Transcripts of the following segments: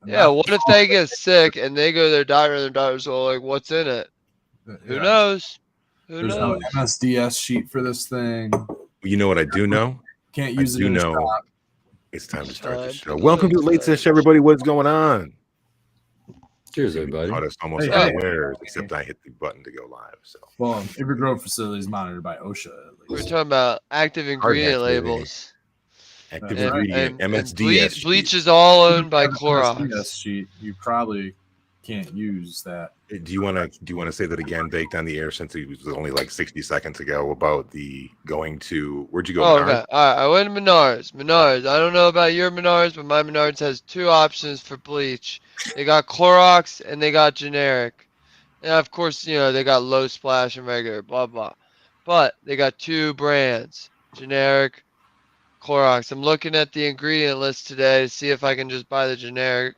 Yeah, what if they get sick and they go to their doctor and their doctor's all like, what's in it? Who knows? There's no MSDS sheet for this thing. You know what I do know? Can't use it in a shop. It's time to start the show. Welcome to the Late Sesh, everybody. What's going on? Cheers, everybody. Caught us almost unawares, except I hit the button to go live. So, well, every grow facility is monitored by OSHA. We're talking about active ingredient labels. Active ingredient, MSDS. Bleach is all owned by Clorox. MSDS sheet, you probably can't use that. Do you want to say that again, baked on the air, since it was only like 60 seconds ago, about the going to, where'd you go? Oh, okay. All right, I went to Menards. I don't know about your Menards, but my Menards has two options for bleach. They got Clorox and they got generic. And of course, you know, they got low splash and regular, blah, blah. But they got two brands, generic, Clorox. I'm looking at the ingredient list today to see if I can just buy the generic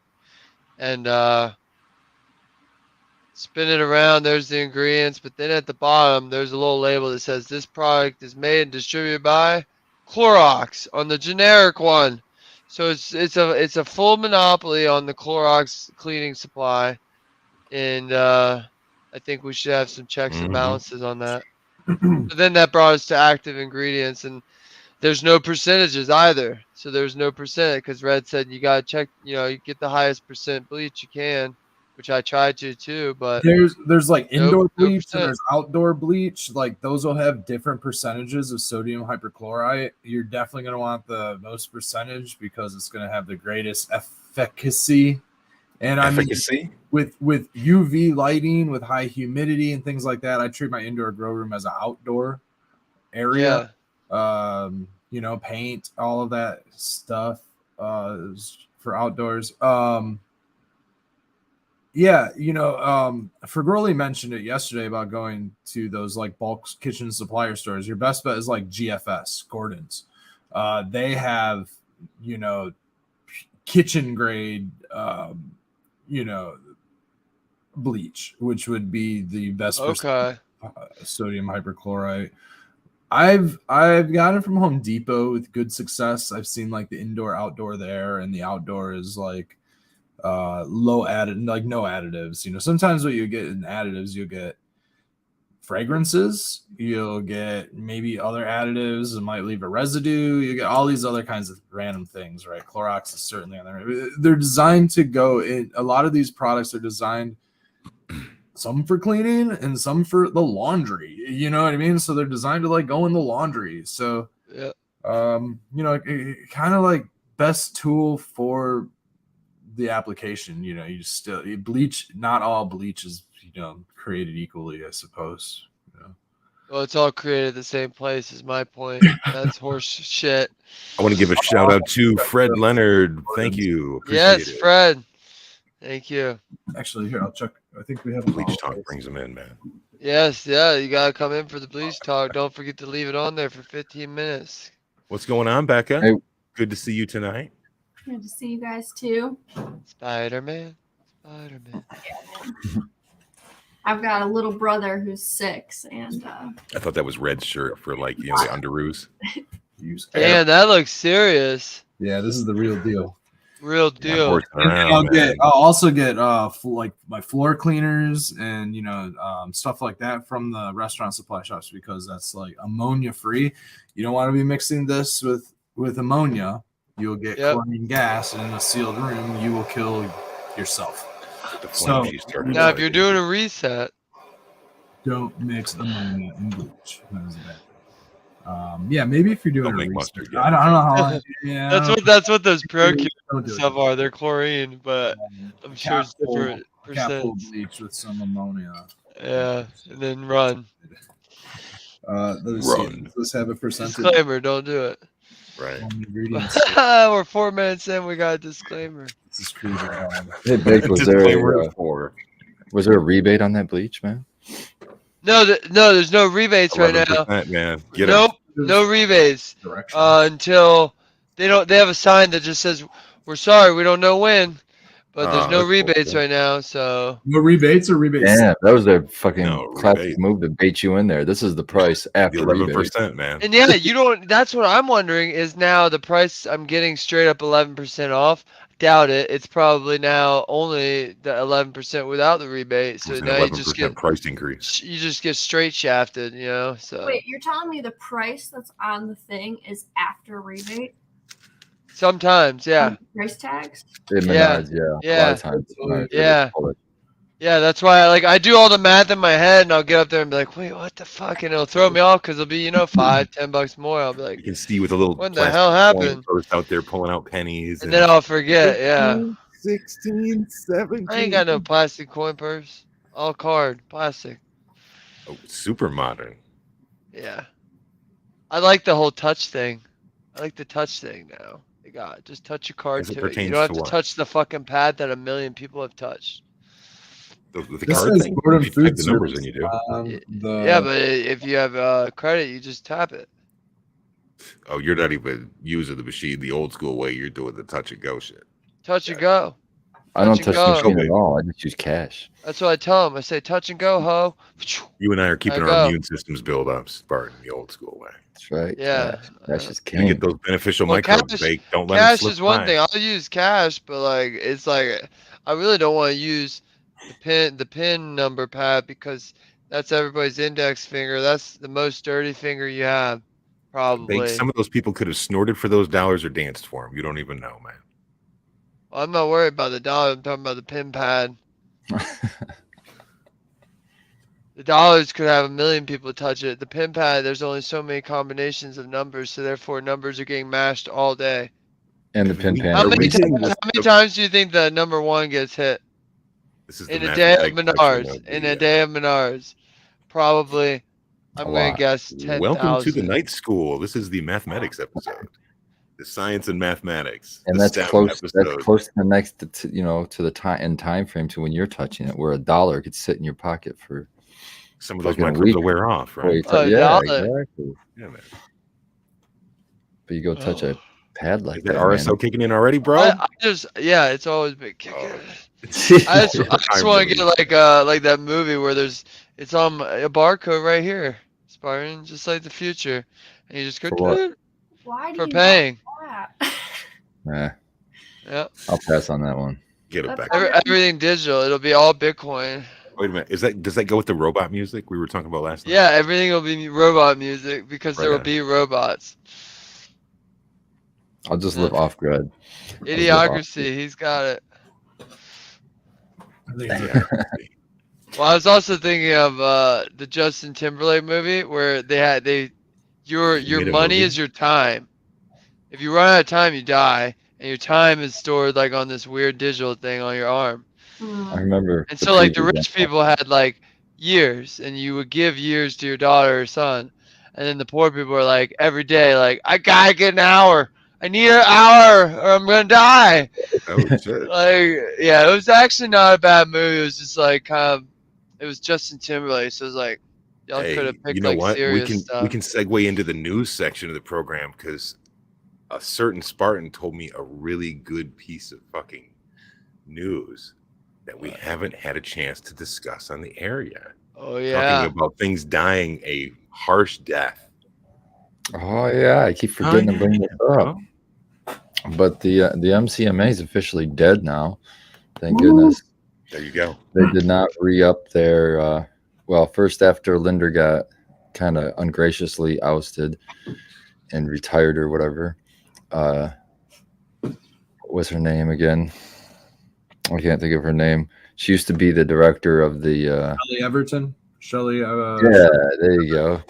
and spin it around. There's the ingredients, but then at the bottom there's a little label that says this product is made and distributed by Clorox on the generic one. So it's a full monopoly on the Clorox cleaning supply, and I think we should have some checks and balances on that. But then that brought us to active ingredients, and there's no percentages either. So there's no percent because Red said you gotta check. You know, you get the highest percent bleach you can, which I tried to too. But there's like indoor bleach and there's outdoor bleach. Like those will have different percentages of sodium hypochlorite. You're definitely gonna want the most percentage because it's gonna have the greatest efficacy. And I mean, with UV lighting, with high humidity and things like that, I treat my indoor grow room as an outdoor area. You know, paint, all of that stuff for outdoors. Yeah, you know, Fragorli mentioned it yesterday about going to those like bulk kitchen supplier stores. Your best bet is like GFS, Gordon's. They have, you know, kitchen grade, you know, bleach, which would be the best sodium hypochlorite. I've gotten it from Home Depot with good success. I've seen like the indoor outdoor there, and the outdoor is like low added, like no additives. You know, sometimes what you get in additives, you'll get fragrances, you'll get maybe other additives that might leave a residue, you get all these other kinds of random things, right? Clorox is certainly on there. They're designed to go in. A lot of these products are designed, some for cleaning and some for the laundry, you know what I mean? So they're designed to like go in the laundry. So yeah, you know, kind of like best tool for the application. You know, you still bleach, not all bleach is, you know, created equally, I suppose. You know? Well, it's all created at the same place is my point. That's horse shit. I want to give a shout out to Fred Leonard. Thank you. Yes, Fred. Thank you. Actually, here, I'll check. I think we have Bleach Talk brings him in, man. Yes, yeah, you gotta come in for the Bleach Talk. Don't forget to leave it on there for 15 minutes. What's going on, Becca? Hey. Good to see you tonight. Good to see you guys too. Spider-Man. I've got a little brother who's 6, and I thought that was Red's shirt for like, you know, the underoos. Yeah, that looks serious. Yeah, this is the real deal. Real deal. I'll also get like my floor cleaners and, you know, stuff like that from the restaurant supply shops, because that's like ammonia free. You don't want to be mixing this with ammonia. You'll get chlorine gas, and in a sealed room, you will kill yourself. So now, if you're doing a reset, don't mix ammonia and bleach. That is bad. Yeah, maybe if you're doing a reset, I don't know how. Yeah, that's what those pro stuff are. They're chlorine, but I'm sure it's different percents. Bleach with some ammonia. Yeah, and then run. Let's have a percentage. Disclaimer: don't do it. Right. We're 4 minutes in. We got a disclaimer. This is crazy. Hey, Big, was there a rebate on that bleach, man? No, there's no rebates right now. Man. No rebates until they have a sign that just says, "We're sorry, we don't know when," but there's no rebates right now. So no rebates or rebates? Yeah, that was their fucking classic move to bait you in there. This is the price after 11%, man. And yeah, you don't. That's what I'm wondering is now the price I'm getting straight up 11% off. I Doubt it. It's probably now only the 11% without the rebate. It So was an now you just 11% get price increase. you just get straight shafted, you know. So Wait, you're telling me the price that's on the thing is after rebate? sometimes, yeah, Price tags? In Yeah. Menards, yeah. A lot yeah, of times. Menards, Yeah. pull it. yeah. That's why I do all the math in my head, and I'll get up there and be like, wait, what the fuck? And it'll throw me off because it'll be $5-10 more. I'll be You like, can see with a little what the plastic hell coin happened? purse out there pulling out pennies. And then I'll forget. Yeah, 16, 17. I ain't got no plastic coin purse. All card, plastic. Oh, super modern. Yeah. I like the whole touch thing. I like the touch thing now. You got just touch your card As it to it. You pertains don't have to to what? touch the fucking pad that a million people have touched. The This card says thing. Gordon If you type Food the numbers Service. in, you do. Yeah, but if you have credit, you just tap it. Oh, you're not even using the machine the old school way. You're doing the touch and go shit. Touch and go. I don't Touch and touch the go. machine at all. I just use cash. That's what I tell them. I say touch and go, ho. You and I are keeping I our go. immune systems built up, Spartan, the old school way. That's right. Yeah. Cash is You king. get those beneficial Well, microbes, cash- Bake. Don't let them Cash slip is one by. thing. I'll use cash, but like it's like I really don't want to use the pin number pad because that's everybody's index finger. That's the most dirty finger you have, probably. Bake, some of those people could have snorted for those dollars or danced for them. You don't even know, man. Well, I'm not worried about the dollar. I'm talking about the pin pad. The dollars could have a million people touch it. The pin pad, there's only so many combinations of numbers, so therefore numbers are getting mashed all day. And the pin pan. How many the- times do you think the number one gets hit This is in the a day of mathematic section Menards? of the, In a day of Menards, probably. I'm A gonna lot. guess 10,000. Welcome to the night school. This is the mathematics episode. The science and mathematics. And the that's STEM close. That's episode. close to the next, to the time frame to when you're touching it, where a dollar could sit in your pocket for. Some of those like a microbes week. will wear off, before you right? tou- Oh, yeah, dollar. exactly. Yeah, man. But you go touch Oh. a pad like Is that that, RSO kicking in already, bro? I just, yeah, it's always been kicking. Oh. man. I just Time want to get release. like that movie where it's on a barcode right here, Spartan, just like the future, and you just go For what? "Toot," Why do for you paying. know that? Nah, Yeah, I'll pass on that one. Get it That's back. all- everything digital. It'll be all Bitcoin. Wait a minute. Does that go with the robot music we were talking about last night? Yeah, everything will be robot music because there Right will on. be robots. I'll just Yeah. live off grid. Idiocracy, he's got it. Yeah. Well, I was also thinking of the Justin Timberlake movie where your He made a money movie? is your time. If you run out of time, you die, and your time is stored like on this weird digital thing on your arm. I remember. And the so like the preview rich of people had like years, and you would give years to your daughter or son, and then the poor people are like every day like I gotta get an hour. I need an hour or I'm gonna die. Oh shit. Like, yeah, it was actually not a bad movie. It was just like it was Justin Timberlake, so it was like y'all Hey, could have picked you know like what? serious We stuff. can segue into the news section of the program because a certain Spartan told me a really good piece of fucking news that we haven't had a chance to discuss on the air yet. Oh yeah. Talking about things dying a harsh death. Oh yeah, I keep forgetting to bring this up. But the MCMA is officially dead now. Thank goodness. There you go. They did not re-up their. Well, first after Linder got kind of ungraciously ousted and retired or whatever. What's her name again? I can't think of her name. She used to be the director of the. Shelley Everton. Shelley. Yeah, there you go.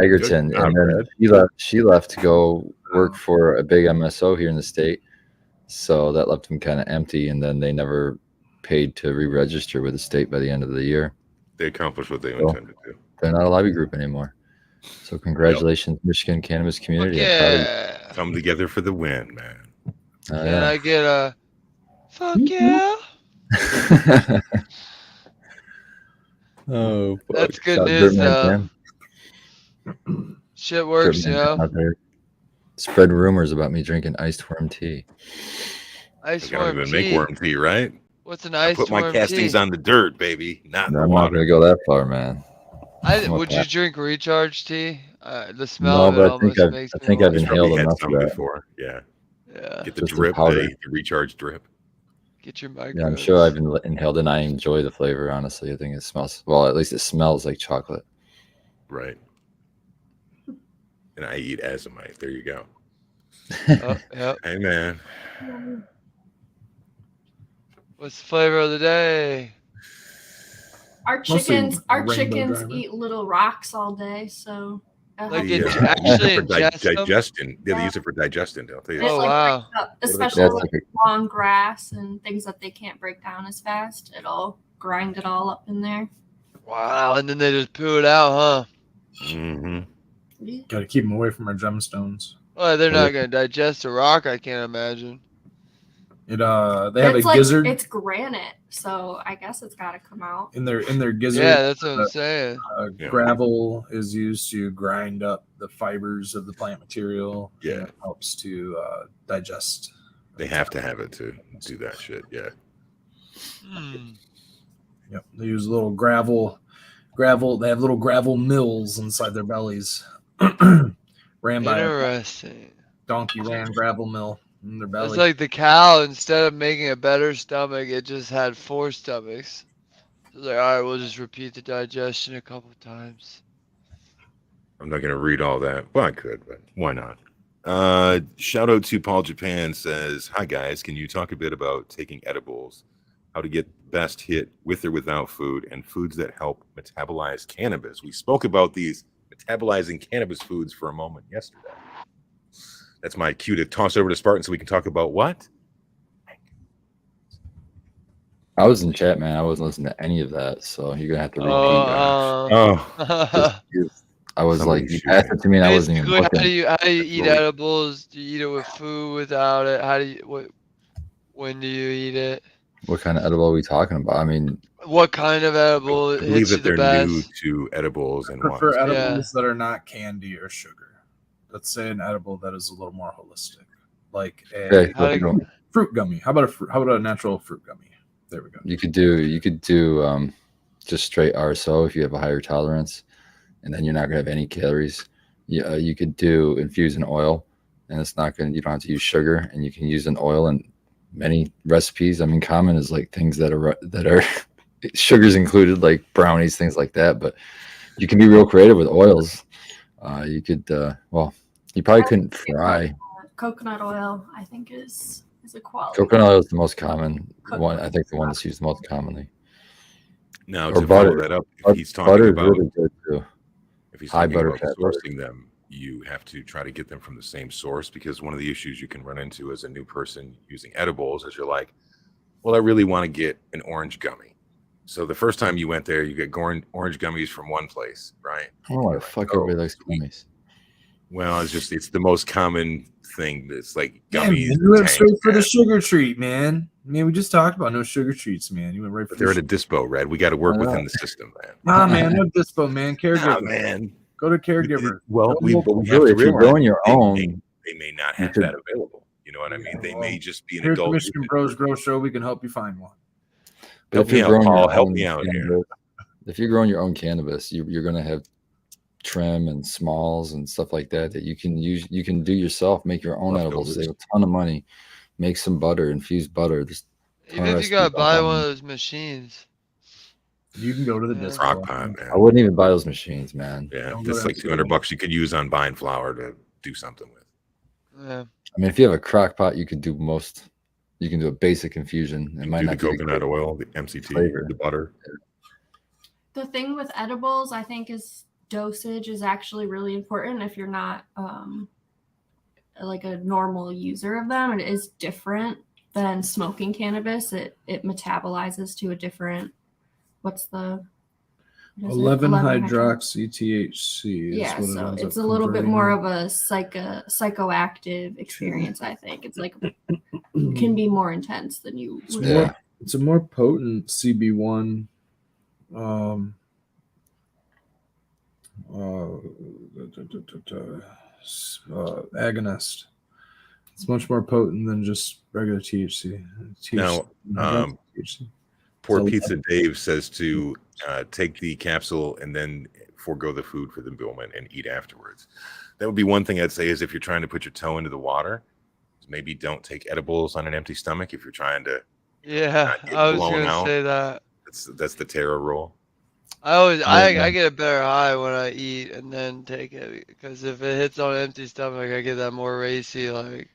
Egerton, Good and job, then Brad. she left to go work for a big MSO here in the state. So that left them kind of empty, and then they never paid to re-register with the state by the end of the year. They accomplished what they Well, intended to. They're not a lobby group anymore. So congratulations, Michigan cannabis Fuck community. I'm proud of you. yeah. Come together for the win, man. Oh, Can yeah. I get a fuck yeah? Oh, fuck. That's good Shout out news, Dirtman Cam. Shit works, Dirtman you know. out there. Spread rumors about me drinking iced worm tea. Ice We don't worm even tea. make worm tea, right? What's an I ice put my worm castings tea? on the dirt, baby, not in No, the I'm not water. going to go that far, man. Would you drink recharge tea? The smell No, of it but I think almost I've- makes I me think want I've He's to. probably inhaled had enough some of that. before. Yeah. Yeah. Get the Just in drip, powder. the recharge drip. Get your microbes. Yeah, I'm sure I've inhaled it and I enjoy the flavor, honestly. I think it smells, well, at least it smells like chocolate. Right. And I eat azomite. There you go. Oh, yep. Hey, man. What's the flavor of the day? Our Mostly Rainbow chickens Driver. eat little rocks all day, so Like The, it uh, actually for ingest them? digestion. Yeah, they Yeah. use it for digestion, don't they? it Oh, like wow. breaks up, they especially call like it? long grass and things that they can't break down as fast. It'll grind it all up in there. Wow. And then they just poo it out, huh? Mm-hmm. Got to keep them away from our gemstones. Well, they're not going to digest a rock, I can't imagine. They have It's a like gizzard it's granite, so I guess it's got to come out. in their gizzard. Yeah, that's what I'm saying. Yeah. Gravel is used to grind up the fibers of the plant material. Yeah. And it helps to digest. They have to have it to do that shit. Yeah. Hmm. Yep. They use little gravel. They have little gravel mills inside their bellies. Ran by a Interesting. donkey ran gravel mill in their belly. It's like the cow, instead of making a better stomach, it just had 4 stomachs. So it's like, all right, we'll just repeat the digestion a couple times. I'm not going to read all that. Well, I could, but why not? Shout out to Paul Japan says, hi, guys. Can you talk a bit about taking edibles, how to get best hit with or without food, and foods that help metabolize cannabis? We spoke about these metabolizing cannabis foods for a moment yesterday. That's my cue to toss over to Spartan so we can talk about what? I was in chat, man. I wasn't listening to any of that, so you're gonna have to repeat. Oh, I was somebody like, you shoot passed me. it to me, and I wasn't even Basically, looking. how do you eat Really? edibles? Do you eat it with food, without it? How do you when do you eat it? What kind of edible are we talking about? I mean, What kind of edible I believe hits you that the they're new best? to edibles and prefer what. edibles that are not candy or sugar. Let's say an edible that is a little more holistic, like a okay, How so do fruit gummy. How about a natural fruit gummy? There we go. you could do just straight RSO if you have a higher tolerance, and then you're not gonna have any calories. You could do infuse an oil, and it's not gonna. You don't have to use sugar, and you can use an oil in many recipes. I mean, common is like things that are sugars included, like brownies, things like that. But you can be real creative with oils. You could you probably couldn't fry. Coconut oil, I think, is a quality. Coconut oil is the most common one. I think the one that's used most commonly. Now, Or to butter. follow that up, if he's talking Butter is about really good too. if he's high talking butter about fat butter. sourcing them, you have to try to get them from the same source, because one of the issues you can run into as a new person using edibles is you're like, well, I really want to get an orange gummy. So the first time you went there, you get orange gummies from one place, right? I don't want to fuck everybody likes gummies. Well, it's the most common thing. That's like Man, gummies. you went and straight for the tangs, sugar treat, man. Man, we just talked about no sugar treats, man. You went right for but they're the at a dispo, Red. We got to work within the system, man. Nah, man, no dispo, man. Caregiver, Nah, man. Go to caregiver. Well, Go we local. have Really, to if you're realize growing your they own, may not you have could- that available. You know what I mean? They may just be an Here at the adult. Michigan Bros Grow Show, we can help you find one. But Help if you're me out, growing Paul. your Help own me out here. cannabis, if you're growing your own cannabis, you're going to have trim and smalls and stuff like that you can use. You can do yourself, make your own edibles, Leftovers. save a ton of money, make some butter, infuse butter. There's a ton Even of if you gotta recipes buy out one of there. those machines. You can go to the Yeah. dispo. Crock pot, man. I wouldn't even buy those machines, man. Yeah, Don't that's go like down to $200 you could use on buying flour to do something with. Yeah. I mean, if you have a crock pot, you could do most. You can do a basic infusion. It might Do the not be coconut oil, the MCT, flavor. the butter. The thing with edibles, I think, is dosage is actually really important. If you're not like a normal user of them, it is different than smoking cannabis. It metabolizes to a different. What's the? what is it? 11 hydro- hydroxy THC. Is Yeah, what it so ends it's up a little bit more converting. of a psychoactive experience. I think it's like can be more intense than you. It's would Yeah. it's a more potent CB1 agonist. It's much more potent than just regular THC. Now, THC. Poor So- Pizza Dave says to take the capsule and then forego the food for the moment and eat afterwards. That would be one thing I'd say is if you're trying to put your toe into the water, maybe don't take edibles on an empty stomach if you're trying to Yeah, not get I was blown gonna out. say that. That's the tarot rule. I get a better high when I eat and then take it because if it hits on an empty stomach, I get that more racy. Like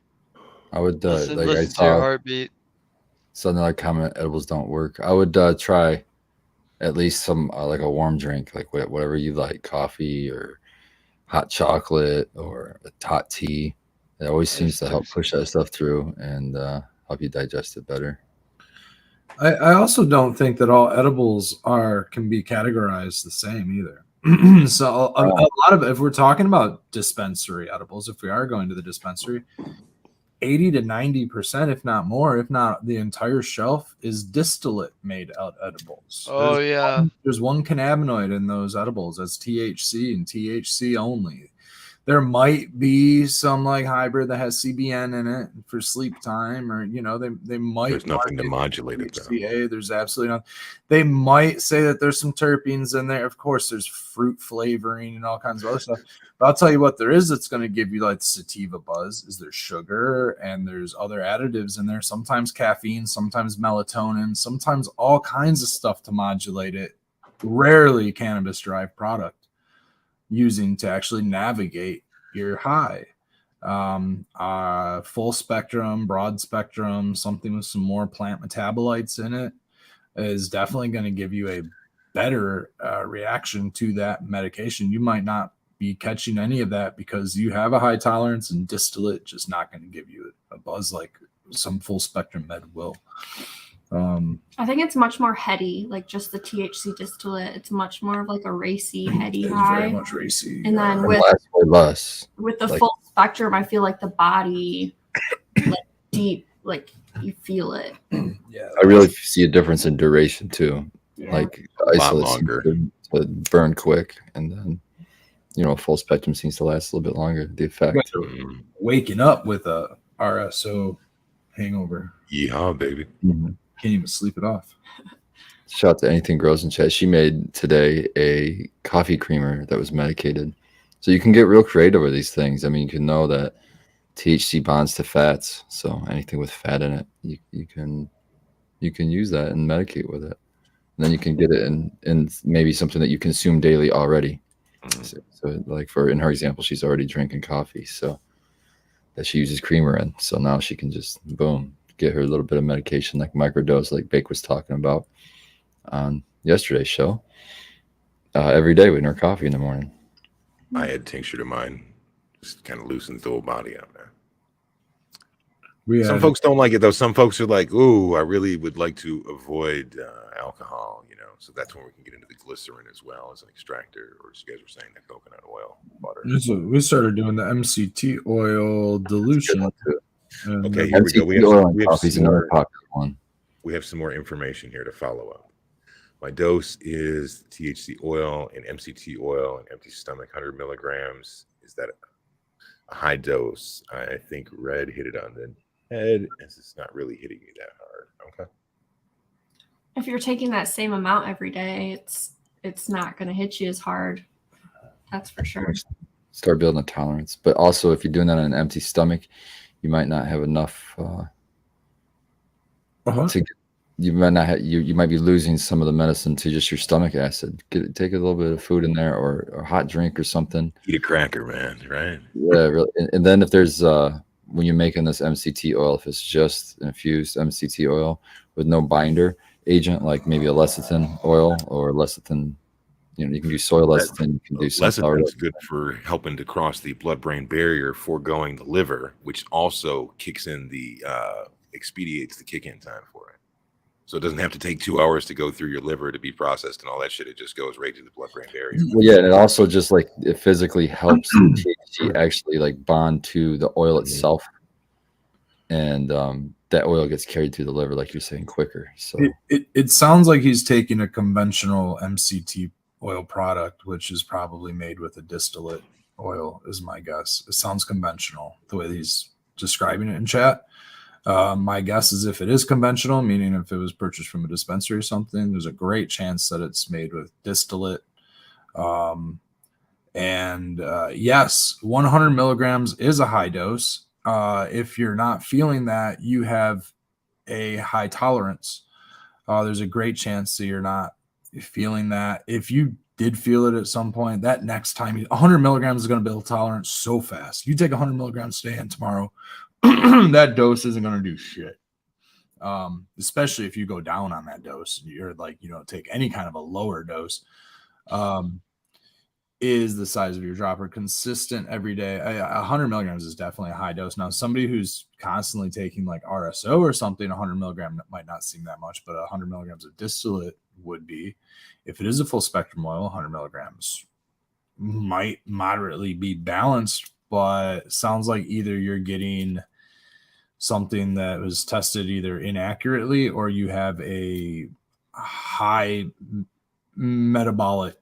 I would listen, like I listen to your saw heartbeat. another comment. Edibles don't work. I would try at least some like a warm drink, like whatever you like, coffee or hot chocolate or a hot tea. It always seems to help push that stuff through and help you digest it better. I also don't think that all edibles can be categorized the same either. So a lot of, if we're talking about dispensary edibles, if we are going to the dispensary, 80 to 90%, if not more, if not the entire shelf, is distillate made out edibles. Oh yeah. There's one cannabinoid in those edibles. That's THC and THC only. There might be some like hybrid that has CBN in it for sleep time, or they might. There's nothing to modulate it though. There's absolutely not. They might say that there's some terpenes in there. Of course, there's fruit flavoring and all kinds of other stuff. But I'll tell you what there is that's going to give you like sativa buzz. Is there sugar and there's other additives in there? Sometimes caffeine, sometimes melatonin, sometimes all kinds of stuff to modulate it. Rarely cannabis-derived product using to actually navigate your high. Full spectrum, broad spectrum, something with some more plant metabolites in it is definitely going to give you a better reaction to that medication. You might not be catching any of that because you have a high tolerance, and distillate just not going to give you a buzz like some full spectrum med will. I think it's much more heady, like just the THC distillate. It's much more of like a racy, heady high. Very much racy. And then with the like, full spectrum, I feel like the body, like deep, like you feel it. Yeah, I really see a difference in duration too. Yeah. Like a lot isolate longer to burn quick, and then full spectrum seems to last a little bit longer. The effect. Waking up with a RSO hangover. Yeehaw, baby. Mm-hmm. Can't even sleep it off. Shout out to Anything Grows in chat. She made today a coffee creamer that was medicated. So you can get real creative with these things. I mean, you can know that THC bonds to fats. So anything with fat in it, you can use that and medicate with it. And then you can get it in maybe something that you consume daily already. So like in her example, she's already drinking coffee. So that she uses creamer in. So now she can just, boom, get her a little bit of medication, like microdose, like Bake was talking about on yesterday's show, every day with her coffee in the morning. I had tincture to mine. Just kind of loosens the whole body out, man. Some folks don't like it though. Some folks are like, "Ooh, I really would like to avoid alcohol," So that's when we can get into the glycerin as well as an extractor, or as you guys were saying, the coconut oil, butter. So we started doing the MCT oil dilution. Okay, here we go. We have some more information here to follow up. My dose is THC oil and MCT oil and empty stomach, 100 milligrams. Is that a high dose? I think Red hit it on the head, as it's not really hitting me that hard. Okay. If you're taking that same amount every day, it's not going to hit you as hard. That's for sure. Start building a tolerance. But also, if you're doing that on an empty stomach, you might not have enough you might not have, you might be losing some of the medicine to just your stomach acid. Take a little bit of food in there, or a hot drink or something. Eat a cracker, man. Right? Yeah, really. And then if there's when you're making this MCT oil, if it's just infused MCT oil with no binder agent, like maybe a lecithin oil or lecithin, you can do soy lecithin, you can do sunflower. Lecithin is good for helping to cross the blood-brain barrier, foregoing the liver, which also kicks in expedites the kick-in time for it. So it doesn't have to take 2 hours to go through your liver to be processed and all that shit. It just goes right to the blood-brain barrier. Well, yeah, and it also just like it physically helps the THC actually like bond to the oil itself, and that oil gets carried through the liver, like you're saying, quicker. So it sounds like he's taking a conventional MCT oil product, which is probably made with a distillate oil, is my guess. It sounds conventional the way he's describing it in chat. My guess is if it is conventional, meaning if it was purchased from a dispensary or something, there's a great chance that it's made with distillate. Yes, 100 milligrams is a high dose. If you're not feeling that, you have a high tolerance. There's a great chance that you're not feeling that. If you did feel it at some point, that next time, 100 milligrams is going to build tolerance so fast. You take 100 milligrams stand tomorrow, that dose isn't going to do shit. Especially if you go down on that dose, you're like, take any kind of a lower dose. Is the size of your dropper consistent every day? 100 milligrams is definitely a high dose. Now, somebody who's constantly taking like RSO or something, 100 milligram might not seem that much, but 100 milligrams of distillate would be. If it is a full spectrum oil, 100 milligrams might moderately be balanced, but sounds like either you're getting something that was tested either inaccurately or you have a high metabolic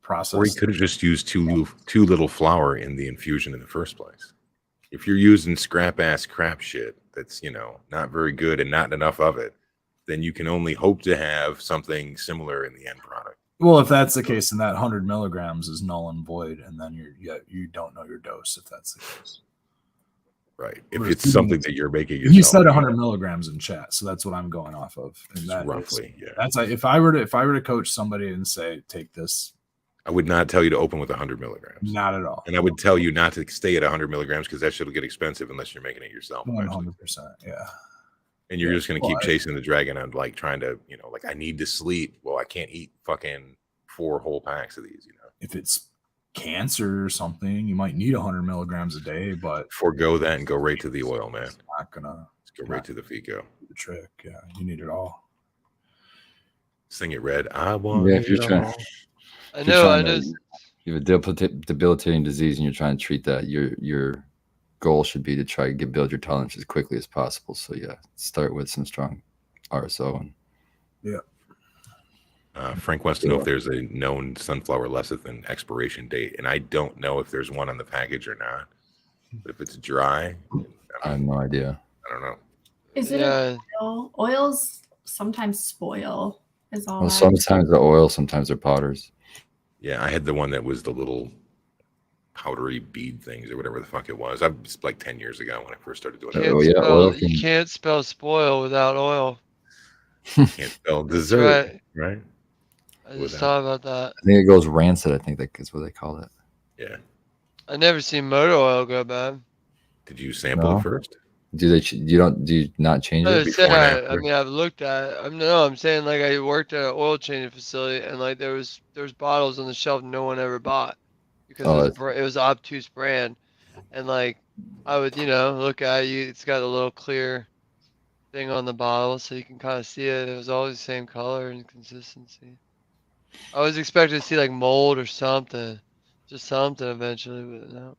process. Or you could have just used too little flour in the infusion in the first place. If you're using scrap ass crap shit that's not very good and not enough of it, then you can only hope to have something similar in the end product. Well, if that's the case, then that 100 milligrams is null and void, and then you don't know your dose if that's the case. Right. If it's something that you're making yourself. You said 100 you know, milligrams in chat, so that's what I'm going off of. And that roughly, is, yeah. That's like if I were to coach somebody and say, take this, I would not tell you to open with 100 milligrams. Not at all. And I would tell you not to stay at 100 milligrams because that shit will get expensive unless you're making it yourself. 100%. Yeah. And you're just going to keep chasing the dragon and like trying to, like I need to sleep. Well, I can't eat fucking 4 whole packs of these, If it's cancer or something, you might need 100 milligrams a day, but forego that and go right to the oil, man. It's not gonna go right to the FICO. The trick, yeah, you need it all. Sing it, Red. I want. Yeah, if you're trying. I know. You have a debilitating disease and you're trying to treat that. Your goal should be to try to build your tolerance as quickly as possible. So yeah, start with some strong RSO. Yeah. Frank wants to know if there's a known sunflower lecithin expiration date, and I don't know if there's one on the package or not. But if it's dry, I have no idea. I don't know. Is it oil? Oils sometimes spoil. Is all. Well, sometimes the oil, sometimes they're powders. Yeah, I had the one that was the little powdery bead things or whatever the fuck it was. I was like 10 years ago when I first started doing it. You can't spell spoil without oil. Can't spell dessert, right? I just thought about that. I think it goes rancid. I think that is what they call it. Yeah. I never seen motor oil go bad. Did you sample it first? Do you not change it? I mean, I've looked at it. I'm saying like I worked at an oil changing facility and like there was bottles on the shelf no one ever bought because it was an obtuse brand, and like I would look at it, it's got a little clear thing on the bottle so you can kind of see it. It was always the same color and consistency. I was expecting to see like mold or something, just something eventually, but no.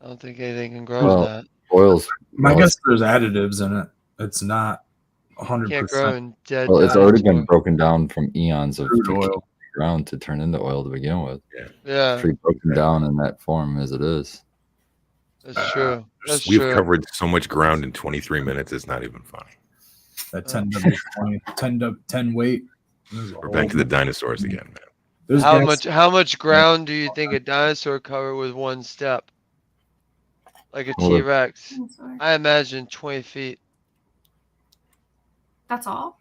I don't think anything can grow that. Oils. I guess there's additives in it. It's not 100%. Can't grow in dead. Well, it's already been broken down from eons of oil ground to turn into oil to begin with. Yeah. It's pretty broken down in that form as it is. That's true. We've covered so much ground in 23 minutes. It's not even funny. That 10 weight. We're back to the dinosaurs again, man. How much ground do you think a dinosaur covered with one step? Like a T-Rex. I imagine 20 feet. That's all?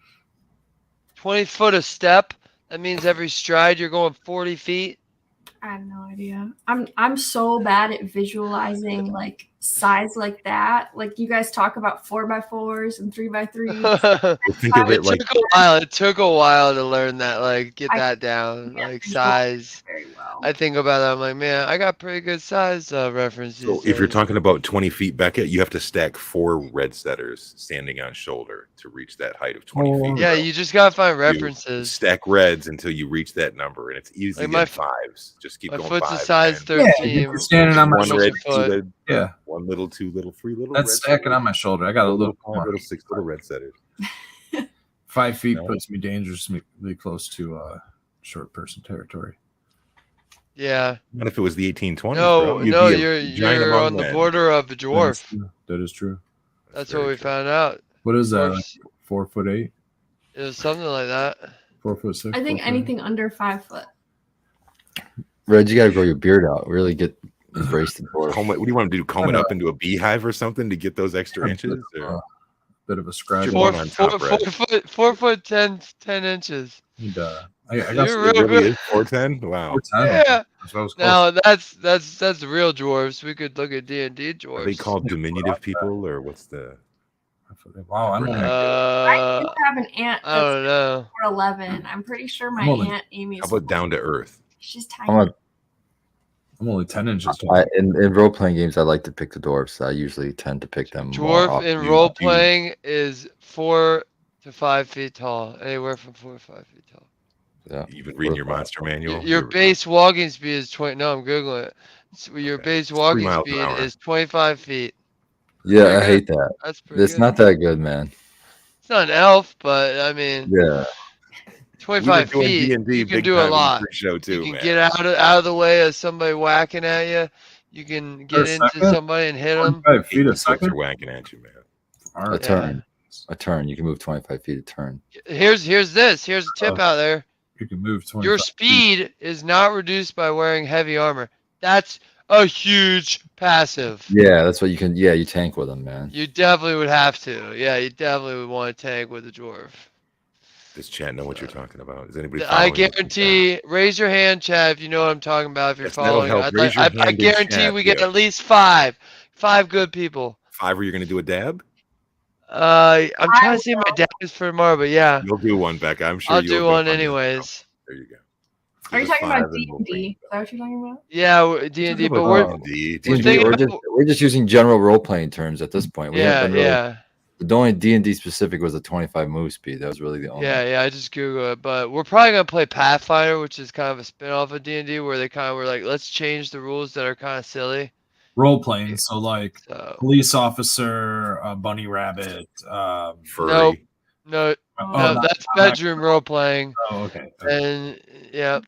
20 foot a step? That means every stride you're going 40 feet? I have no idea. I'm so bad at visualizing like size like that. Like you guys talk about 4x4s and 3x3s. Think of it like it took a while to learn that, like get that down, like size. Very well. I think about it. I'm like, man, I got pretty good size references. So if you're talking about 20 feet, Beckett, you have to stack 4 red setters standing on shoulder to reach that height of 20 feet. Yeah, you just gotta find references. You stack reds until you reach that number, and it's easy to get 5s. Just keep going. My foot's 5, a size 13. You're standing on my one shoulder. red, 2 yeah. 1 little, 2 little, 3 little. That's stacking on my shoulder. I got a little 6 little red setters. 5 feet puts me dangerously close to short person territory. Yeah. What if it was the 1820s? No, you're on the border of a dwarf. That is true. That's what we found out. What is that? Like 4'8"? It was something like that. 4'6". I think anything under 5 foot. Red, you gotta grow your beard out. Really get Just race the dwarf. Comb it, what do you want to do? Comb it up into a beehive or something to get those extra inches? Or? Bit of a scratch. Your one on top, Brett. 4 foot 10 10 inches. Need, I got You're It real, really is 410. Wow. 410. yeah. That's what I was close. Now that's the real dwarves. We could look at D&D Are dwarves. they called diminutive people, or what's the? Wow, I'm only, I do have an aunt I that's don't know. 4'11". I'm pretty sure my I'm only- aunt Amy How is. about down to earth? She's I'm tiny. I'm only 10 inches tall. in role playing games, I like to pick the dwarves. I usually tend to pick them more Dwarf often. in role playing is 4 to 5 feet tall. Anywhere from 4 to 5 feet tall. Yeah. You've been reading your monster manual. Your base walking speed is 20. No, I'm googling it. So your Okay. base 3 walking miles an speed hour. is 25 feet. Yeah, Pretty I good. hate that. That's pretty It's good. not that good, man. It's not an elf, but I mean, Yeah. 25 doing feet. D&D You can big do a time in the lot. pre-show too, You can man. get out of the way of somebody whacking at you. You can get a into second? somebody and hit them. 5 feet a 8 folks second. are whacking at you, man. All A right. turn. A turn. You can move 25 feet a turn. Here's this. Here's a tip out there. You can move 20. Your speed is not reduced by wearing heavy armor. That's a huge passive. Yeah, that's what you can. Yeah, you tank with them, man. You definitely would have to. Yeah, you definitely would want to tank with a dwarf. Does chat know what you're talking about? Is anybody? I following me? guarantee. Raise your hand, Chad, if you know what I'm talking about. If you're Yes, that'll following, help. Raise your I hand in guarantee chat, we get yeah. at least five good people. 5 you're gonna do a dab? I'm trying to see my dabs for tomorrow, but yeah, You'll do one, Becca. I'm sure I'll you'll do go one on that. anyways. There you go. Are you Give us talking about 5 and we'll bring D&D? it Is that what you're talking about? Yeah, D&D, but we're we're D&D. we're D&D, thinking we're just using general role playing terms at this point. We yeah, haven't really. yeah. The only D&D specific was the 25 move speed. That was really the only. Yeah, I just Google it, but we're probably gonna play Pathfinder, which is kind of a spin-off of D&D, where they kind of were like, let's change the rules that are kind of silly. Role playing. So like So police officer, bunny rabbit. Furry. no, not- that's bedroom role playing, Oh, okay. and yeah,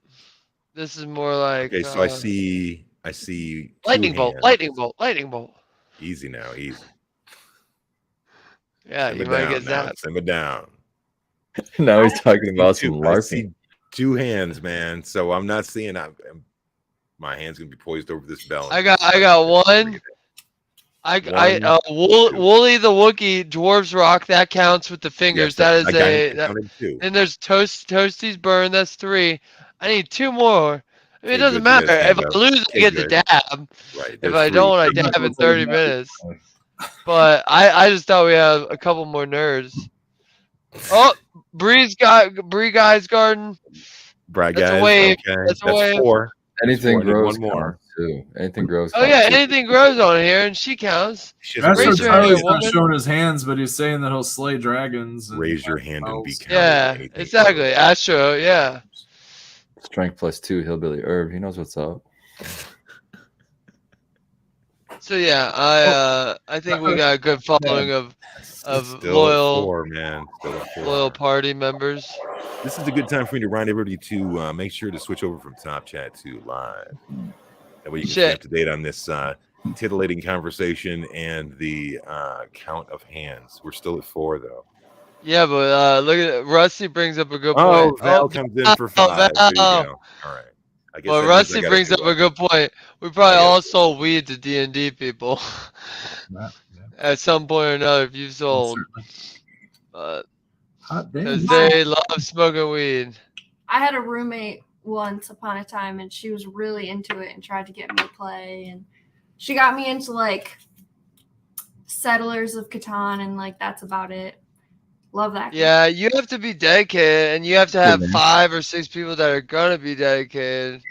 this is more like Okay, so I see two lightning bolt, hands. lightning bolt. Easy now, easy. Yeah, Simmer you might down get now. that. Simmer down. Now he's talking about some I see LARPing. 2 hands, man. So I'm not seeing. My hand's gonna be poised over this bell. I got one. Wooly the Wookiee dwarves rock. That counts with the fingers. Yes, That is I counted 2. Then there's Toasty's burn. That's 3. I need 2 more. I mean, it Okay, doesn't good. You guys matter. If stand I up. lose, I Okay, get the good. dab. Right. If there's I 3. don't, I Okay, dab in 30 minutes. But I just thought we have a couple more nerds. Oh, Bree Guy's garden. Brad That's a guys. wave. Okay. That's a wave. 4. Anything I need grows one more. counts, too. Anything grows. Oh yeah, counts, too. anything grows on here, and she counts. She hasn't Master Raise raised your her hand, Tyler's hand. not woman. showing his hands, but he's saying that he'll slay dragons. And Raise your hand and be spells. counted. Yeah, Anything exactly. grows. Astro, yeah. Strength +2, hillbilly herb. He knows what's up. So yeah, I think we got a good following of Still at loyal 4, man. Still at 4. loyal party members. This is a good time for me to remind everybody to make sure to switch over from Top Chat to Live. That way you can stay up to date on this titillating conversation and the count of hands. We're still at 4, though. Yeah, but look at Rusty brings up a good Oh, point. Val comes in for 5. There you go. All right. I guess Well, that means I Rusty gotta brings do up it. a good point. We probably I gotta all do it. sold weed to D&D people Yeah. at some point or another. If you sold, Hot damn. because they love smoking weed. I had a roommate once upon a time, and she was really into it and tried to get me to play. And she got me into like Settlers of Catan, and like that's about it. Love that. Yeah, you have to be dedicated, and you have to have man. 5 or 6 people that are gonna be dedicated,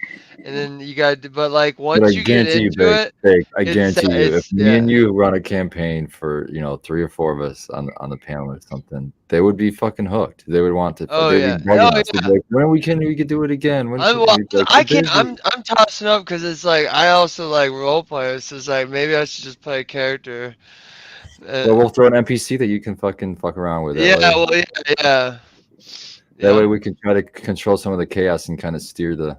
and then you got. But like But once I you get guarantee you, into it, I it's- guarantee you, it's- if me and yeah. you run a campaign for 3 or 4 of us on the panel or something, they would be fucking hooked. They would want to. Oh, they'd yeah. be bugging Oh, us. They'd be yeah. like, when we can do it again? When I'm, can well, we?" Like, I "We're can't. busy." I'm tossing up because it's like I also like role players. So it's like maybe I should just play a character. Well, we'll throw an NPC that you can fuck around with. Yeah, That way, well, yeah. that way we can try to control some of the chaos and kind of steer the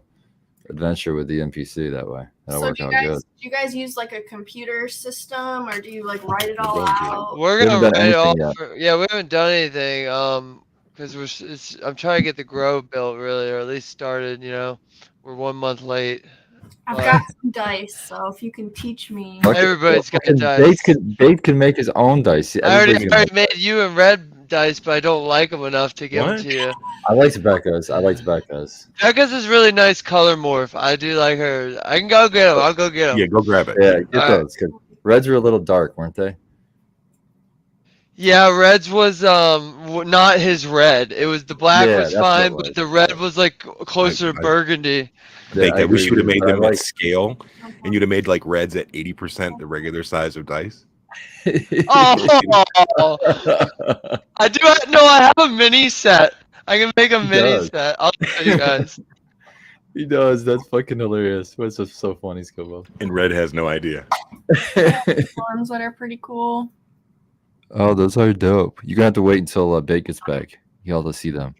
adventure with the NPC. That way, that'll So work do out you good. guys do you guys use like a computer system, or do you like write it We're all going to. out? We're We gonna haven't done write it all. anything yet. Yeah, we haven't done anything. Because I'm trying to get the Grove built really, or at least started. We're 1 month late. I've got some dice, so if you can teach me. Fuck it. Everybody's got Fucking dice. Bates can make his own dice. I already, Everybody's I gonna already made you and red dice, but I don't like them enough to give them What? to you. I like Becca's. I like Becca's. Becca's is really nice color morph. I do like her. I can go get them. I'll go get them. Yeah, go grab it. Yeah, get All right. those. 'Cause reds were a little dark, weren't they? Yeah, Reds was not his red. It was the black Yeah, was that's what it fine, was. but the red was like closer to I- burgundy. Think I I wish you agree would have with made you, them but I at scale, and you'd have made like reds at 80% the regular size of dice. Oh, I do. No, I have a mini set. I can make a He mini does. set. I'll show you guys. He does. That's fucking hilarious. What's so funny, Scobo? And red has no idea. Ones that are pretty cool. Oh, those are dope. You're gonna have to wait until Bate gets back. He'll to see them.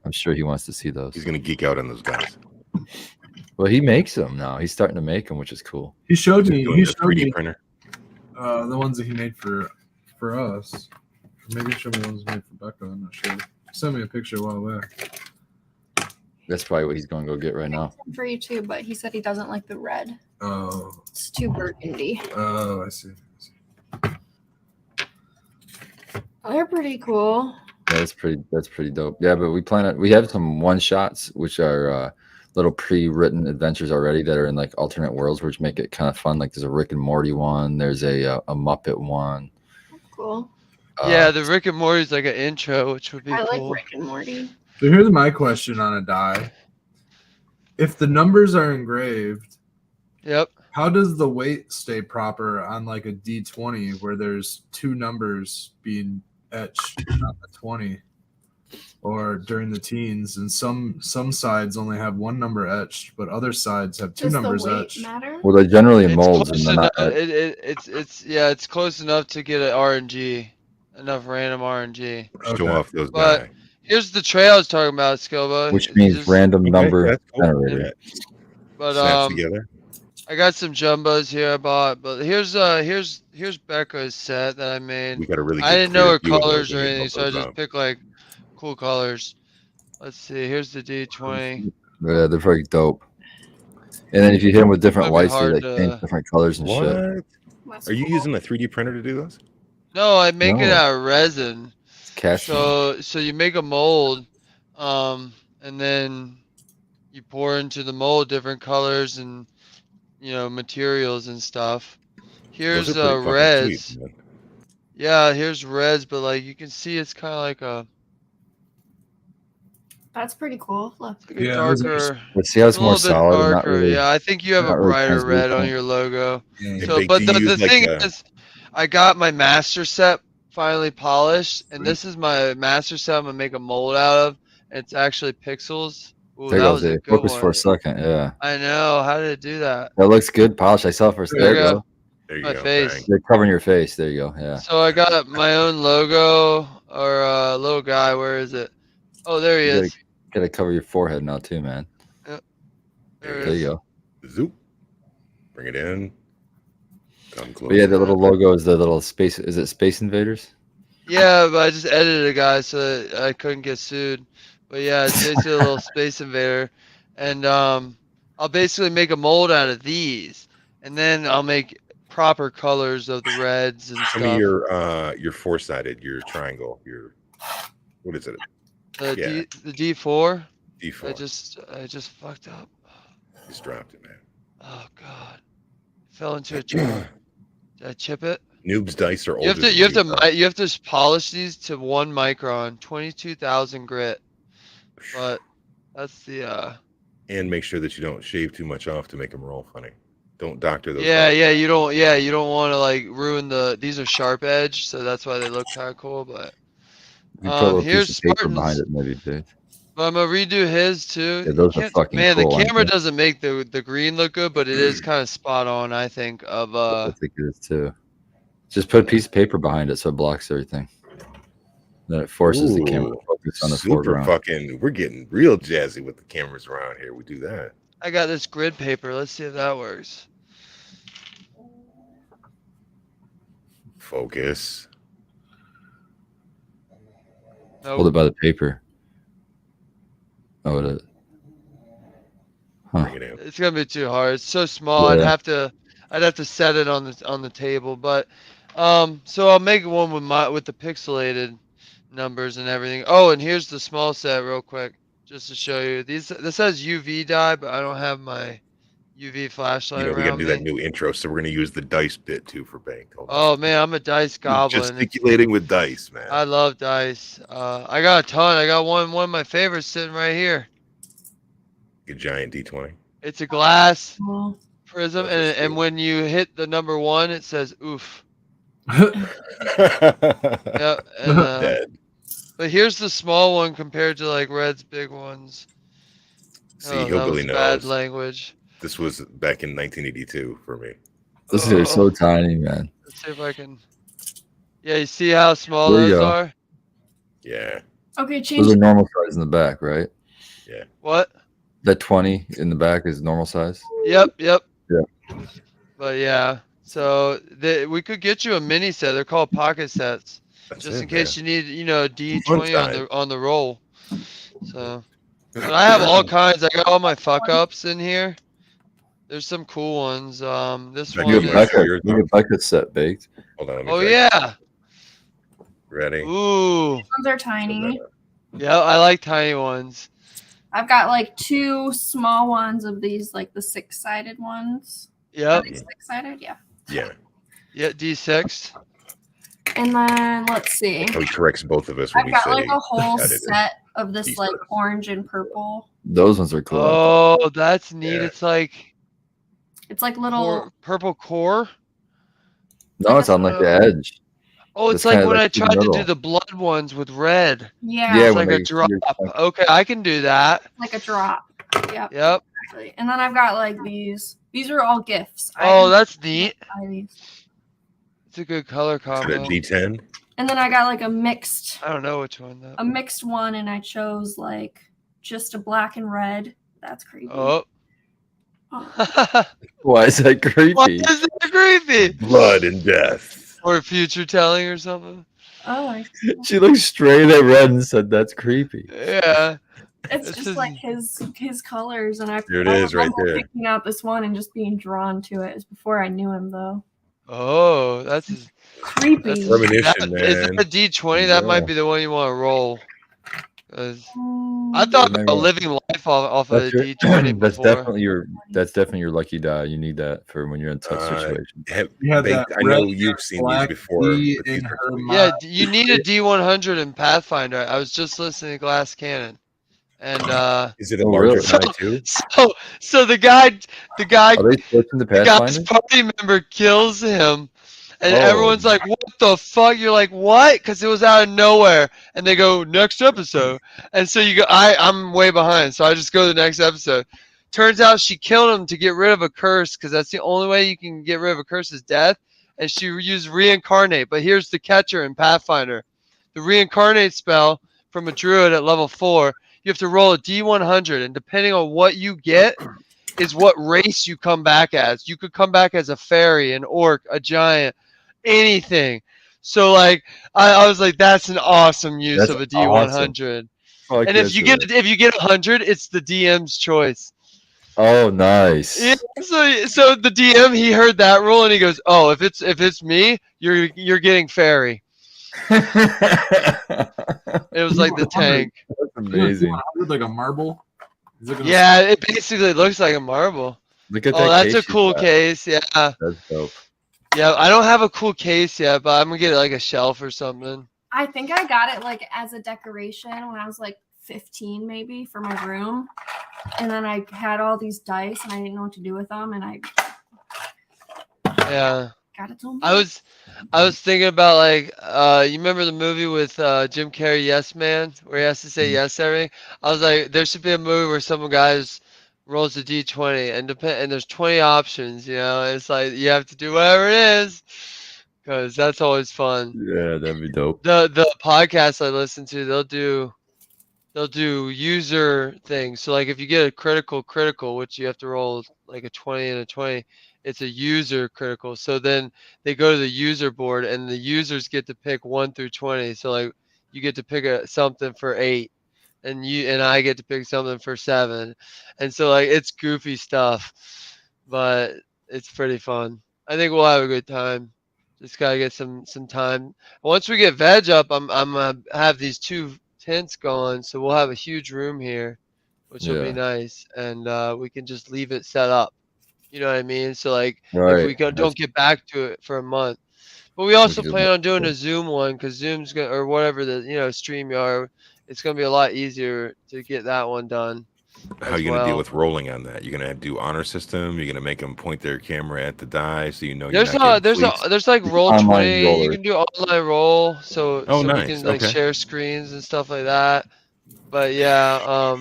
I'm sure he wants to see those. He's gonna geek out on those dice. Well, he makes them now. He's starting to make them, which is cool. He showed Just me. doing He the showed 3D me printer. the ones that he made for us. Maybe he showed me the ones he made for Becca. I'm not sure. He sent me a picture a while back. That's probably what he's going to go get right now. For you too, but he said he doesn't like the red. Oh, It's too burgundy. I see. They're pretty cool. Yeah, that's pretty dope. Yeah, but we have some one shots which are little pre-written adventures already that are in like alternate worlds, which make it kind of fun. Like there's a Rick and Morty one, there's a Muppet one. Cool. Yeah, the Rick and Morty's like an intro, which would be I cool. like Rick and Morty. So here's my question on a die. If the numbers are engraved, Yep. how does the weight stay proper on like a D20 where there's two numbers being etched on the 20 or during the teens, and some sides only have one number etched, but other sides have two Does numbers the weight etched? matter? Well, they're generally in It's molds and close they're enough. not. It's close enough to get an RNG, enough random RNG. Show Okay. off those But die. here's the trail I was talking about, Scoba. Which It's means just- random Okay, number that's cool. generator. Yeah, But snaps together. I got some jumbos here I bought. But here's Becca's set that I made. We got a really. I good didn't know clear her view of those colors or when we anything, built so I those just up. picked like cool colors. Let's see. Here's the D20. Yeah, they're very dope. And then if you hit them with different Might be lights, they hard like to- change different colors and shit. What? That's Are you cool. using a 3D printer to do those? No, I make it No. out of resin. It's casting. So you make a mold, and then you pour into the mold different colors and materials and stuff. Here's Those are pretty fucking reds. sweet, man. Yeah, here's reds, but like you can see, it's kind of like a That's pretty cool. Look. Yeah, those are darker. But see how it's a more little bit solid and not darker. really. Yeah, I think you have a not really brighter red on translucent. your logo. Yeah. So, Big, but do the you use, thing like, is, I got my master set finally polished, and this is my master set I'm gonna make a mold out of. And it's actually pixels. Ooh, There that goes was a it. good Focus one. for a second. Yeah. I know. How did it do that? That looks good. Polished. I saw it first. There There you you go. go. There you My go. face. bang. They're covering your face. There you go. Yeah. So I got my own logo or little guy. Where is it? Oh, there he You is. Gotta cover your forehead now too, man. There There it is. you go. Zoop. Bring it in. Come close. But yeah, the little logo is the little space. Is it Space Invaders? Yeah, but I just edited a guy so that I couldn't get sued. But yeah, it's basically a little space invader, and I'll basically make a mold out of these, and then I'll make proper colors of the reds and Show me stuff. your four-sided, your triangle, your what is it? The D4. D4. I just fucked up. Just dropped it, man. Oh god, fell into a chip. Did I chip it? Noob's dice are older. You have to than you have to huh? mi- you have to polish these to 1 micron, 22,000 grit. But that's the And make sure that you don't shave too much off to make them roll funny. Don't doctor those. yeah, dice. you don't want to like ruin these are sharp edge, so that's why they look kind of cool. But You put a little here's piece of paper Spartans. behind it, maybe, dude. I'm gonna redo his too. Yeah, those You are can't- fucking man, cool, the aren't camera they? doesn't make the green look good, but it is kind of spot on. I think of I think it is too. Just put a piece of paper behind it so it blocks everything. Then it forces the camera to Ooh, focus on the super foreground. fucking. We're getting real jazzy with the cameras around here. We do that. I got this grid paper. Let's see if that works. Focus. Hold it by the paper. Oh, it is. Huh. Bring it in. It's gonna be too hard. It's so small. I'd Yeah. have to set it on the table. But so I'll make one with the pixelated numbers and everything. Oh, and here's the small set real quick, just to show you. This has UV dye, but I don't have my UV flashlight We got to around do me. that new intro, so we're going to use the dice bit too for Bank. Hold on. Oh man, I'm a dice goblin. Gesticulating with dice, man. I love dice. I got a ton. I got one of my favorites sitting right here. A giant D20. It's a glass Well, prism, Those are and sweet. when you hit the number 1, it says oof. Dead. Yeah, and but here's the small one compared to like Red's big ones. See, Oh, that Hillbilly was bad knows. language. This was back in 1982 for me. Those are so tiny, man. Let's see if I can. Yeah, you see how small There you those go. are? Yeah. okay, Those change. are normal size in the back, right? Yeah. What? That 20 in the back is normal size. Yep. Yeah. But yeah, so we could get you a mini set. They're called pocket sets, That's just it, in case man. you need, a Fun D20 time. on the roll. So, but I have all kinds. I got all my fuck ups in here. There's some cool ones. This Becky, one You you get wanna is. show yours you off? get bucket set baked. Hold on, let me Oh check. yeah. Ready? Ooh. These ones are tiny. Yeah, I like tiny ones. I've got like 2 small ones of these, like the 6-sided ones. Are Yep. they 6-sided? Yeah. Yeah. Yeah, D6. And then let's see. So he corrects both of us when I've we got say like a whole edited. set of this These like ones. orange and purple. Those ones are cool. Oh, that's neat. Yeah. It's like It's like little. purple core. No, like it's a- on like the edge. Oh, It's it's like kinda when like I through the tried to do middle. the blood ones with red. Yeah. Yeah, It's when like a they- drop. you're- Okay, I can do that. Like a drop. Yep. Yep. Exactly. And then I've got like these. These are all gifts. Oh, that's neat. buy these. It's a good color Is it combo. a D10? And then I got like a mixed I don't know which one though. one, and I chose like just a black and red. That's creepy. Oh. Oh. Why is that Why creepy? is that creepy? Blood and death. Or future telling or something? Oh, I- She looked straight at Red and said, "That's creepy." Yeah. it's It's just just- like his colors, and I There it I is, right remember there. picking out this one and just being drawn to it. It's before I knew him though. Oh, that's Creepy. That's- Premonition, is that man. a D20? That Yeah. might be the one you want to roll. 'Cause I Mm, thought Maybe. about living life off of a That's, your, D20 that's before. definitely your lucky die. You need that for when you're in tough situations. You had Bank, that I know red you've seen these black before. D But these in are her sweet. Yeah, mind. you need a D100 in Pathfinder. I was just listening to Glass Cannon, and Is it a Oh, larger really? die too? so the guy Are they switching to the guy's Pathfinder? party member kills him, and Oh. everyone's like, "What the fuck?" You're like, "What?" Because it was out of nowhere, and they go, "Next episode," and so you go, I'm way behind, so I just go to the next episode. Turns out she killed him to get rid of a curse, because that's the only way you can get rid of a curse is death, and she used reincarnate. But here's the catcher in Pathfinder: the reincarnate spell from a druid at level 4. You have to roll a D100, and depending on what you get, is what race you come back as. You could come back as a fairy, an orc, a giant, anything. So like I was like, that's an awesome use That's of a D100. Fuck And if yes, you it get is. 100, it's the DM's choice. Oh, nice. Yeah, so the DM, he heard that rule and he goes, "Oh, if it's me, you're getting fairy." It was like the tank. That's amazing. Like a marble. Is it gonna- Yeah, it basically looks like a marble. Look at that. Oh, that's a case you cool got. case. Yeah. That's dope. Yeah, I don't have a cool case yet, but I'm gonna get like a shelf or something. I think I got it like as a decoration when I was like 15 maybe for my room. And then I had all these dice and I didn't know what to do with them, and I Yeah. got it to him. I was thinking about like you remember the movie with Jim Carrey, Yes Man, where he has to say yes to everything? I was like, there should be a movie where some guys rolls a D20 and there's 20 options, it's like you have to do whatever it is, because that's always fun. Yeah, that'd be dope. The podcast I listen to, they'll do user things. So like if you get a critical, which you have to roll like a 20 and a 20, it's a user critical. So then they go to the user board and the users get to pick 1 through 20. So like you get to pick something for 8. and I get to pick something for 7, and so like it's goofy stuff, but it's pretty fun. I think we'll have a good time. Just gotta get some time. Once we get veg up, I'm gonna have these 2 tents going, so we'll have a huge room here, which will be Yeah. nice, and we can just leave it set up. You know what I mean? So like if Right. we That's don't get back to it for a month. But we we also could do plan on doing a Zoom one because Zoom's gonna or whatever the StreamYard. It's gonna be a lot easier to get that one done How as you gonna deal well. with rolling on that? You're gonna do honor system. You're gonna make them point their camera at the die so you know you're There's not getting there's like roll online 20. You rollers. can do online roll, so Oh, we nice. can like Okay. share screens and stuff like that. But yeah,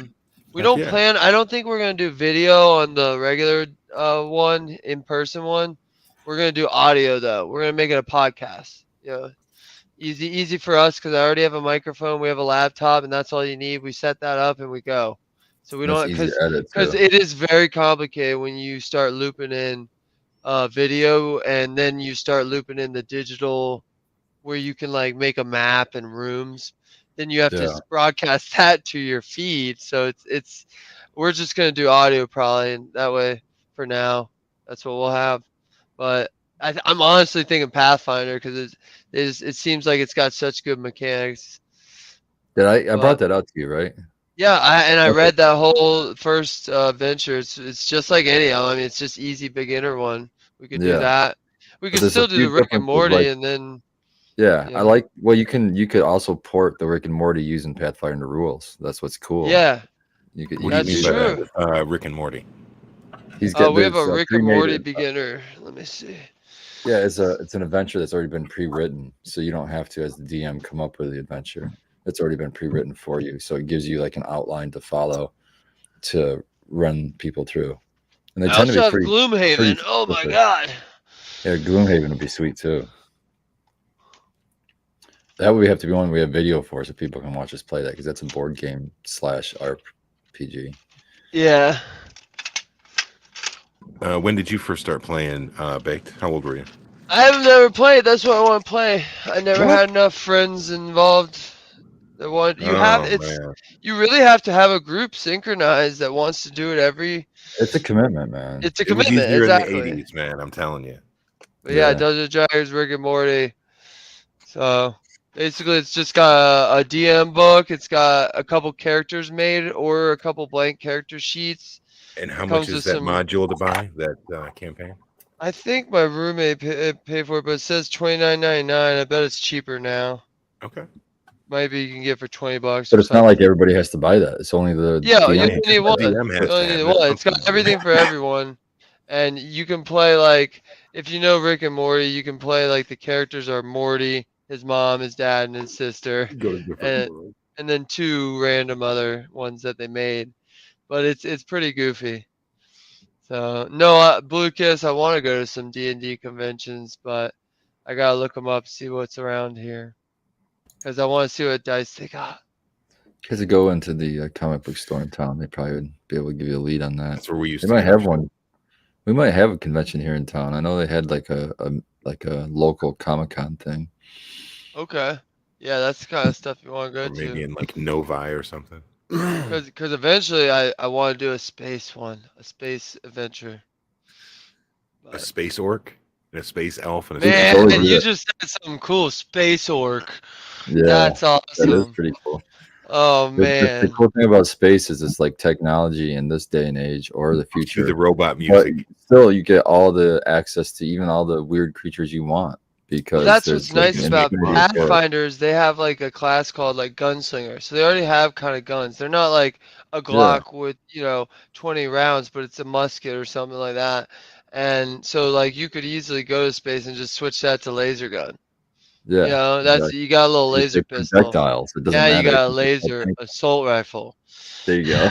we Heck don't yeah. plan. I don't think we're gonna do video on the regular one in person one. We're gonna do audio though. We're gonna make it a podcast. Yeah. Easy for us because I already have a microphone. We have a laptop, and that's all you need. We set that up and we go. So we That's don't easy to edit because too. it is very complicated when you start looping in video and then you start looping in the digital where you can like make a map and rooms. Then you have to Yeah. broadcast that to your feed. So it's we're just gonna do audio probably, and that way for now that's what we'll have. But I'm honestly thinking Pathfinder because it seems like it's got such good mechanics. Did I But brought that out to you, right? yeah, I Okay. read that whole first venture. It's just like any of them. I mean, it's just easy beginner one. We could do Yeah. that. We But could there's a still do few the Rick and differences. Morty, Like, and then yeah, I yeah, like. Well, you could also port the Rick and Morty using Pathfinder rules. That's what's cool. yeah, You What do you that's mean could by do that. that true. with Rick and Morty? He's got We have a there's Rick and pre-made. Morty beginner. Let me see. Yeah, it's an adventure that's already been pre-written, so you don't have to, as the DM, come up with the adventure. It's already been pre-written for you, so it gives you like an outline to follow to run people through, and they I tend to also be have pretty Gloomhaven. Oh my specific. god. Yeah, Gloomhaven would be sweet too. That would have to be one we have video for, so people can watch us play that because that's a board game / RPG. Yeah. When did you first start playing Baked? How old were you? I have never played. That's what I want to play. I never What? had enough friends involved. That want you have Oh it's man, you really have to have a group synchronized that wants to do it every. It's a commitment, man. It's a it was commitment, easier in the exactly. '80s, man. I'm telling you. But yeah, Yeah. Dungeons and Dragons, Rick and Morty. So basically, it's just got a DM book. It's got a couple characters made or a couple blank character sheets. And how It much comes is with that some. module to buy? That campaign? I think my roommate paid for it, but it says $29.99. I bet it's cheaper now. Okay. Maybe you can get it for $20 But or it's not like something. everybody has to buy that. It's only the Yeah, you DM. only need The one. DM You has to only need have one. it. It's got everything for everyone. And you can play like if you know Rick and Morty, you can play like the characters are Morty, his mom, his dad, and his sister, Go to different and world. and then 2 random other ones that they made. But it's pretty goofy. So no, Blue Kiss. I want to go to some D&D conventions, but I gotta look them up, see what's around here, because I want to see what dice they got. Has to go into the comic book store in town. They probably would be able to give you a lead on that. That's where we used They to might go. have one. We might have a convention here in town. I know they had like a local Comic-Con thing. Okay. Yeah, that's the kind of stuff you want to Or go maybe to. in like Novi or something. Because eventually I want to do a space one, a space adventure. A But space orc and a space elf and a man, space totally do you it. just said something cool. Space orc. Yeah, That's that is awesome. pretty cool. Oh The man. cool thing about space is it's like technology in this day and age or the Do future. the robot But music. still, you get all the access to even all the weird creatures you want because Well, that's there's what's like nice an about infinity of it. Pathfinders. They have like a class called like gunslinger, so they already have kind of guns. They're not like a Yeah, Glock with 20 rounds, but it's a musket or something like that. And so like you could easily go to space and just switch that to laser gun. yeah, That's exactly. you got a little Just say laser pistol. projectiles. It doesn't Now you matter. It got a can be like laser assault rifle. there you go.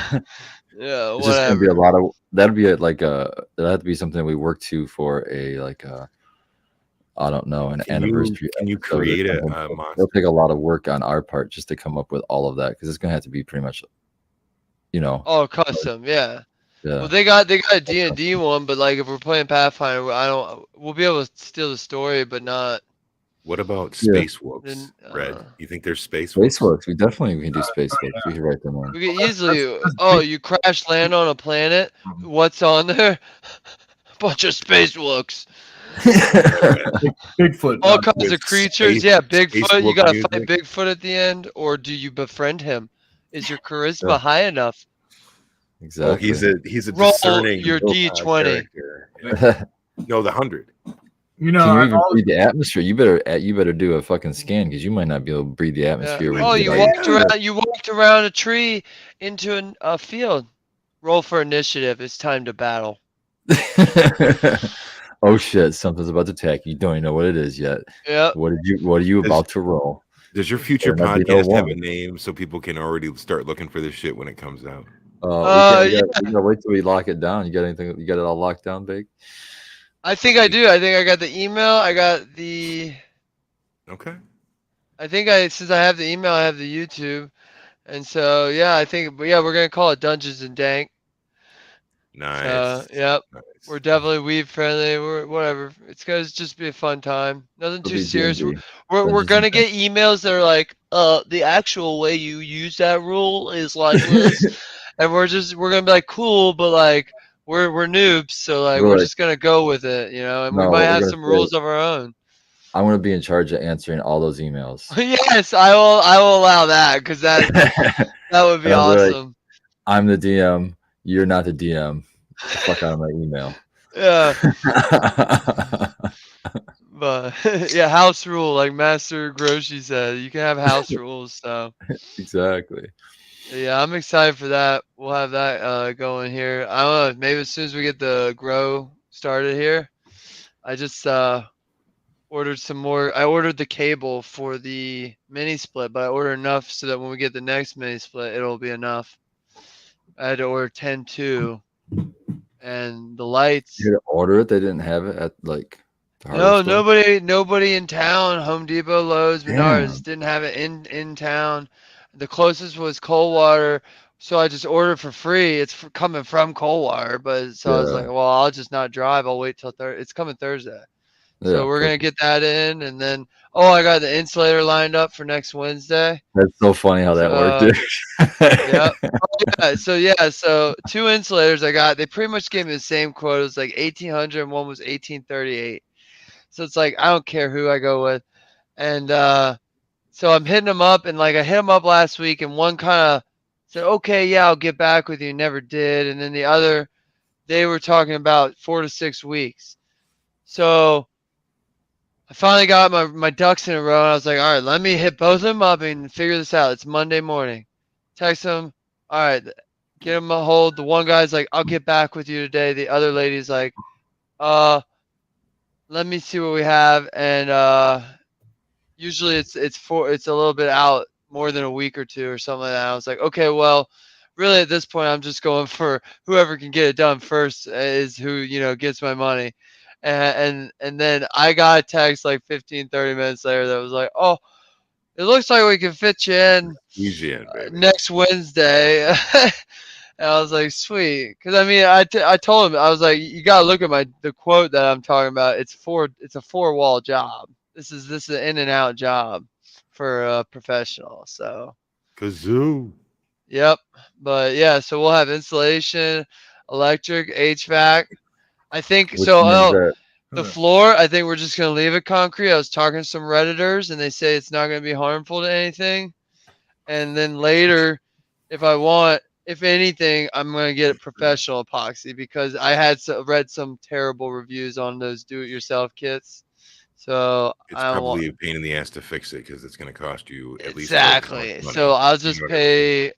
Yeah, It's just gonna be a whatever. lot of that'd be like that'd have to be something we work to for a like a I don't know an anniversary Can you episode or create something. a It'll monster? take a lot of work on our part just to come up with all of that because it's gonna have to be pretty much Oh, custom, yeah. Well, yeah. they got a D&D one, but like if we're playing Pathfinder, we'll be able to steal the story, but not. What about Yeah. space whoops, Then, Red? You think there's space whoops? Space works. We definitely can do space works. We can write them in. we could easily. that's Oh, big. you crash land on a planet. What's on there? Bunch of space looks. Bigfoot. All kinds With of creatures. space- Yeah, space Bigfoot. You whoop gotta music? fight Bigfoot at the end, or do you befriend him? Is your charisma Yeah. high enough? Exactly. Oh, he's a Roll discerning your D20. character. you No, the 100. You know, Can you I've even always, breathe the atmosphere? You better do a fucking scan because you might not be able to breathe the Yeah. atmosphere. when Oh, get you out walked of around. You walked around a tree into a field. Roll for initiative. It's time to battle. Oh shit! Something's about to attack you. You don't even know what it is yet. Yep. What are you about to roll? Does your future Better not be no podcast have a one. name so people can already start looking for this shit when it comes out? Yeah. We gotta wait till we lock it down. You got anything? You got it all locked down, Big? I think I do. I think I got the email. I got the. Okay. I think since I have the email, I have the YouTube, and so yeah, I think we're gonna call it Dungeons and Dank. Nice. So yep, Nice. we're definitely weed friendly. We're whatever. It's gonna just be a fun time. Nothing It'll too be serious. D&D. We're Dungeons gonna and get emails that are like, the actual way you use that rule is like this, and we're gonna be like, cool, but like we're noobs, so like We're we're like, just gonna go with it, you know, and we no, might what we're have gonna some say, rules of our own. I'm gonna be in charge of answering all those emails. Yes, I will. I will allow that because that would be And I'll be like, awesome. I'm the DM. You're not the DM. Get the fuck out of my email. Yeah, but yeah, house rule, like Master Groshi said, you can have house rules. So Exactly. yeah, I'm excited for that. We'll have that going here. I don't know. Maybe as soon as we get the grow started here, I just ordered some more. I ordered the cable for the mini split, but I ordered enough so that when we get the next mini split, it'll be enough. I had to order 10 too. And the lights. You had to order it. They didn't have it at like the No, hardware store. nobody in town. Home Depot, Lowe's, Menards Damn. didn't have it in town. The closest was Coldwater, so I just ordered for free. It's coming from Coldwater, but so I was like, Yeah. well, I'll just not drive. I'll wait till Thursday. It's coming Thursday, so Yeah. we're gonna Perfect. get that in, and then I got the insulator lined up for next Wednesday. That's so funny how that worked. So Dude. yeah. So 2 insulators I got. They pretty much gave me the same quote. It was like 1,800, and one was 1,838. So it's like I don't care who I go with. And so I'm hitting them up, and like I hit them up last week, and one kind of said, "Okay, yeah, I'll get back with you." Never did. And then the other, they were talking about 4 to 6 weeks. So I finally got my ducks in a row, and I was like, "All right, let me hit both of them up and figure this out." It's Monday morning. Text them. All right, get them a hold. The one guy's like, "I'll get back with you today." The other lady's like, let me see what we have, and usually it's a little bit out more than a week or two or something like that. I was like, okay, well, really at this point I'm just going for whoever can get it done first is who gets my money, and then I got a text like 15-30 minutes later that was like, oh, it looks like we can fit you in Easy in, baby. next Wednesday. And I was like, sweet, because I mean, I told him, I was like, you gotta look at the quote that I'm talking about. It's a 4-wall job. This is an in and out job for a professional. So Kazoo. yep, but yeah, so we'll have insulation, electric, HVAC. I think Which so. means Oh, that the floor, I think we're just gonna leave it concrete. I was talking to some Redditors, and they say it's not gonna be harmful to anything. And then later, if anything, I'm gonna get professional epoxy because I had read some terrible reviews on those do-it-yourself kits. So It's I don't want probably a pain in the ass to fix it because it's going to cost you at least twice as much exactly. money. So I'll You just know what I mean? pay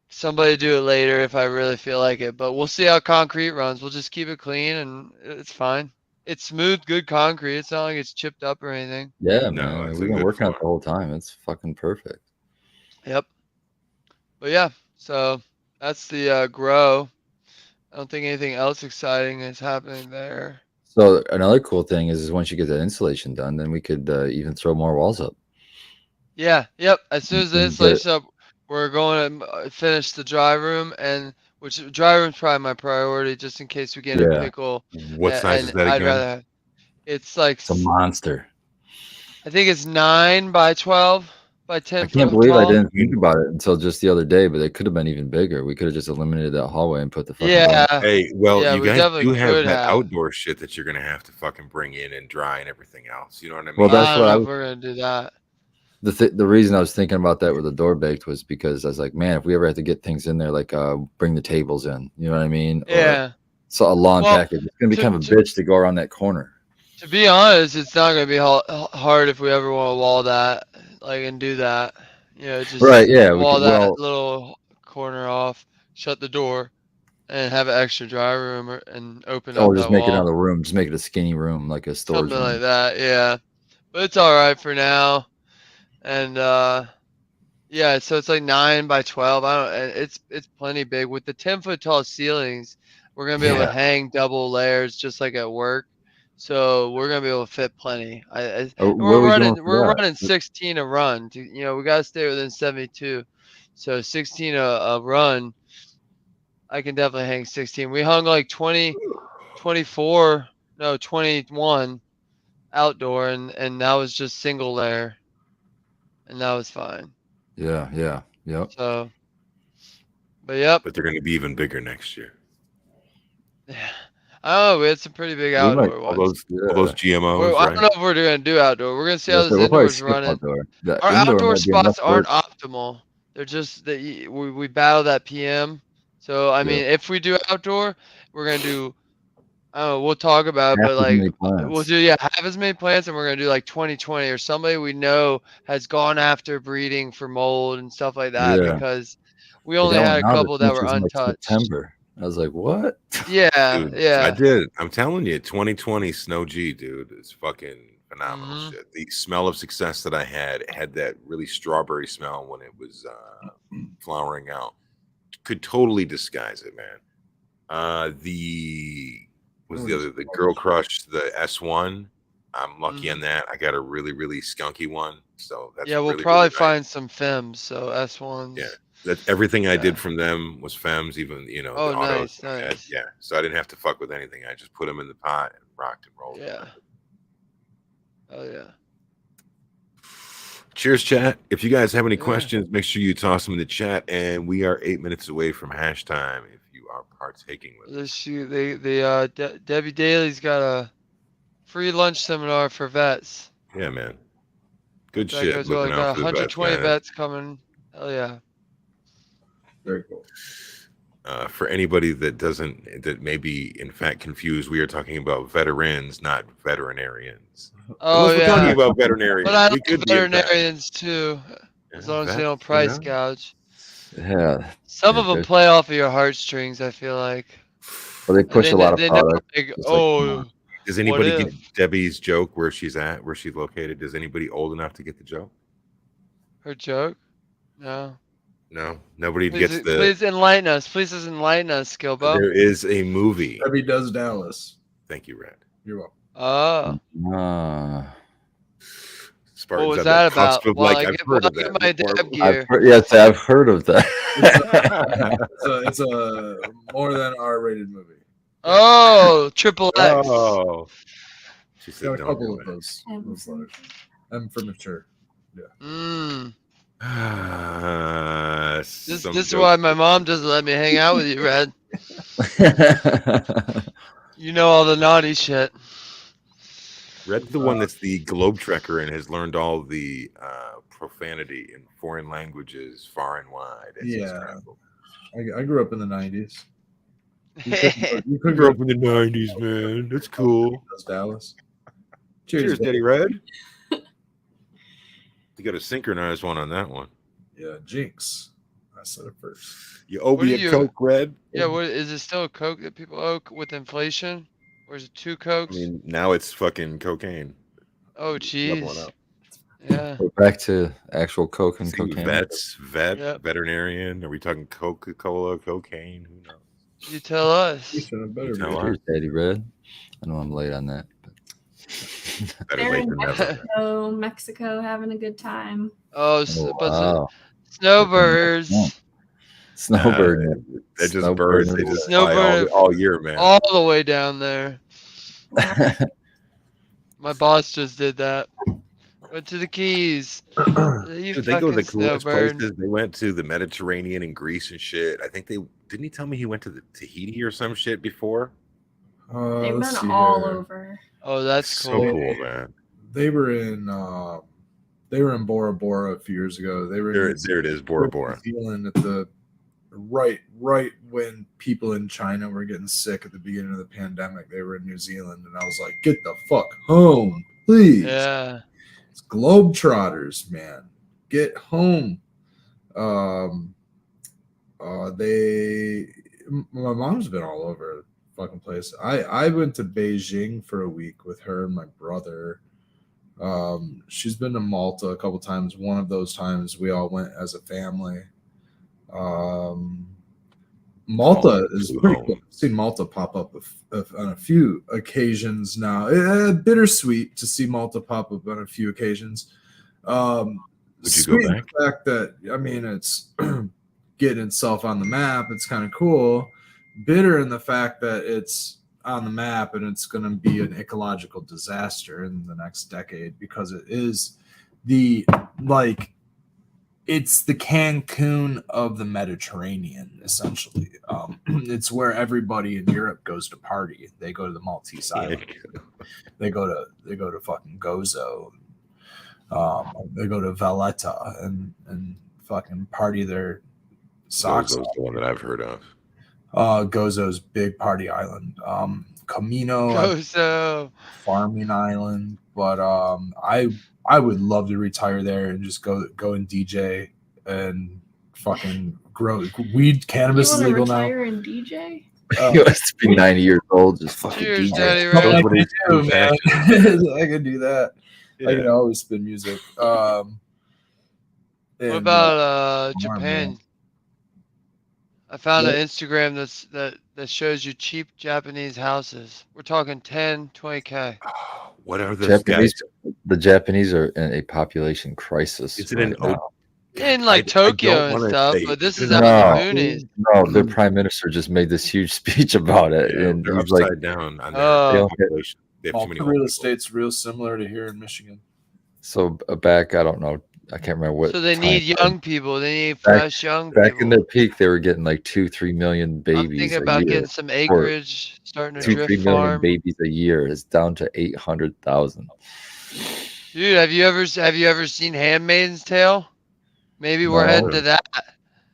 somebody to do it later if I really feel like it. But we'll see how concrete runs. We'll just keep it clean and it's fine. It's smooth, good concrete. It's not like it's chipped up or anything. yeah, No, man. it's We've a been good working on it floor. the whole time. It's fucking perfect. Yep. But yeah, so that's the grow. I don't think anything else exciting is happening there. So another cool thing is once you get that installation done, then we could even throw more walls up. Yeah, yep. As soon as the And installation's up, we're going to finish the dry room, and which dry room's probably my priority, just in case we get in a Yeah, pickle. What size is And that I'd again? rather it's like it's a monster. I think it's 9 by 12 by 10 I can't foot believe I tall. didn't think about it until just the other day, but it could have been even bigger. We could have just eliminated that hallway and put the fucking door. Yeah. Hey, well, Yeah, you we guys definitely do have could that have. outdoor shit that you're gonna have to fucking bring in and dry and everything else. You know what I mean? Well, that's I don't what I know if was. we're gonna do that. The reason I was thinking about that with the door baked was because I was like, man, if we ever have to get things in there, like bring the tables in, you know what I mean? Or Yeah. so a lawn Well, package. It's gonna be to, kind of a to, bitch to go around that corner. to be honest, it's not gonna be hard if we ever want to wall that, like, and do that. You know, Right? just Yeah. We wall could. that Well, little corner off, shut the door, and have an extra dry room and open up or just that make it wall. another room. Just make it a skinny room, like a storage Something like room. that, yeah. But it's all right for now. And yeah, so it's like 9 by 12. I don't. And it's plenty big with the 10-foot tall ceilings. We're gonna be able to Yeah. hang double layers just like at work. So we're gonna be able to fit plenty. And What are we doing we're for running that? 16 a run. You know, we gotta stay within 72. So 16 a run. I can definitely hang 16. We hung like 20, 24, no 21 outdoor, and that was just single layer, and that was fine. Yeah. Yeah. Yep. So, but yep. But they're gonna be even bigger next year. Yeah. I don't know. We had some pretty big We might. outdoor All ones. those GMOs, I right? don't know if we're gonna do outdoor. We're gonna see how Yeah. this So we'll probably indoor's skip running. outdoor. The Our indoor outdoor might be enough spots aren't work. optimal. They're just that we battle that PM. So I Yeah. mean, if we do outdoor, we're gonna do. I don't know. We'll talk about it, Half but as like many we'll plants. do half as many plants, and we're gonna do like 2020 or somebody we know has gone after breeding for mold and stuff like that Yeah. because we Hey, only that one had a now that couple that were finishes in like untouched. September. I was like, what? Yeah, Dude, I yeah. did. I'm telling you, 2020 Snow G, dude, it's fucking phenomenal Hmm. shit. The smell of success that I had that really strawberry smell when it was flowering out. Could totally disguise it, man. The was the other the Girl Crush, the S1. I'm lucky on that. I got a really, really skunky one. So that's Yeah, we'll really, really probably nice. find some FEMs, so Yeah. S1s. That everything I Yeah. did from them was FEMs, even the Oh, autos. nice, I had. nice. Yeah, so I didn't have to fuck with anything. I just put them in the pot and rocked and rolled. Yeah. Oh, yeah. Cheers, chat. If you guys have any Yeah. questions, make sure you toss them in the chat. And we are 8 minutes away from hash time. If you are partaking with us. Let's shoot. Debbie Daly's got a free lunch seminar for vets. Yeah, man. Good That shit. goes well. Looking Got out for the vets, 120 man. vets coming. Hell yeah. Very cool. For anybody that may be in fact confused, we are talking about veterans, not veterinarians. Oh, Unless we're talking yeah. about veterinarians, But I we like could be a vet. veterinarians too, as long as they don't Vets, price gouge. Yeah. Some of them play off of your heartstrings, I feel like. Well, they And push a lot of they never product. like, It's like, come oh, on. Does what anybody get if? Debbie's joke where she's at, where she's located? Does anybody old enough to get the joke? Her joke? No. No, nobody gets the. Please enlighten us. Please enlighten us, Skilbo. There is a movie. Debbie does Dallas. Thank you, Red. You're welcome. Oh. Spartan's What was on that the cusp about? of, Well, like, I've heard of that my before. dab gear. Yes, I've heard of that. It's a more than R-rated movie. Oh, triple X. Oh, she said, Got a "Don't couple do of it." those letters. I'm for mature. Mm. This This is why my mom doesn't let me hang out with you, Red. You know all the naughty shit. Red's the one that's the globe trekker and has learned all the profanity in foreign languages far and wide. As he's Yeah. traveled. I grew up in the 90s. You I couldn't grew up in the 90s, man. That's cool. That's Dallas. Cheers, Daddy Red. You got to synchronize one on that one. Yeah, Jinx. I said it first. You owe What me are a you- Coke, Red. Yeah, what is it still a Coke that people owe with inflation? Or is it 2 Cokes? I mean, now it's fucking cocaine. Oh, Leveling jeez. up. Yeah. We're back to actual coke and See, cocaine. vet, Yep. veterinarian. Are we talking Coca-Cola, cocaine? Who knows? You tell us. You should have better You tell be. us. Cheers, Daddy Red. I know I'm late on that. But... Better They're late in than never. Mexico, having a good time. Oh, Oh, but wow. snowbirds. Snowbird. They're just Snowbird. birds. They just fly Snowbird. all year, man. All the way down there. My boss just did that. Went to the Keys. You Dude, they go to the fucking coolest snowbird. places. They went to the Mediterranean and Greece and shit. I think they didn't he tell me he went to the Tahiti or some shit before? They've Let's been see all here. over. Oh, that's So cool. cool, man. They were in Bora Bora a few years ago. They were in There it is, Bora Bora. New Zealand at the right when people in China were getting sick at the beginning of the pandemic. They were in New Zealand, and I was like, "Get the fuck home, please!" Yeah. It's Globetrotters, man. Get home. My mom's been all over the fucking place. I went to Beijing for a week with her and my brother. She's been to Malta a couple times. One of those times we all went as a family. Malta is pretty cool. I've seen Malta pop up on a few occasions now. Bittersweet to see Malta pop up on a few occasions. Would you go back? The fact that, I mean, it's getting itself on the map. It's kind of cool. Bitter in the fact that it's on the map and it's going to be an ecological disaster in the next decade, because it is it's the Cancun of the Mediterranean, essentially. It's where everybody in Europe goes to party. They go to the Maltese Island. They go to fucking Gozo. They go to Valletta and fucking party their socks. Gozo's the one that I've heard of. Gozo's big party island. Camino, Gozo. farming island. But I would love to retire there and just go and DJ and fucking grow weed. Cannabis is legal now. Retire and DJ? He wants to be 90 years old, just fucking Cheers, DJ. Daddy That's Ray. what I do, man. I can do that. I can Yeah. always spin music. What about Japan? man. I found What? an Instagram that shows you cheap Japanese houses. We're talking 10, 20K. What are the Japanese, guys? the Japanese are in a population crisis. Is it right an now. In like I Tokyo don't and wanna stuff, say- but this is No. up in the boonies. No, their prime minister just made this huge speech about it, Yeah, and they're he's like, upside down on their Oh. population. They have too many Malta old real people. estate's real similar to here in Michigan. so back, I don't know, I can't remember what. So they time need frame. young people. They need fresh young Back people. in their peak, they were getting like 2-3 million I'm babies thinking a about year. getting some acreage, starting a 2-3 drift million farm. babies a year. It's down to 800,000. Dude, have you ever seen Handmaid's Tale? Maybe we're No. heading to that.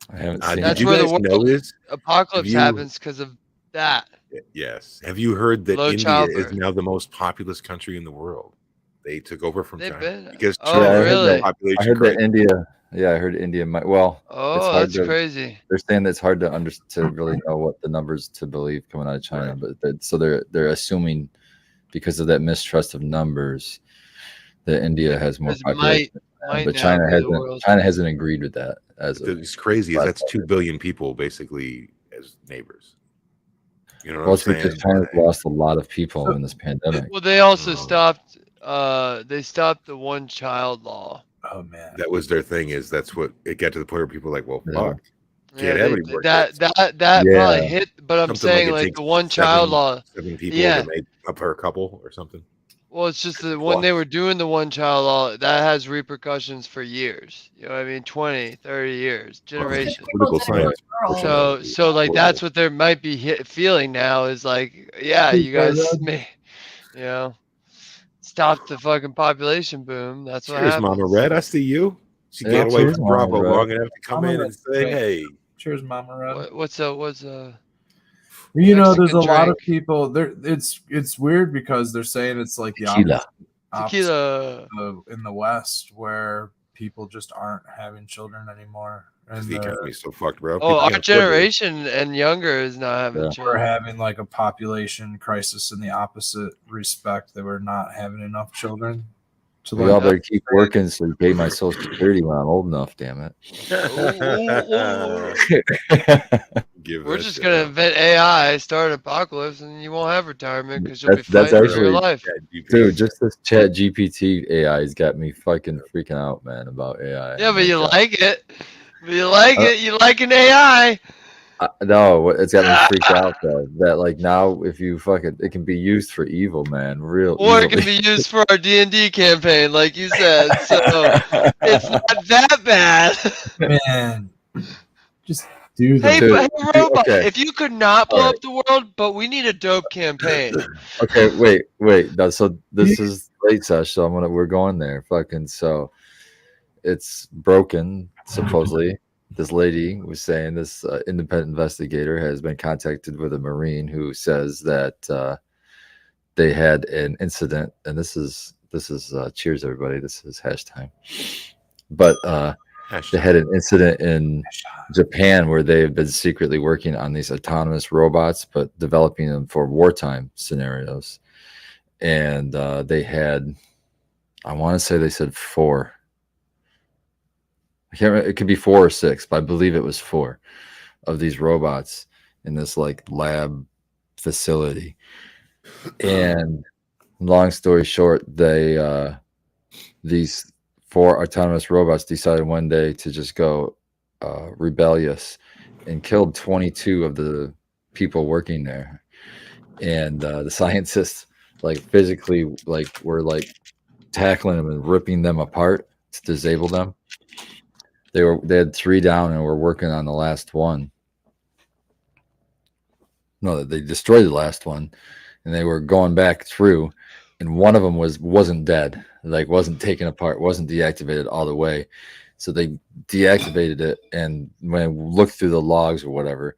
I haven't seen Did That's it. you where the guys know world- this? Apocalypse you- happens because of that. Yes. Have you heard that Low India childbirth. is now the most populous country in the world? They took over from They've China been. because Oh, China Yeah, I heard had really? the population I heard crisis. that India. Yeah, I heard India might. Well, it's Oh, hard that's to. crazy. They're saying that it's hard to really know what the numbers to believe coming out of China, Right. so they're assuming because of that mistrust of numbers that India has more Because population. might But now China be the hasn't. world's- China hasn't agreed with that as of. It's crazy. Is that's 2 billion people basically as neighbors. You know what Well, I'm it's because saying? China's lost a lot of people in this pandemic. Well, they also Oh. stopped. They stopped the one-child law. Oh man. That was their thing. Is that's what it got to the point where people were like, well, Yeah. fuck. Can't have any more that kids. that Yeah. probably hit. But I'm Something saying it like takes the one-child law. 7 people Yeah. to make up for a couple or something. Well, it's just that when they were doing the one-child law, that has repercussions for years. You know what I mean? 20, 30 years, generations. Political science. So like that's what they might be feeling now is like, yeah, you guys may, you know, stop the fucking population boom. That's what Cheers, happens. Mama Red. I see you. She Yeah, got away cheers, from Mama Bravo Red. long enough to come Mama in and Red's say, great. hey. Cheers, Mama Red. What's a You know, there's a Mexican lot of drink? people there. It's weird because they're saying it's like the Tequila. opposite tequila? in the West, where people just aren't having children anymore, and The economy's so fucked, bro. Oh, People our can't afford it. generation and younger is not having Yeah. we're children. having like a population crisis in the opposite respect, that we're not having enough children. To We all better keep working so you pay my Social Security when I'm old enough. Damn it. Give We're that just shit gonna up. invent AI, start an apocalypse, and you won't have retirement because you'll be That's fighting for your actually- life. Dude, just this Chat GPT AI has got me fucking freaking out, man, about AI. Yeah, but Like, you like it. But you like it. You like an AI. No, it's got me freaked out though. That like now, if you fucking, it can be used for evil, man, real Or it can easily. be used for our D&D campaign, like you said. So it's not that bad. Man, just do Hey, the. Dude, but hey, robot, okay, if you could not all blow right, up the world, but we need a dope campaign. okay, wait. No, so this is late sesh, so we're going there. Fucking so it's broken supposedly. This lady was saying this independent investigator has been contacted with a Marine who says that they had an incident, and this is cheers everybody. This is hash time, but they had an incident in Japan where they have been secretly working on these autonomous robots, but developing them for wartime scenarios. And they had, I want to say they said 4. I can't remember, it could be 4 or 6, but I believe it was 4 of these robots in this like lab facility. And long story short, these 4 autonomous robots decided one day to just go rebellious and killed 22 of the people working there. And the scientists like physically like were like tackling them and ripping them apart to disable them. They had 3 down and were working on the last one. No, they destroyed the last one, and they were going back through, and one of them wasn't dead, like wasn't taken apart, wasn't deactivated all the way. So they deactivated it, and when I looked through the logs or whatever,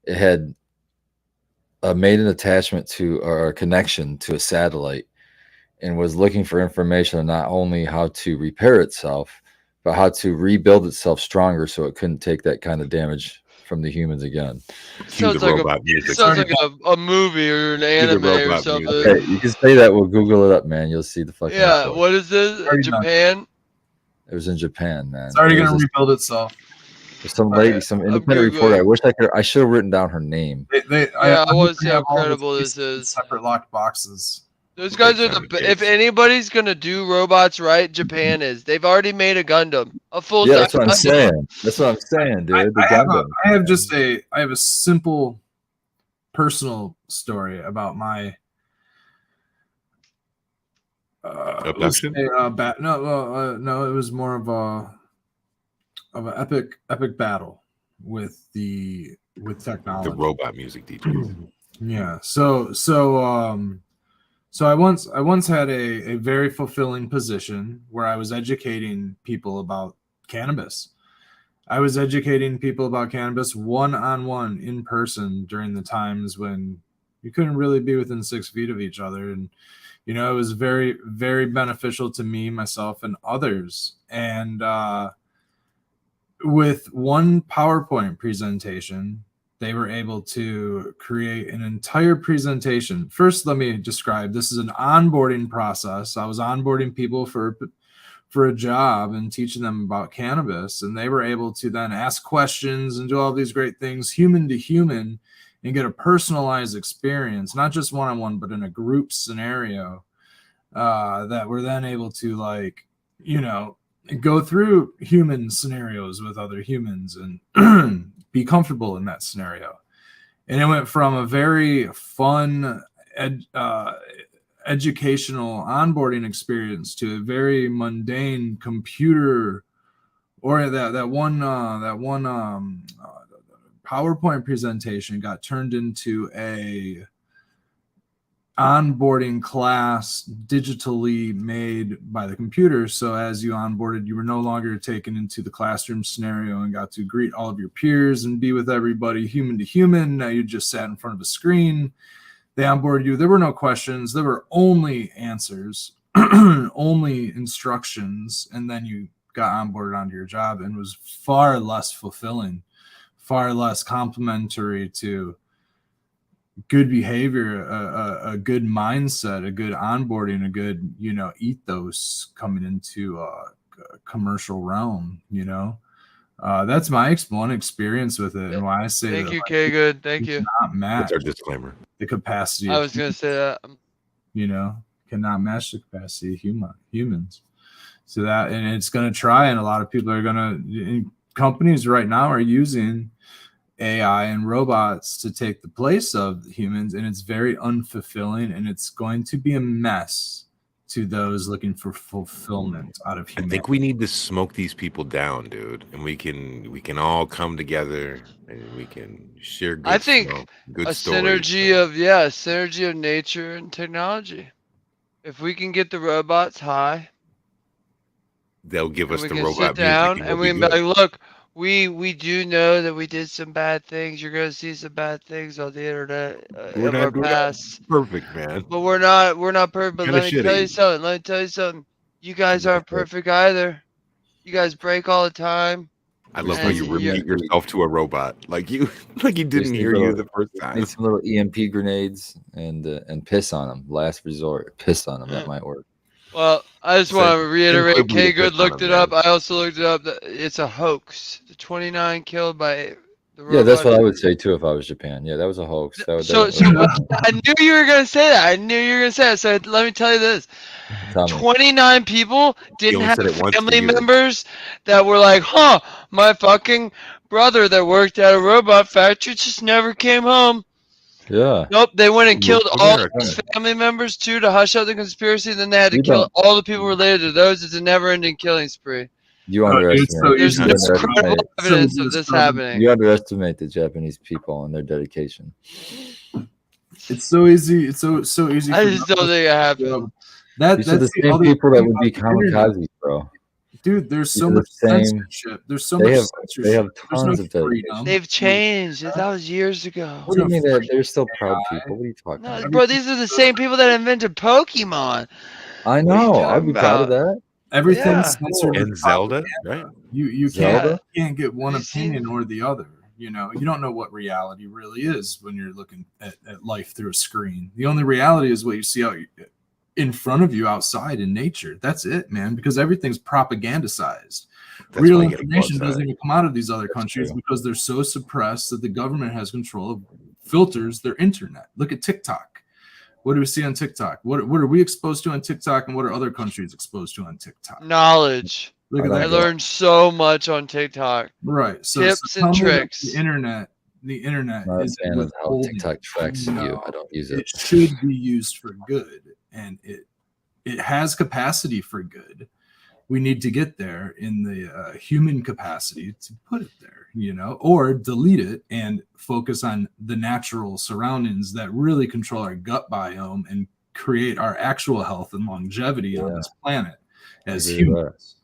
it had made an attachment to or a connection to a satellite, and was looking for information on not only how to repair itself, but how to rebuild itself stronger so it couldn't take that kind of damage from the humans again. Cue the Sounds like robot music. a movie or an anime or robot something. music. Okay, you can say that. We'll Google it up, man. You'll see the fucking. Yeah, report. what is this? Already done. Japan? It was in Japan, man. It's already It was going to rebuild itself. some lady, some independent Googling. reporter. I wish I should have written down her name. I want to see how have all the credible this pieces in is. Separate locked boxes. Those guys are the. If anybody's gonna do robots right, Japan is. They've already made a Gundam, a full. Yeah, that's what I'm saying. That's what I'm saying, dude. I have a simple personal story about my Abduction? no, it was more of an epic battle with technology. The robot music DJ. Yeah. So I once had a very fulfilling position where I was educating people about cannabis. I was educating people about cannabis one-on-one in person during the times when you couldn't really be within 6 feet of each other. And, it was very, very beneficial to me, myself, and others. And with one PowerPoint presentation, they were able to create an entire presentation. First, let me describe, this is an onboarding process. I was onboarding people for a job and teaching them about cannabis, and they were able to then ask questions and do all these great things human to human and get a personalized experience, not just one-on-one, but in a group scenario that we're then able to go through human scenarios with other humans and be comfortable in that scenario. And it went from a very fun educational onboarding experience to a very mundane computer or that one PowerPoint presentation got turned into a onboarding class digitally made by the computer. So as you onboarded, you were no longer taken into the classroom scenario and got to greet all of your peers and be with everybody human to human. Now you just sat in front of a screen. They onboarded you. There were no questions. There were only answers, only instructions. And then you got onboarded onto your job, and was far less fulfilling, far less complimentary to good behavior, a good mindset, a good onboarding, a good, ethos coming into a commercial realm, That's my one experience with it, and why I say Thank that, you, K. Good. Thank you. not match That's our disclaimer. the capacity. I was gonna say that. Cannot match the capacity of humans. So that, and it's going to try, and a lot of people are going to. Companies right now are using AI and robots to take the place of humans, and it's very unfulfilling, and it's going to be a mess to those looking for fulfillment out of I humanity. think we need to smoke these people down, dude, and we can all come together and we can share good I think smoke, good a stories. synergy of nature and technology. If we can get the robots high, They'll give and us we the can sit robot music down and and we'll we be can be good. like, look, we do know that we did some bad things. You're gonna see some bad things on the internet We're of our not past, perfect, man. but we're not perfect. But Kinda let me tell you shitty. something. Let me tell you something. You guys aren't perfect either. You guys break all the time. I We love just how And you need- repeat yourself to a robot, like he didn't need hear you little- the first Need time. some little EMP grenades and piss on them. Last resort, piss on them. That might work. Well, I just want to Send reiterate. Quigley to K Good piss on looked him, it up. man. I also looked it up. It's a hoax. The 29 killed by the Yeah, that's what robots. I would say too if I was Japan. Yeah, that was a hoax. That, So, that, I knew you were gonna say that. I knew you were gonna say that. So let me tell you this: tell me. 29 people He didn't only have said it once to family you. members that were like, "Huh, my fucking brother that worked at a robot factory just never came home." Yeah. Nope, they went and He killed moved to all America. his family members too to hush up the conspiracy. Then they had to You kill don't- all the people related to those. It's a never-ending killing spree. You Oh, dude, underestimate. so There's easy you to scrub. incredible underestimate. evidence So of this scrub. happening. You underestimate the Japanese people and their dedication. It's so easy. It's so easy. I for just them don't to think it happened. scrub. That's These are the same other people that thing would be about the internet. kamikazes, bro. Dude, there's These so are the much same- censorship. There's so They much have censorship. There's no tons of dedication. freedom. They've changed. That was years ago. What do you mean that they're still proud people? What are you talking No, about? bro, these are the same people that invented Pokemon. I What are you know. I'd talking be proud of about? that. Everything's Yeah. censored. And with Zelda, propaganda. right? You Zelda? can't get one Have you seen- opinion or the other. You know, you don't know what reality really is when you're looking at life through a screen. The only reality is what you see out in front of you outside in nature. That's it, man, because everything's propagandized. That's Real why you gotta go information doesn't outside. even come out of these other That's countries true. because they're so suppressed that the government has control of filters their internet. Look at TikTok. What do we see on TikTok? What are we exposed to on TikTok, and what are other countries exposed to on TikTok? Knowledge. Look at I I that. don't learned so much on TikTok. Right. So Tips and tell me that tricks. the internet I'm not a is fan of how withholding. TikTok tracks you. No, I don't use it it. should be used for good, and it has capacity for good. We need to get there in the human capacity to put it there, you know, or delete it and focus on the natural surroundings that really control our gut biome and create our actual health and longevity on Yeah. this planet as agree with that. humans.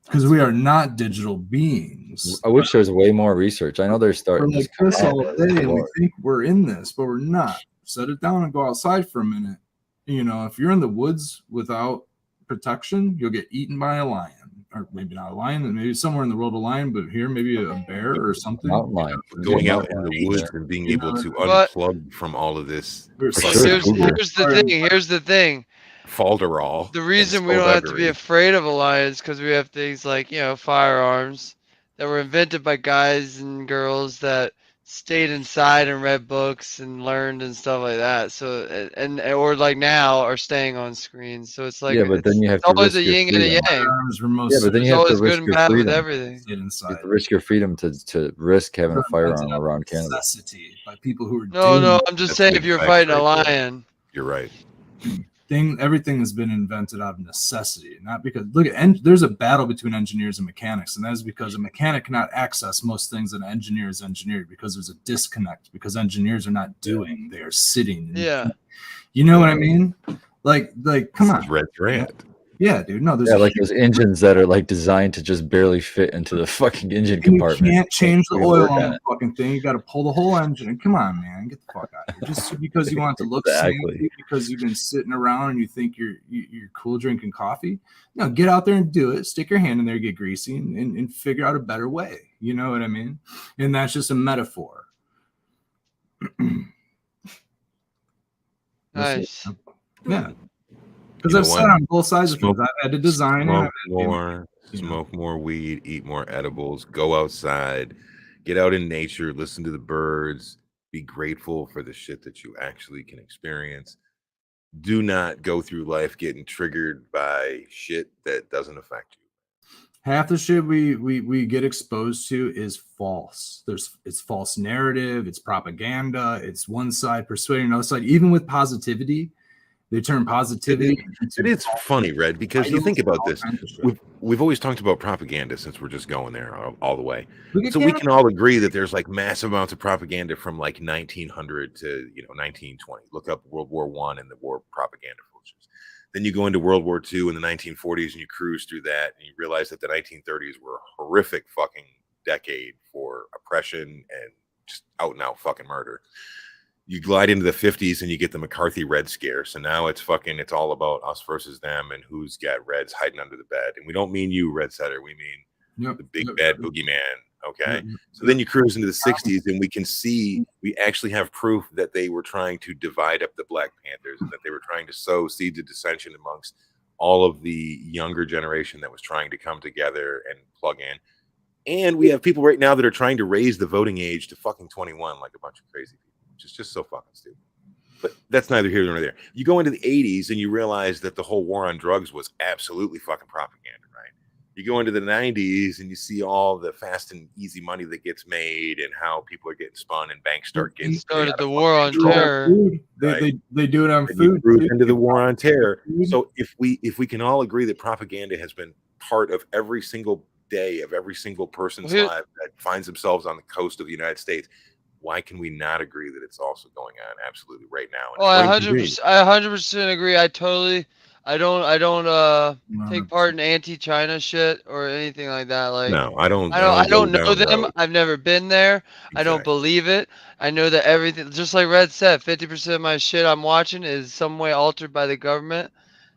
Because we are not digital beings. I wish there was way more research. I know they're We're starting like to come this out, all but day, and we Lord. think we're in this, but we're not. Set it down and go outside for a minute. You know, if you're in the woods without protection, you'll get eaten by a lion, or maybe not a lion, and maybe somewhere in the world a lion, but here maybe a bear or something. Mountain lion. Going Yeah, out in mountain the lion, woods yeah. and being You able know, to but- unplug from all of this For So sure. here's Google. the thing. Here's the thing. falderall. The and reason we don't have to be skullduggery. afraid of a lion is because we have things like, you know, firearms that were invented by guys and girls that stayed inside and read books and learned and stuff like that. So and or like now are staying on screens. So it's like Yeah, but then you have it's to always risk a your yin and a freedom. yang. Firearms were most Yeah, but then There's you have to always good risk and your bad with freedom. everything. get You inside. have to risk your freedom to risk having a firearm around Canada. Necessity by people who are No, doing no, I'm just That's saying big if you're facts fighting a right there. lion. You're right. everything has been invented out of necessity, not because look at there's a battle between engineers and mechanics, and that is because a mechanic cannot access most things that an engineer is engineered because there's a disconnect because engineers are not doing, they are sitting. Yeah. You know what I mean? Like come This on. is Red Thread. Yeah, dude. No, there's Yeah, a like those engines that are like designed to just barely fit into the fucking engine and you compartment. can't change the You can oil work on on the it. fucking thing. You got to pull the whole engine. Come on, man, get the fuck out of here. Just because you want it to look Exactly. sandy, because you've been sitting around and you think you're cool drinking coffee. No, get out there and do it. Stick your hand in there, get greasy, and figure out a better way. You know what I mean? And that's just a metaphor. Nice. Yeah. Because You know I've sat what? on both sides of things. I've had to design it. I've Smoke had to, more, you know. smoke more weed, eat more edibles, go outside, get out in nature, listen to the birds, be grateful for the shit that you actually can experience. Do not go through life getting triggered by shit that doesn't affect you. half the shit we get exposed to is false. It's false narrative, it's propaganda, it's one side persuading another side. Even with positivity, they turn positivity into It is funny, Red, because you think about this. We've always talked about propaganda since we're just going there all the way. So we can all agree that there's like massive amounts of propaganda from like 1900 to 1920. Look up World War I and the war propaganda posters. Then you go into World War II in the 1940s and you cruise through that and you realize that the 1930s were a horrific fucking decade for oppression and just out and out fucking murder. You glide into the 50s and you get the McCarthy Red Scare. So now it's all about us versus them and who's got Reds hiding under the bed. And we don't mean you, Red Setter. We mean the big bad boogeyman. Okay. So then you cruise into the 60s and we actually have proof that they were trying to divide up the Black Panthers and that they were trying to sow seeds of dissension amongst all of the younger generation that was trying to come together and plug in. And we have people right now that are trying to raise the voting age to fucking 21 like a bunch of crazy people. Which is just so fucking stupid. But that's neither here nor there. You go into the 80s and you realize that the whole war on drugs was absolutely fucking propaganda, right? You go into the 90s and you see all the fast and easy money that gets made and how people are getting spun and banks start getting started the war on terror. They do it on food. Into the war on terror. So if we can all agree that propaganda has been part of every single day of every single person's life that finds themselves on the coast of the United States, why can we not agree that it's also going on absolutely right now? Oh, I 100% agree. I don't take part in anti-China shit or anything like that. Like, no, I don't know them. Road. I've never been there. Exactly. I don't believe it. I know that everything, just like Red said, 50% of my shit I'm watching is some way altered by the government,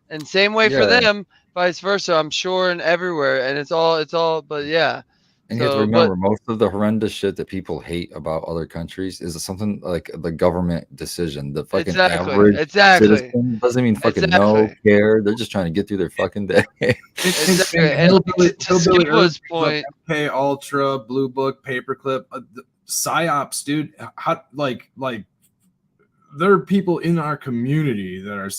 and same way for them, vice versa. I'm sure and everywhere, and it's all. But yeah. And you have to remember, most of the horrendous shit that people hate about other countries is something like the government decision. The fucking average citizen doesn't even fucking know, care. They're just trying to get through their fucking day. Exactly. And to Skipper's point, MK Ultra, Blue Book, Paperclip, psyops, dude. How, like there are people in our community that are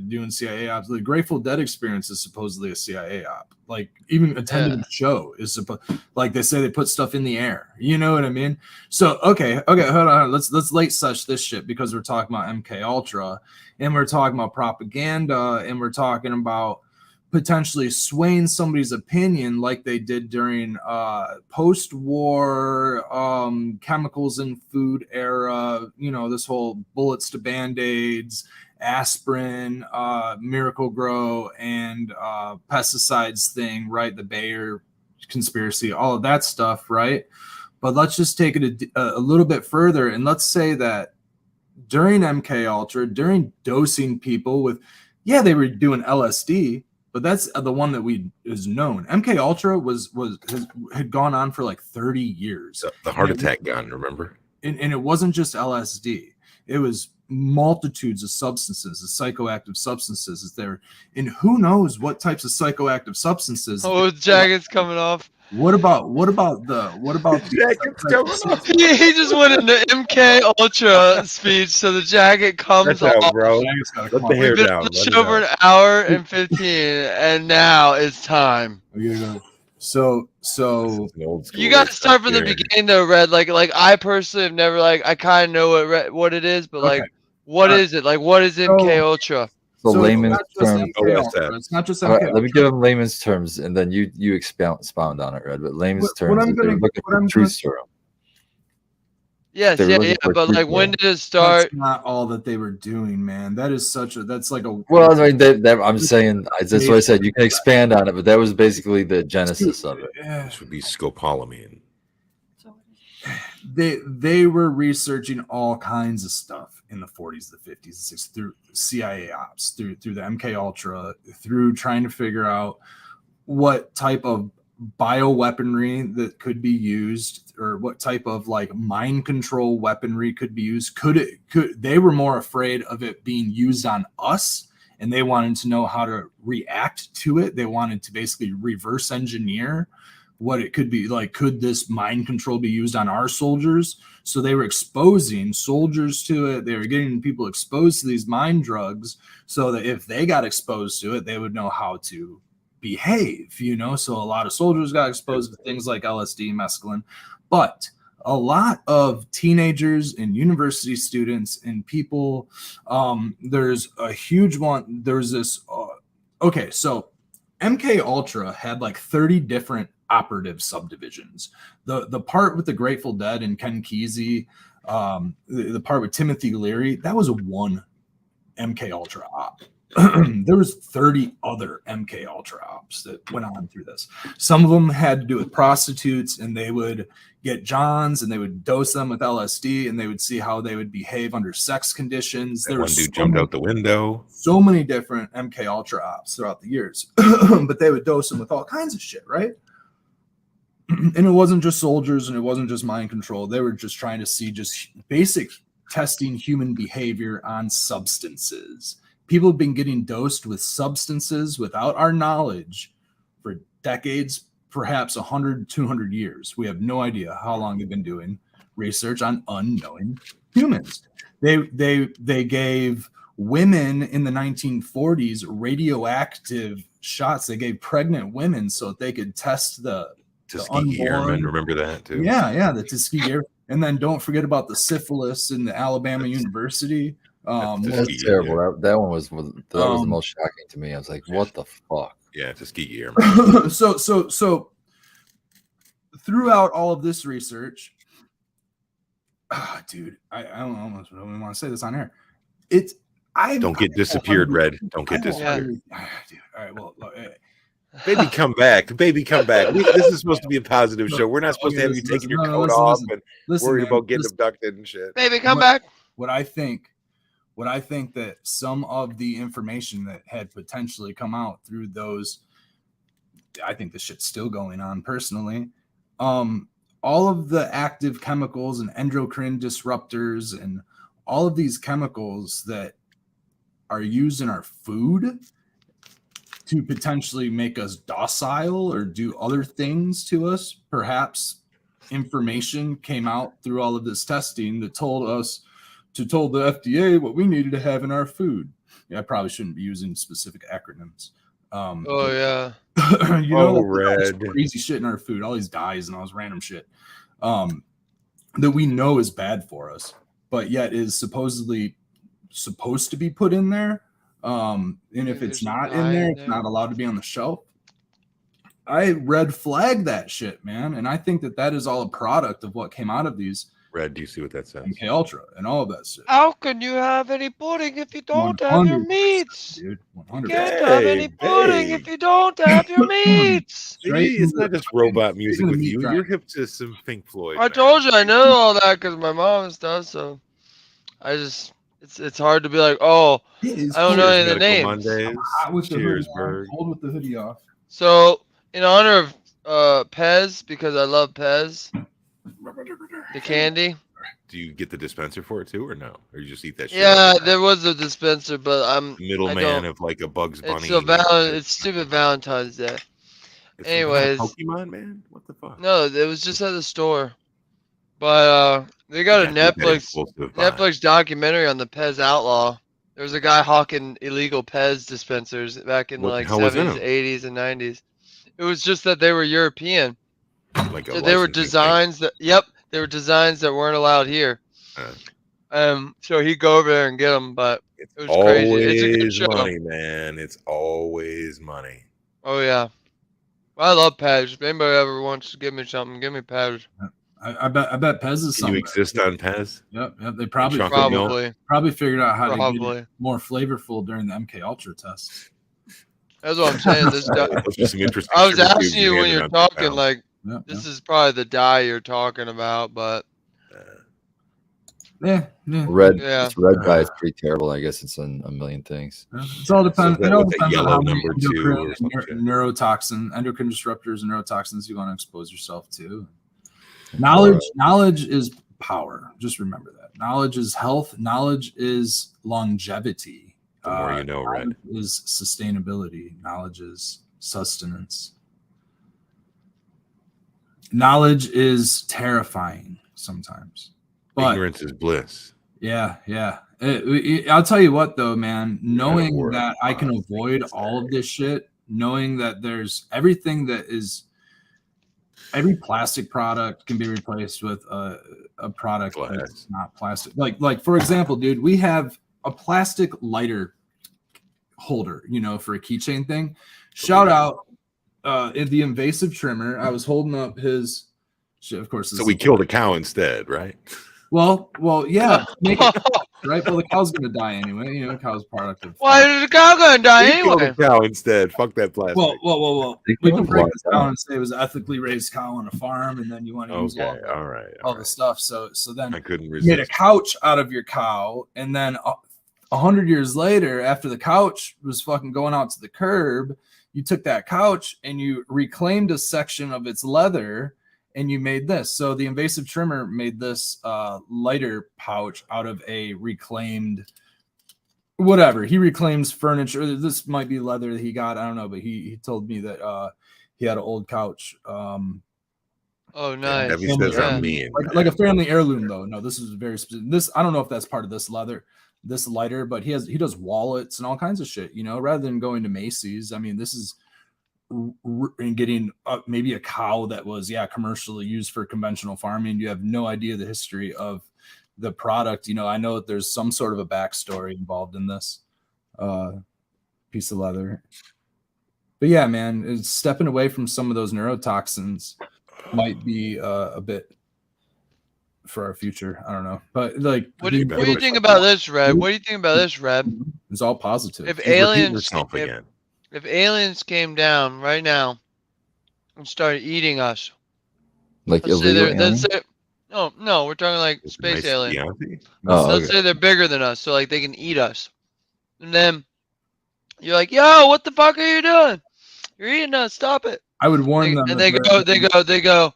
doing CIA ops. The Grateful Dead experience is supposedly a CIA op. Like even attending the show is supposed. Like they say they put stuff in the air. You know what I mean? So okay, hold on. Let's late sesh this shit because we're talking about MK Ultra and we're talking about propaganda and we're talking about potentially swaying somebody's opinion like they did during post-war chemicals in food era, this whole bullets to band-aids, aspirin, Miracle Grow, and pesticides thing, right? The Bayer conspiracy, all of that stuff, right? But let's just take it a little bit further, and let's say that during MK Ultra, during dosing people with, they were doing LSD, but that's the one that is known. MK Ultra had gone on for like 30 years. The heart attack gun, remember? And it wasn't just LSD. It was multitudes of substances, psychoactive substances is there. And who knows what types of psychoactive substances. Oh, jacket's coming off. What about the jacket's coming off? He just went into MK Ultra speech, so the jacket comes off. Out, bro. Let the hair down. We've been on the show for an hour and 15, and now it's time. So you got to start from the beginning, though, Red. Like I personally have never I kind of know what it is, but what is it? Like, what is MK Ultra? So layman's terms. It's not just MK. Let me give them layman's terms, and then you expound on it, Red. But layman's terms, they're looking for truth serum. Yes, but like, when did it start? That's not all that they were doing, man. That is that's like a. Well, I mean, I'm saying that's what I said. You can expand on it, but that was basically the genesis of it. This would be scopolamine. They were researching all kinds of stuff in the 40s, the 50s, the 60s through CIA ops, through the MK Ultra, through trying to figure out what type of bioweaponry that could be used, or what type of like mind control weaponry could be used. They were more afraid of it being used on us, and they wanted to know how to react to it. They wanted to basically reverse engineer what it could be. Like, could this mind control be used on our soldiers? So they were exposing soldiers to it. They were getting people exposed to these mind drugs so that if they got exposed to it, they would know how to behave, you know. So a lot of soldiers got exposed to things like LSD, mescaline, but a lot of teenagers and university students and people, there's a huge one. There's this, okay, so MK Ultra had like 30 different operative subdivisions. The part with the Grateful Dead and Ken Kesey, the part with Timothy Leary, that was a one MK Ultra op. There was 30 other MK Ultra ops that went on through this. Some of them had to do with prostitutes, and they would get Johns and they would dose them with LSD, and they would see how they would behave under sex conditions. That one dude jumped out the window. So many different MK Ultra ops throughout the years, but they would dose them with all kinds of shit, right? And it wasn't just soldiers, and it wasn't just mind control. They were just trying to see just basic testing human behavior on substances. People have been getting dosed with substances without our knowledge for decades, perhaps 100, 200 years. We have no idea how long they've been doing research on unknowing humans. They gave women in the 1940s radioactive shots. They gave pregnant women so that they could test the Tuskegee Airmen. Remember that too? Yeah, the Tuskegee Airmen. And then don't forget about the syphilis in the Alabama University. That's terrible. That one was the most shocking to me. I was like, what the fuck? Yeah, Tuskegee Airmen. So throughout all of this research, dude, I don't really want to say this on air. Don't get disappeared, Red. Don't get disappeared. Dude, all right, well, baby, come back. Baby, come back. This is supposed to be a positive show. We're not supposed to have you taking your coat off and worried about getting abducted and shit. Baby, come back. What I think that some of the information that had potentially come out through those, I think the shit's still going on personally. All of the active chemicals and endocrine disruptors and all of these chemicals that are used in our food to potentially make us docile or do other things to us. Perhaps information came out through all of this testing that told us to tell the FDA what we needed to have in our food. Yeah, I probably shouldn't be using specific acronyms. Yeah. You know, Red. Crazy shit in our food, all these dyes and all this random shit that we know is bad for us, but yet is supposedly supposed to be put in there. And if it's not in there, it's not allowed to be on the shelf. I red flag that shit, man. And I think that is all a product of what came out of these. Red, do you see what that says? MK Ultra and all of that shit. How can you have any pudding if you don't have your meats? Dude, 100%. You can't have any pudding if you don't have your meats. It's not just robot music with you. You're hip to some Pink Floyd. I told you I know all that because my mom does. So I just, it's hard to be like, oh, I don't know any of the names. Mondays. Cheers, Berg. Hold with the hoodie off. So in honor of Pez, because I love Pez, the candy. Do you get the dispenser for it too, or no? Or you just eat that shit? Yeah, there was a dispenser, but I'm middleman of like a Bugs Bunny. It's stupid Valentine's Day. Anyways, Pokemon, man, what the fuck? No, it was just at the store. But they got a Netflix documentary on the Pez outlaw. There was a guy hawking illegal Pez dispensers back in the 70s, 80s, and 90s. It was just that they were European. Like so they were designs that they were designs that weren't allowed here. So he'd go over there and get them, but it was crazy. It's a good show. Money, man. It's always money. Oh yeah. I love Pez. If anybody ever wants to give me something, give me Pez. I bet Pez is something. You exist on Pez? Yep. They probably figured out how to get it more flavorful during the MK Ultra test. That's what I'm saying. I was asking you when you're talking, like, this is probably the dye you're talking about, but red dye is pretty terrible. I guess it's in a million things. It's all depends. It all depends on how many neurotoxin, endocrine disruptors, and neurotoxins you want to expose yourself to. Knowledge is power. Just remember that. Knowledge is health. Knowledge is longevity. The more you know, Red. Is sustainability. Knowledge is sustenance. Knowledge is terrifying sometimes. But ignorance is bliss. Yeah. I'll tell you what, though, man. Knowing that I can avoid all of this shit, knowing that there's everything that is every plastic product can be replaced with a product that's not plastic. Like for example, dude, we have a plastic lighter holder, for a keychain thing. Shout out in the invasive trimmer. I was holding up his shit, of course. So we killed a cow instead, right? Well, yeah. Make it, right? Well, the cow's gonna die anyway. Cow's product of. Why is the cow gonna die We anyway? killed a cow instead. Fuck that plastic. Well. We can break this down and say it was an ethically raised cow on a farm, and then you want to use all the stuff. So then I couldn't you resist. made a couch out of your cow, and then 100 years later, after the couch was fucking going out to the curb, you took that couch and you reclaimed a section of its leather. And you made this. So the invasive trimmer made this lighter pouch out of a reclaimed whatever. He reclaims furniture. This might be leather that he got. I don't know, but he told me that he had an old couch. Oh, nice. Like a family heirloom, though. No, this is very specific. This I don't know if that's part of this lighter, but he does wallets and all kinds of shit. Rather than going to Macy's. I mean, this is. And getting maybe a cow that was commercially used for conventional farming. You have no idea the history of the product. I know that there's some sort of a backstory involved in this piece of leather. But yeah, man, it's stepping away from some of those neurotoxins might be a bit for our future. I don't know, but like, what do you think about this, Red? What do you think about this, Red? It's all positive. If aliens came down right now and started eating us, like no, we're talking like space aliens. Let's say they're bigger than us, so like they can eat us. And then you're like, "Yo, what the fuck are you doing? You're eating us! Stop it!" I would warn them. And they go.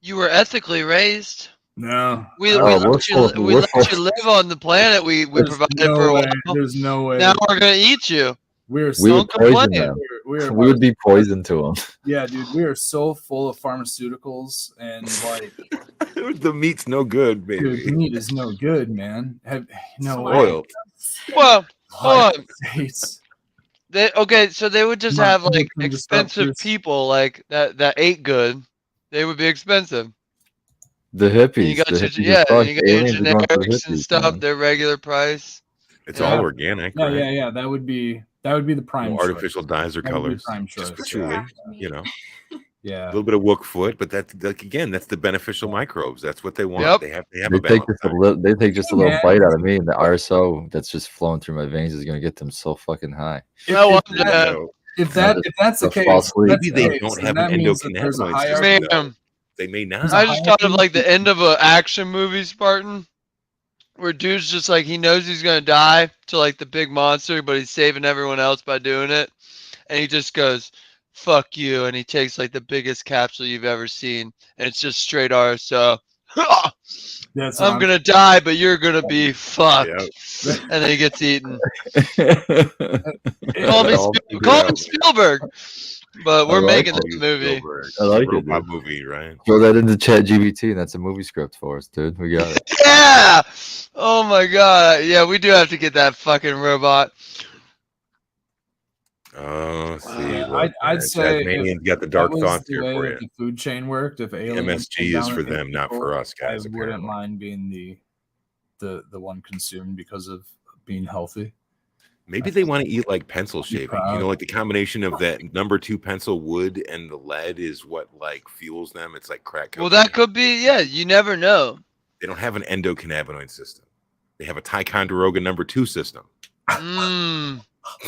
You were ethically raised. No, we let you live on the planet we provided for a while. There's no way. Now we're gonna eat you. We would poison them. We would be poison to them. Yeah, dude, we are so full of pharmaceuticals and like the meat's no good, baby. Dude, the meat is no good, man. Oil. Well, hold on. So they would just have like expensive people like that ate good. They would be expensive. The hippies. And you got your generics and stuff. Man. Their regular price. It's all organic. Yeah, right? Yeah. That would be the prime. No artificial dyes or colors. Prime choice. Just patchouli, Yeah. A little bit of wook foot, but that's that's the beneficial microbes. That's what they want. Yep. They have they take just a little bite out of me, and the RSO that's just flowing through my veins is gonna get them so fucking high. If that's the case, maybe they don't have an endocannabinoid system. They may not. I just thought of like the end of an action movie, Spartan, where dude's just like he knows he's gonna die to like the big monster, but he's saving everyone else by doing it, and he just goes, "Fuck you," and he takes like the biggest capsule you've ever seen, and it's just straight RSO. I'm gonna die, but you're gonna be fucked, and then he gets eaten. Call me Spielberg. But we're making this movie. I like it. My movie, right? Throw that into ChatGPT, and that's a movie script for us, dude. We got it. Yeah. Oh my god. Yeah, we do have to get that fucking robot. Oh, see. I'd say Tasmanian's got the dark thoughts here for you. The food chain worked. If aliens MSG is for them, not for us, guys. I wouldn't mind being the one consumed because of being healthy. Maybe they want to eat like pencil shaving. Like the combination of that number 2 pencil wood and the lead is what like fuels them. It's like crack cocaine. Well, that could be. Yeah, you never know. They don't have an endocannabinoid system. They have a Ticonderoga number 2 system.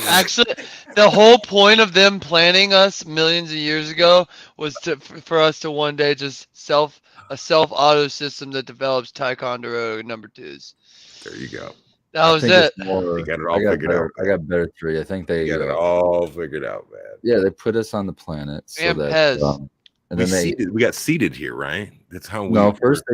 Actually, the whole point of them planning us millions of years ago was for us to one day just a self auto system that develops Ticonderoga number 2s. There you go. That was it. They got it all figured out. I got better theory. I think they got it all figured out, man. Yeah, they put us on the planet so and that and then we got seeded here, right? That's how we. No, first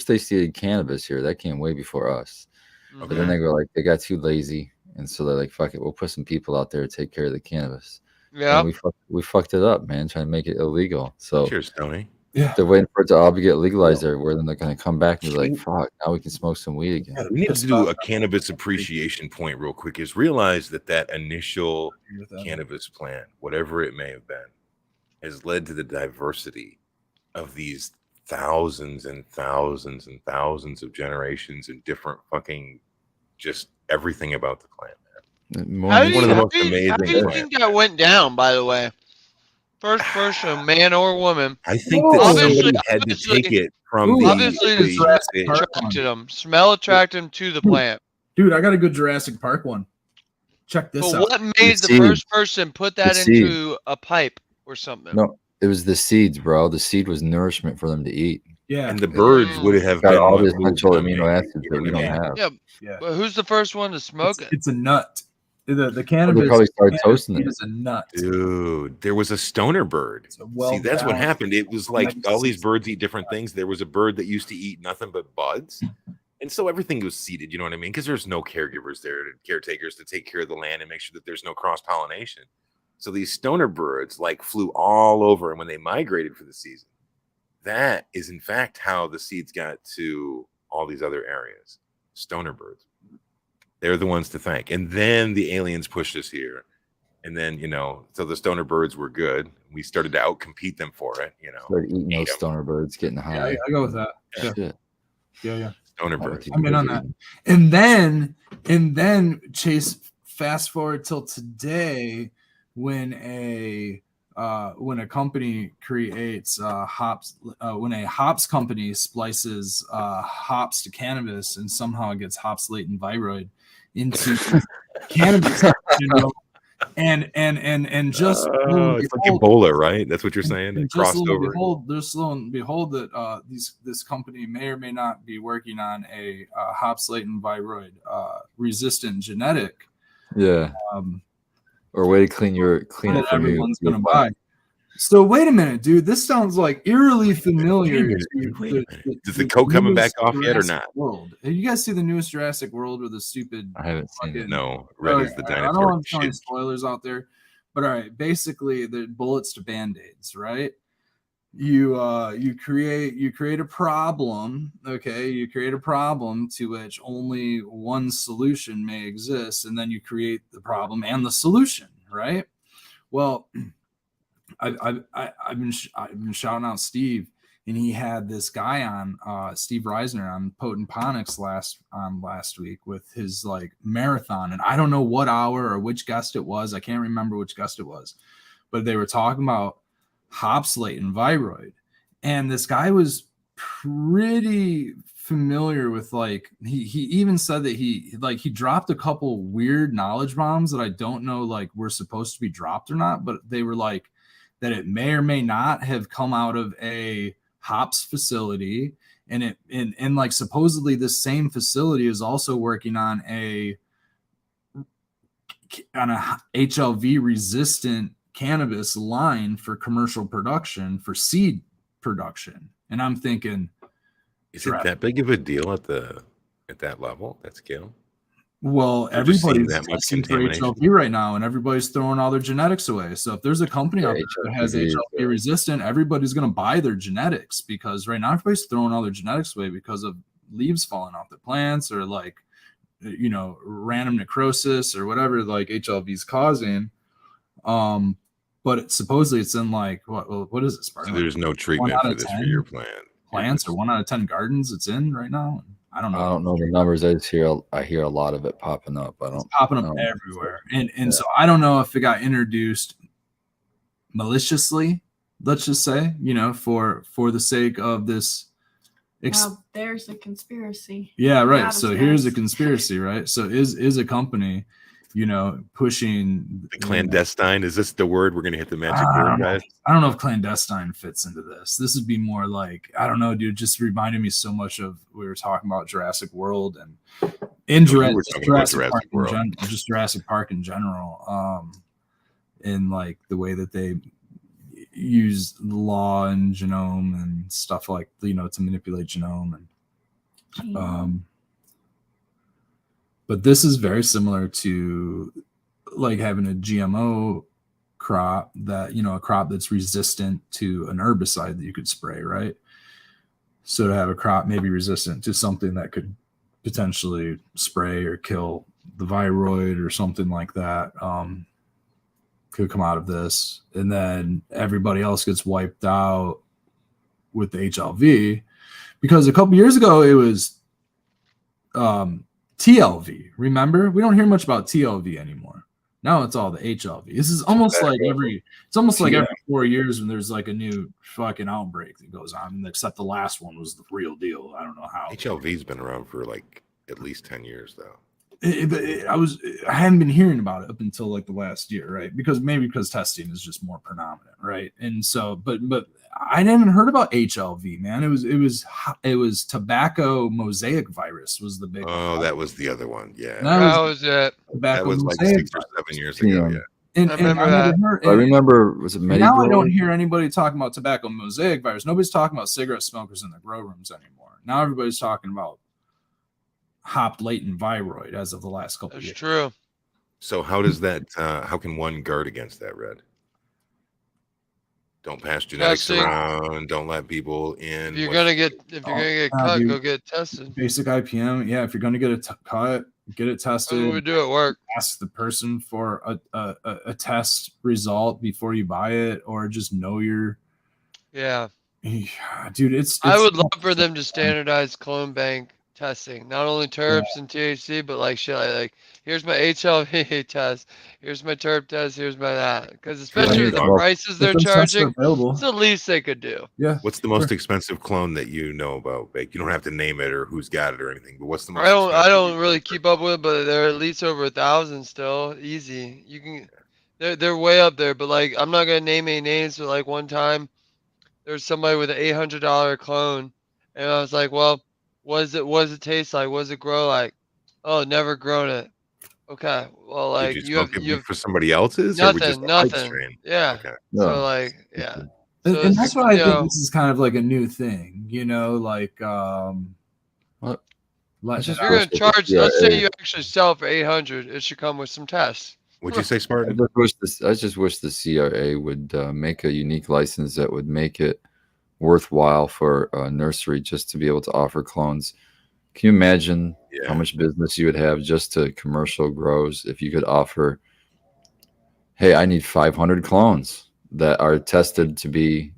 they seeded cannabis here. That came way before us. Okay. But then they go like they got too lazy, and so they're like, "Fuck it, we'll put some people out there to take care of the cannabis." Yeah, and we fucked it up, man, trying to make it illegal. So cheers, Tony. Yeah. They're waiting for it to all get legalized everywhere. Then they're going to come back and be like, "Fuck, now we can smoke some weed again." Yeah, we need to do a cannabis appreciation point real quick. Is realize that initial cannabis plant, whatever it may have been, has led to the diversity of these thousands and thousands and thousands of generations and different fucking just everything about the plant. How do One of the you, most amazing plants. think that went down, by the way? First person, man or woman. I think that Obviously- somebody had to take it from Obviously, the the attracted them. Smell attracted them to the plant. Dude, I got a good Jurassic Park one. Check this But out. what made the seed. first person put that The seed. into a pipe or something? No, it was the seeds, bro. The seed was nourishment for them to eat. Yeah. and the birds would have Got been all what the moved essential them, amino maybe, acids you that know we what I don't mean? have. Yeah, Yeah. but who's the first one to smoke it? It's a nut. The Well, cannabis they probably started cannabis toasting seed it. is a nut. Dude, there was a stoner bird. It's a See, that's what well-balanced- happened. It was like nice all these seed. birds eat different things. There was a bird that used to eat nothing but buds. And so everything was seeded, you know what I mean? Because there's no caregivers there, caretakers to take care of the land and make sure that there's no cross pollination. So these stoner birds like flew all over. And when they migrated for the season, that is in fact how the seeds got to all these other areas. Stoner birds. They're the ones to thank. And then the aliens pushed us here. And then, so the stoner birds were good. We started to outcompete them for it, Started eating Ate those 'em. stoner birds, getting Yeah, high. I go with that. Yeah, Shit. yeah. Stoner Not what birds. you I'm in guys on are that. eating. And then Chase, fast forward till today, when a company creates hops, when a hops company splices hops to cannabis and somehow it gets hops latent viroid into cannabis, and just It's like Ebola, right? That's what you're saying. It just crossed lo and over. behold, that this company may or may not be working on a hops latent viroid resistant genetic Yeah. Or a way to clean it that from you. everyone's going to buy. So wait a minute, dude. This sounds like eerily familiar. Wait a minute. Is the coke coming back off yet or not? World. Have you guys see the newest Jurassic World with the stupid? I haven't seen it. No, red is the I don't dinosaur. want to tell any Shit. spoilers out there, but all right. Basically, the bullets to band-aids, right? You create a problem. Okay, you create a problem to which only one solution may exist, and then you create the problem and the solution, right? Well, I've been shouting out Steve, and he had this guy on Steve Reisner on Potent Ponics last week with his like marathon, and I don't know what hour or which guest it was. I can't remember which guest it was, but they were talking about hops latent viroid, and this guy was pretty familiar with like he even said that he dropped a couple weird knowledge bombs that I don't know like were supposed to be dropped or not, but they were like that it may or may not have come out of a hops facility, and like supposedly this same facility is also working on a HLV resistant cannabis line for commercial production, for seed production. And I'm thinking, Is it that big of a deal at that level, that scale? well, They're just seeing everybody's that much testing for contamination. HLV right now, and everybody's throwing all their genetics away. So if there's a company out there that has HLV resistant, everybody's going to buy their genetics, because right now everybody's throwing all their genetics away because of leaves falling off the plants or like, random necrosis or whatever like HLV is causing. But supposedly it's in like what is it? So there's no treatment for this for your plant. Plants or 1 out of 10 gardens it's in right now. I don't know. I don't know the numbers. I hear a lot of it popping up. It's popping up everywhere, and so I don't know if it got introduced maliciously. Let's just say, for the sake of this. Now there's a conspiracy. Yeah, right. So here's a conspiracy, right? So is a company, pushing the clandestine. Is this the word we're gonna hit the magic word, guys? I don't know if clandestine fits into this. This would be more like, I don't know, dude. Just reminded me so much of we were talking about Jurassic World and Jurassic Park in general. In like the way that they use the law and genome and stuff like to manipulate genome and but this is very similar to like having a GMO crop that, a crop that's resistant to an herbicide that you could spray, right? So to have a crop maybe resistant to something that could potentially spray or kill the viroid or something like that could come out of this. And then everybody else gets wiped out with the HLV, because a couple years ago it was TLV. Remember? We don't hear much about TLV anymore. Now it's all the HLV. This is almost like every 4 years when there's like a new fucking outbreak that goes on, except the last one was the real deal. I don't know how. HLV's been around for like at least 10 years though. I hadn't been hearing about it up until like the last year, right? Because testing is just more predominant, right? And so, but I hadn't heard about HLV, man. It was tobacco mosaic virus was the big one. That was the other one. Yeah, that was it. That was like 6 or 7 years ago. Yeah. And I remember, was it now I don't hear anybody talking about tobacco mosaic virus. Nobody's talking about cigarette smokers in the grow rooms anymore. Now everybody's talking about hop latent viroid as of the last couple of years. That's true. So how does that? How can one guard against that, Red? Don't pass genetics around. Don't let people in. If you're gonna get cut, go get tested. Basic IPM. Yeah, if you're gonna get it cut, get it tested. What we do at work. Ask the person for a test result before you buy it, or just know your. Yeah. Dude, it's I would love for them to standardize clone bank testing, not only terps and THC, but like shit, like here's my HLV test, here's my terp test, here's my that, because especially with the prices they're charging, it's the least they could do. Yeah. What's the most expensive clone that you know about, Bake? You don't have to name it or who's got it or anything, but what's the most? I don't really keep up with it, but they're at least over 1,000 still, easy. You can, they're way up there, but like I'm not gonna name any names, but like one time there's somebody with an $800 clone, and I was like, well, what does it taste like? What does it grow like? Oh, never grown it. Okay. Well, like you have for somebody else's? Nothing. Yeah. Okay. No. So like, yeah. So and that's why I think this is kind of like a new thing, like if you're gonna charge, let's say you actually sell it for 800, it should come with some tests. Would you say, Spartan? I just wish the CRA would make a unique license that would make it worthwhile for a nursery just to be able to offer clones. Can you imagine how much business you would have just to commercial grows if you could offer, hey, I need 500 clones that are tested to be,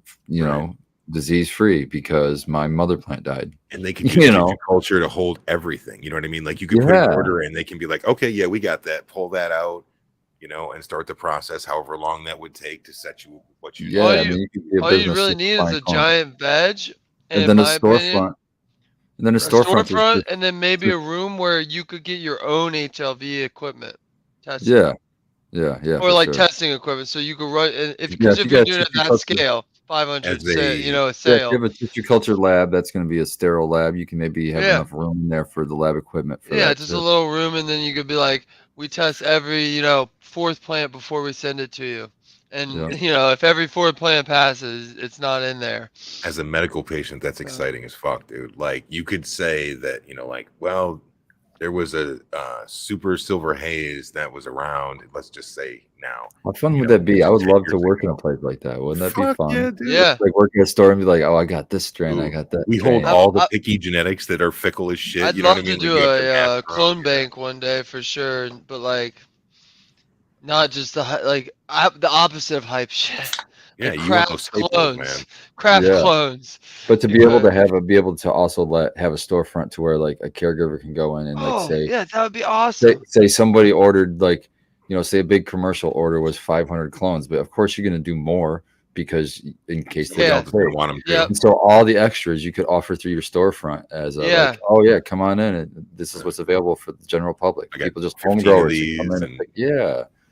disease free because my mother plant died. And they can use culture to hold everything. You know what I mean? Like you could put an order in, they can be like, okay, yeah, we got that. Pull that out. And start the process, however long that would take to set you what you need. All you really need is a giant veg, and then a storefront. And then a storefront, and then maybe a room where you could get your own HLV equipment tested. Yeah. Or like testing equipment, so you could run if you're doing it at that scale, 500, a sale. If you have a tissue culture lab, that's going to be a sterile lab. You can maybe have enough room in there for the lab equipment. Just a little room, and then you could be like, we test every, fourth plant before we send it to you. And, if every fourth plant passes, it's not in there. As a medical patient, that's exciting as fuck, dude. Like, you could say that, there was a super silver haze that was around, let's just say now. How fun would that be? I would love to work in a place like that. Wouldn't that be fun? Yeah, dude. Yeah. Like working at a store and be like, oh, I got this strain, I got that. We hold all the picky genetics that are fickle as shit. I'd love to do a clone bank one day for sure, but like, not just the opposite of hype shit. Yeah, like you craft clones, man. Clones. But to be able to be able to also have a storefront to where like a caregiver can go in and that would be awesome. Say somebody ordered say a big commercial order was 500 clones, but of course you're going to do more because in case they don't want them to. And so all the extras you could offer through your storefront as come on in, and this is what's available for the general public. People just home growers come in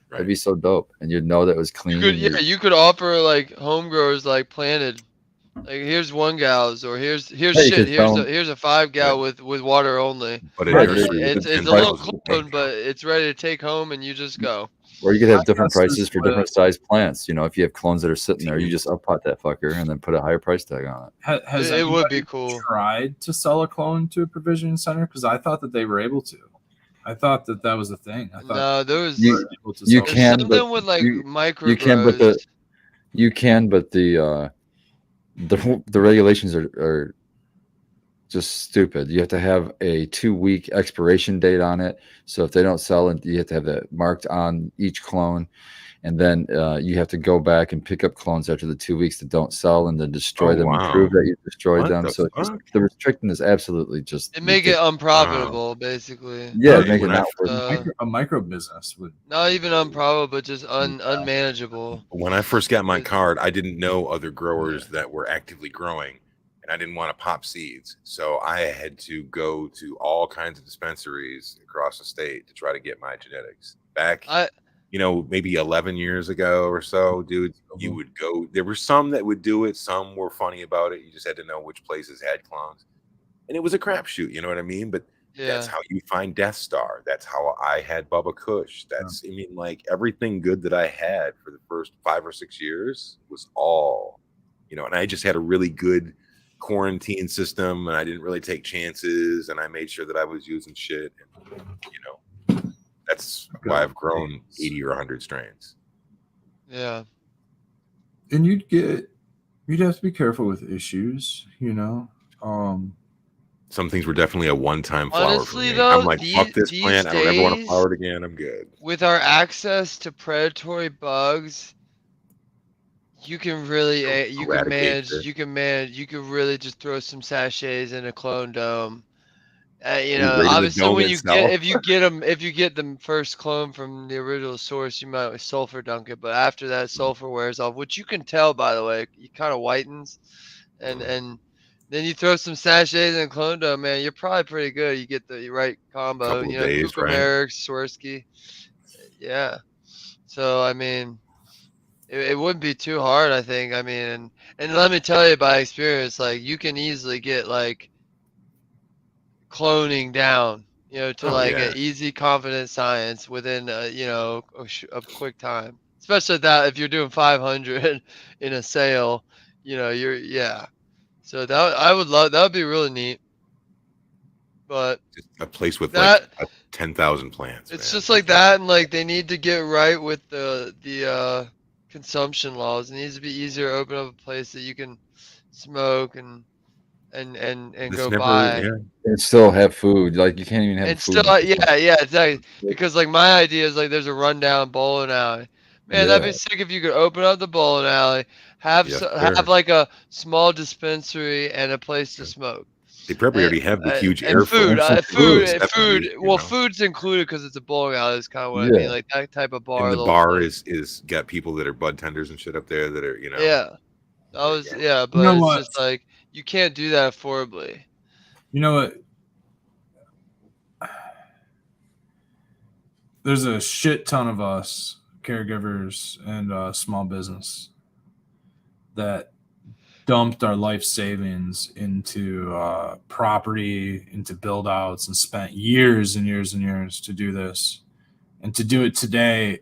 that'd be so dope, and you'd know that it was clean. You could offer like home growers like planted, like here's 1 gallons or here's a 5 gal with water only. But it's a little clone, but it's ready to take home, and you just go. Or you could have different prices for different size plants. If you have clones that are sitting there, you just uppot that fucker and then put a higher price tag on it. It would be cool. Tried to sell a clone to a provision center because I thought that they were able to. I thought that was a thing. I thought No, there was You able to you sell- there's can, something but with like micro you can, but grows. the regulations are just stupid. You have to have a 2-week expiration date on it. So if they don't sell it, you have to have that marked on each clone. And then you have to go back and pick up clones after the 2 weeks that don't sell and then destroy them and prove that you destroyed What them. the So fuck? the restricting is absolutely just It make it ridiculous. unprofitable, basically. Yeah, Okay, make it when I not worth a micro business would. Not even unprofitable, but just unmanageable. When I first got my It's- card, I didn't know other growers that were actively growing, and I didn't want to pop seeds. So I had to go to all kinds of dispensaries across the state to try to get my genetics back. I Maybe 11 years ago or so, dude, you would go. There were some that would do it. Some were funny about it. You just had to know which places had clones. And it was a crapshoot, you know what I mean? But that's yeah. how you find Death Star. That's how I had Bubba Kush. That's, I mean, like everything good that I had for the first 5 or 6 years was all, and I just had a really good quarantine system and I didn't really take chances and I made sure that I was using shit. And, that's why I've grown 80 or 100 strains. Yeah. And you'd have to be careful with issues, Some things were definitely a one-time flower Honestly, for me. though, I'm like, fuck this these plant. I don't ever want to days- flower it again. I'm good. With our access to predatory bugs, you can really you can Eradicate manage you can really just throw some sachets in a clone dome. Right in the Obviously dome when itself. if you get the first clone from the original source, you might sulfur dunk it, but after that sulfur wears off, which you can tell, by the way, it kind of whitens, and then you throw some sachets in a clone dome, man, you're probably pretty good. You get the right combo, Couple of days, right? Kukumeric, Swirsky, yeah. So I mean, it wouldn't be too hard, I think. I mean, and let me tell you by experience, like you can easily get like cloning down, to like yeah. an easy, confident science within a quick time. Especially that if you're doing 500 in a sale, yeah. So I would love that would be really neat. But Just a place with that like 10,000 plants. it's man. just like that, and like they need to get right with the consumption laws. It needs to be easier to open up a place that you can smoke and This go never, buy. yeah. and still have food. Like you can't even have And food. still, yeah, exactly. Because like my idea is like there's a rundown bowling alley. Man, that'd be sick if you could open up the bowling alley, have Yes, have sir. like a small dispensary and a place to smoke. They probably And, already have the huge and food, airflow. food. Well, food's included because it's a bowling alley. Is kind of what I mean, like that type of bar. And the little bar place. is got people that are bud tenders and shit up there that are, Yeah, but know it's what? just like you can't do that affordably. You know what? There's a shit ton of us caregivers and small business that dumped our life savings into property, into build outs, and spent years and years and years to do this. And to do it today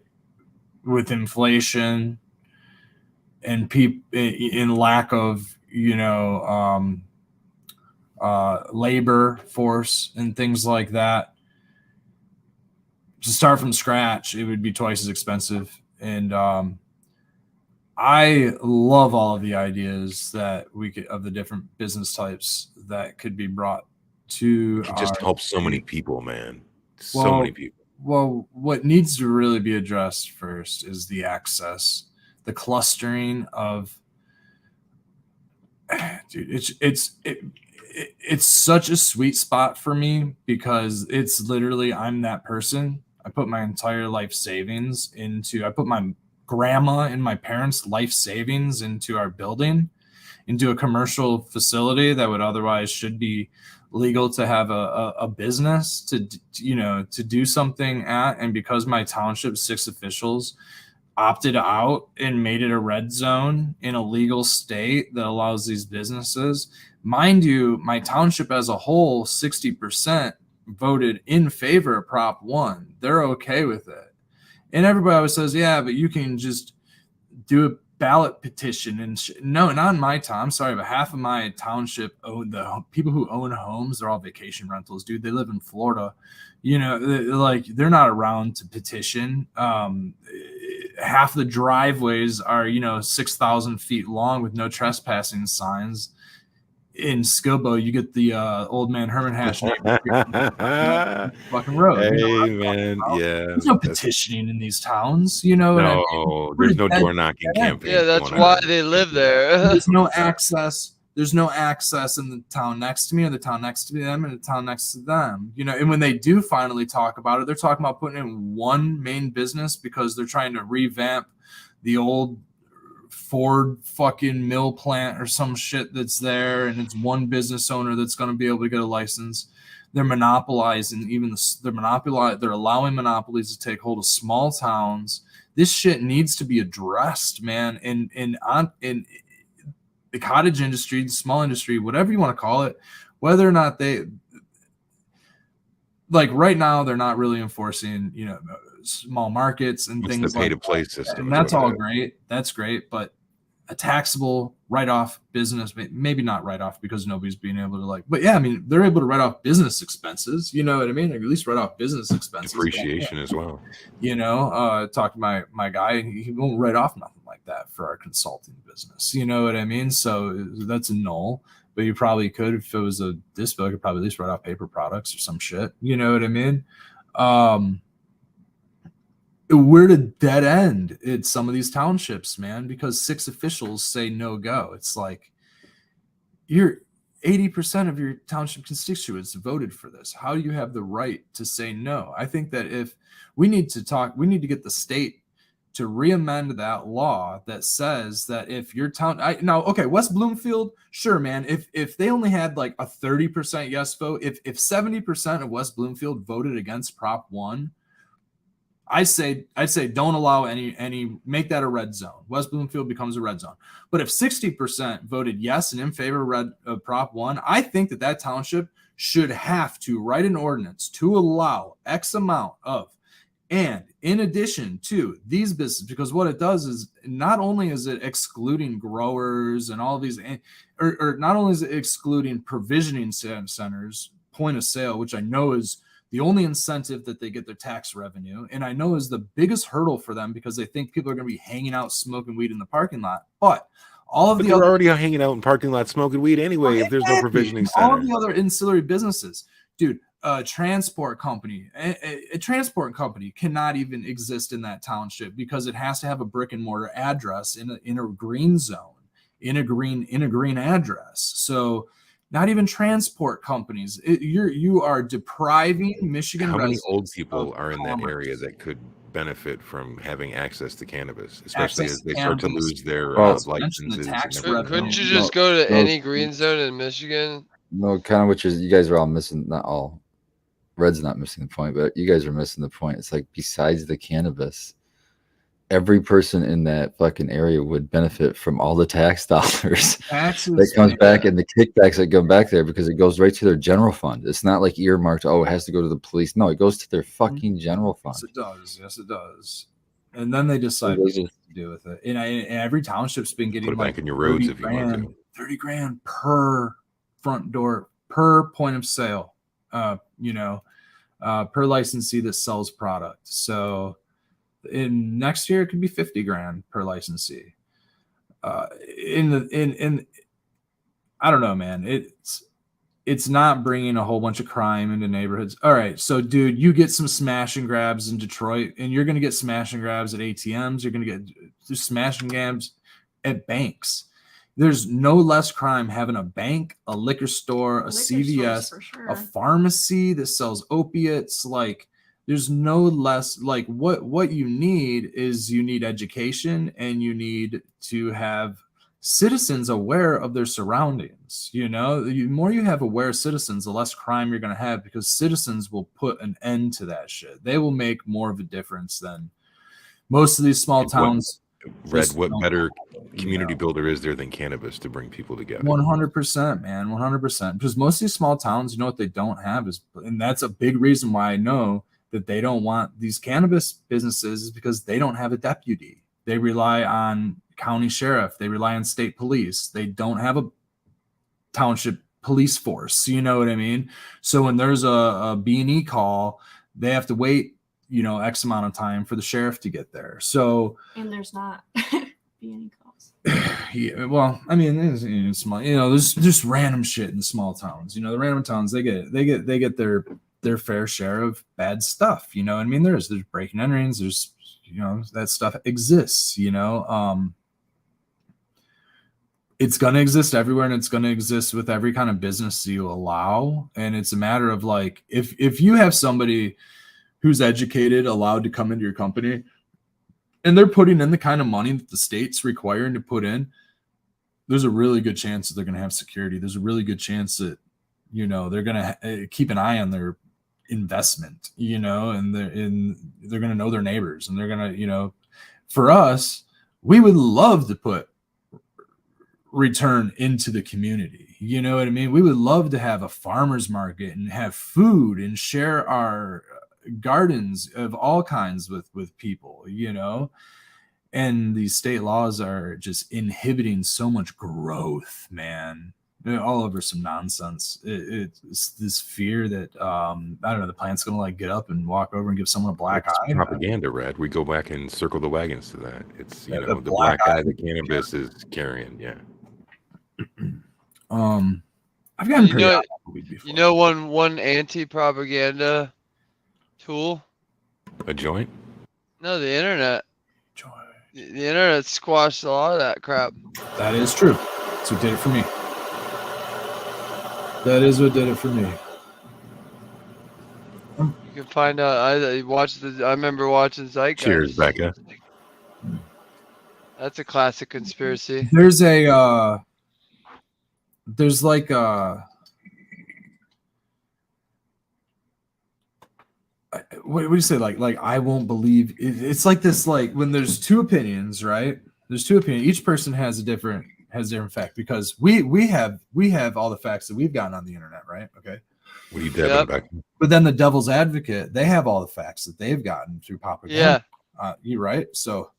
with inflation and in lack of, labor force and things like that, to start from scratch, it would be twice as expensive. And I love all of the ideas that we could of the different business types that could be brought to. It just helps so many people, man. Well, Many people. Well, what needs to really be addressed first is the access, the clustering of. Dude, it's such a sweet spot for me because it's literally I'm that person. I put my entire life savings into. I put my grandma and my parents' life savings into our building, into a commercial facility that would otherwise should be legal to have a business to do something at. And because my township 6 officials opted out and made it a red zone in a legal state that allows these businesses, mind you, my township as a whole, 60% voted in favor of Prop 1. They're okay with it. And everybody always says, yeah, but you can just do ballot petition and no, not in my town. I'm sorry, but half of my township own the people who own homes. They're all vacation rentals, dude. They live in Florida. You know, they're not around to petition. Half the driveways are 6,000 feet long with no trespassing signs. In Skilbo, you get the old man Herman Hash fucking road. Hey, man, yeah. There's no petitioning in these towns, you know. No, there's no door knocking campaign. Yeah, that's why they live there. There's no access. There's no access in the town next to me or the town next to them and the town next to them. You know, and when they do finally talk about it, they're talking about putting in one main business because they're trying to revamp the old Ford fucking mill plant or some shit that's there, and it's one business owner that's going to be able to get a license. They're monopolizing they're allowing monopolies to take hold of small towns. This shit needs to be addressed, man. In the cottage industry, the small industry, whatever you want to call it, whether or not they like right now, they're not really enforcing, small markets and things the pay to play system. And that's all great. That's great. But a taxable write-off business, maybe not write-off because nobody's being able to but yeah, I mean, they're able to write off business expenses, you know what I mean? Or at least write off business expenses. Depreciation as well. Talk to my guy, he won't write off nothing like that for our consulting business. You know what I mean? So that's a null. But you probably could, if it was a dispo, could probably at least write off paper products or some shit. You know what I mean? We're at a dead end in some of these townships, man, because 6 officials say no go. It's like you're 80% of your township constituents voted for this. How do you have the right to say no? I think that if we need to get the state to re-amend that law that says that if your town, West Bloomfield, sure, man. If they only had like a 30% yes vote, if 70% of West Bloomfield voted against Prop 1, I'd say don't allow any make that a red zone. West Bloomfield becomes a red zone. But if 60% voted yes and in favor of Prop 1, I think that township should have to write an ordinance to allow X amount of. And in addition to these businesses, because what it does is not only is it excluding growers and all of these, or not only is it excluding provisioning centers, point of sale, which I know is the only incentive that they get their tax revenue, and I know is the biggest hurdle for them because they think people are going to be hanging out smoking weed in the parking lot. But they're already hanging out in parking lots smoking weed anyway. If there's no provisioning center, all the other ancillary businesses, dude. A transport company cannot even exist in that township because it has to have a brick and mortar address in a green zone, in a green address. So not even transport companies. You are depriving Michigan. How many old people are in that area that could benefit from having access to cannabis, especially as they start to lose their licenses? Couldn't you just go to any green zone in Michigan? No, kind of, which is you guys are all missing. Not all. Red's not missing the point, but you guys are missing the point. It's like besides the cannabis, every person in that fucking area would benefit from all the tax dollars that comes back and the kickbacks that go back there because it goes right to their general fund. It's not like earmarked, it has to go to the police. No, it goes to their fucking general fund. Yes, it does. And then they decide what to do with it. And every township's been getting put it back in your roads if you want to. 30 grand per front door, per point of sale. Per licensee that sells product. So in next year, it could be 50 grand per licensee. I don't know, man. It's not bringing a whole bunch of crime into neighborhoods. All right. So dude, you get some smash and grabs in Detroit and you're going to get smash and grabs at ATMs. You're going to get smash and grabs at banks. There's no less crime having a bank, a liquor store, a CVS, sure. a pharmacy that sells opiates. Like, there's no less. Like, what you need is you need education and you need to have citizens aware of their surroundings. The more you have aware citizens, the less crime you're going to have because citizens will put an end to that shit. They will make more of a difference than most of these small towns. What better community builder is there than cannabis to bring people together? 100%, man, 100%. Because most of these small towns, what they don't have is, and that's a big reason why I know that they don't want these cannabis businesses is because they don't have a deputy. They rely on county sheriff. They rely on state police. They don't have a township police force. You know what I mean? So when there's a B&E call, they have to wait, X amount of time for the sheriff to get there. So, and there's not any calls. Yeah, well, I mean, it's small. There's just random shit in small towns. The random towns, they get their fair share of bad stuff. You know what I mean? There's breaking and enterings. There's that stuff exists. It's going to exist everywhere, and it's going to exist with every kind of business you allow. And it's a matter of like, if you have somebody who's educated allowed to come into your company, and they're putting in the kind of money that the state's requiring to put in, there's a really good chance that they're going to have security. There's a really good chance that, they're going to keep an eye on their investment, and they're going to know their neighbors, and they're going to, for us, we would love to put return into the community. You know what I mean? We would love to have a farmer's market and have food and share our gardens of all kinds with people, and these state laws are just inhibiting so much growth, man. They're all over some nonsense. It's this fear that I don't know, the plant's gonna like get up and walk over and give someone a black eye. Propaganda, Red. We go back and circle the wagons to that. It's the black eye that cannabis is carrying. Yeah. I've gotten pretty out of weed before. One anti-propaganda tool. A joint? No, the internet. The internet squashed a lot of that crap. That is true. That's what did it for me. That is what did it for me. You can find out. I remember watching Zeitgeist. Cheers, Becca. That's a classic conspiracy. There's what do you say? Like I won't believe it's like this. Like when there's two opinions, right? There's two opinions. Each person has different fact, because we have all the facts that we've gotten on the internet, right? Okay. What are you dabbing back? But then the devil's advocate, they have all the facts that they've gotten through propaganda. Yeah. You're right. So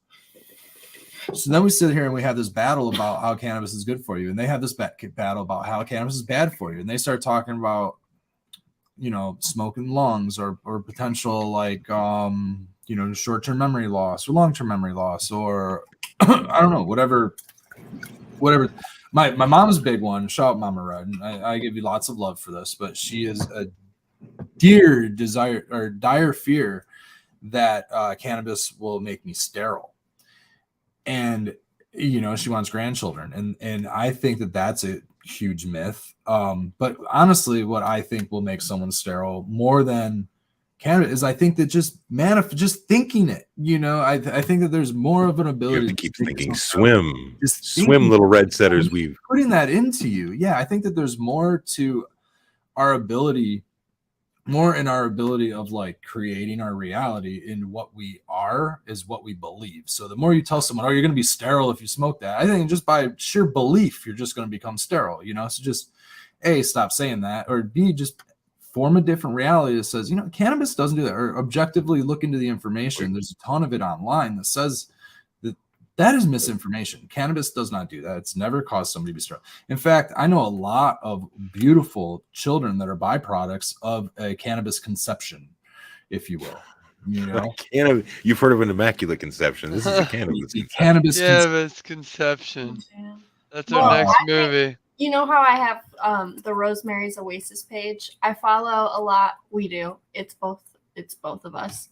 then we sit here and we have this battle about how cannabis is good for you, and they have this battle about how cannabis is bad for you, and they start talking about smoking lungs or potential like short-term memory loss or long-term memory loss, or I don't know, whatever. My mom's big one. Shout out Mama Red. I give you lots of love for this, but she is a dire fear that cannabis will make me sterile. And she wants grandchildren, and I think that that's a huge myth. But honestly, what I think will make someone sterile more than cannabis is I think that just thinking it. I think that there's more of an ability you have to keep thinking. Swim, little red setters. We've putting that into you. Yeah, I think that there's more to our ability. More in our ability of like creating our reality in what we are is what we believe. So the more you tell someone, you're going to be sterile if you smoke that, I think just by sheer belief, you're just going to become sterile, So just A, stop saying that, or B, just form a different reality that says, cannabis doesn't do that, or objectively look into the information. There's a ton of it online that says that is misinformation. Cannabis does not do that. It's never caused somebody to be sterile. In fact, I know a lot of beautiful children that are byproducts of a cannabis conception, if you will. You've heard of an immaculate conception. This is a cannabis conception. That's our next movie. You know how I have the Rosemary's Oasis page? I follow a lot. We do. It's both of us.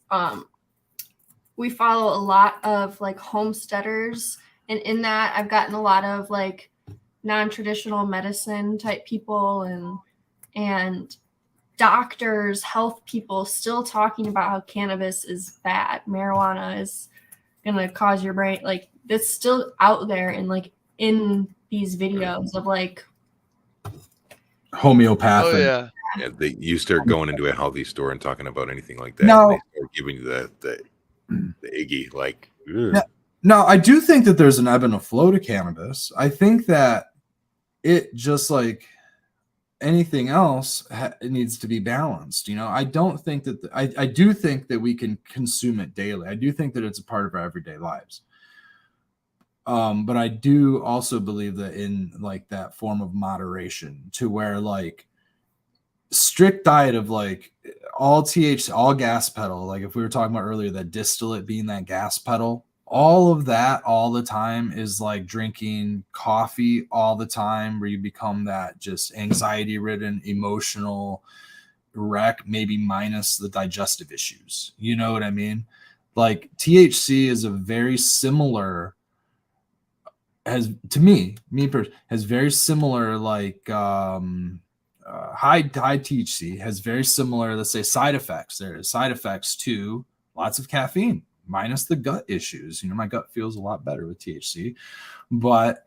We follow a lot of like homesteaders, and in that I've gotten a lot of like non-traditional medicine type people and doctors, health people still talking about how cannabis is bad. Marijuana is going to cause your brain, like that's still out there and like in these videos of like homeopathic. Oh yeah. You start going into a healthy store and talking about anything like that. No. And they start giving you the Iggy, like. No, I do think that there's an ebb and a flow to cannabis. I think that it, just like anything else, it needs to be balanced. I don't think that I do think that we can consume it daily. I do think that it's a part of our everyday lives. But I do also believe that in like that form of moderation, to where like strict diet of like all THC, all gas pedal, like if we were talking about earlier, that distillate being that gas pedal, all of that all the time is like drinking coffee all the time, where you become that just anxiety ridden, emotional wreck, maybe minus the digestive issues. You know what I mean? Like THC is a very similar, has to me has very similar like high THC has very similar, let's say, side effects. There is side effects to lots of caffeine minus the gut issues. You know, my gut feels a lot better with THC, but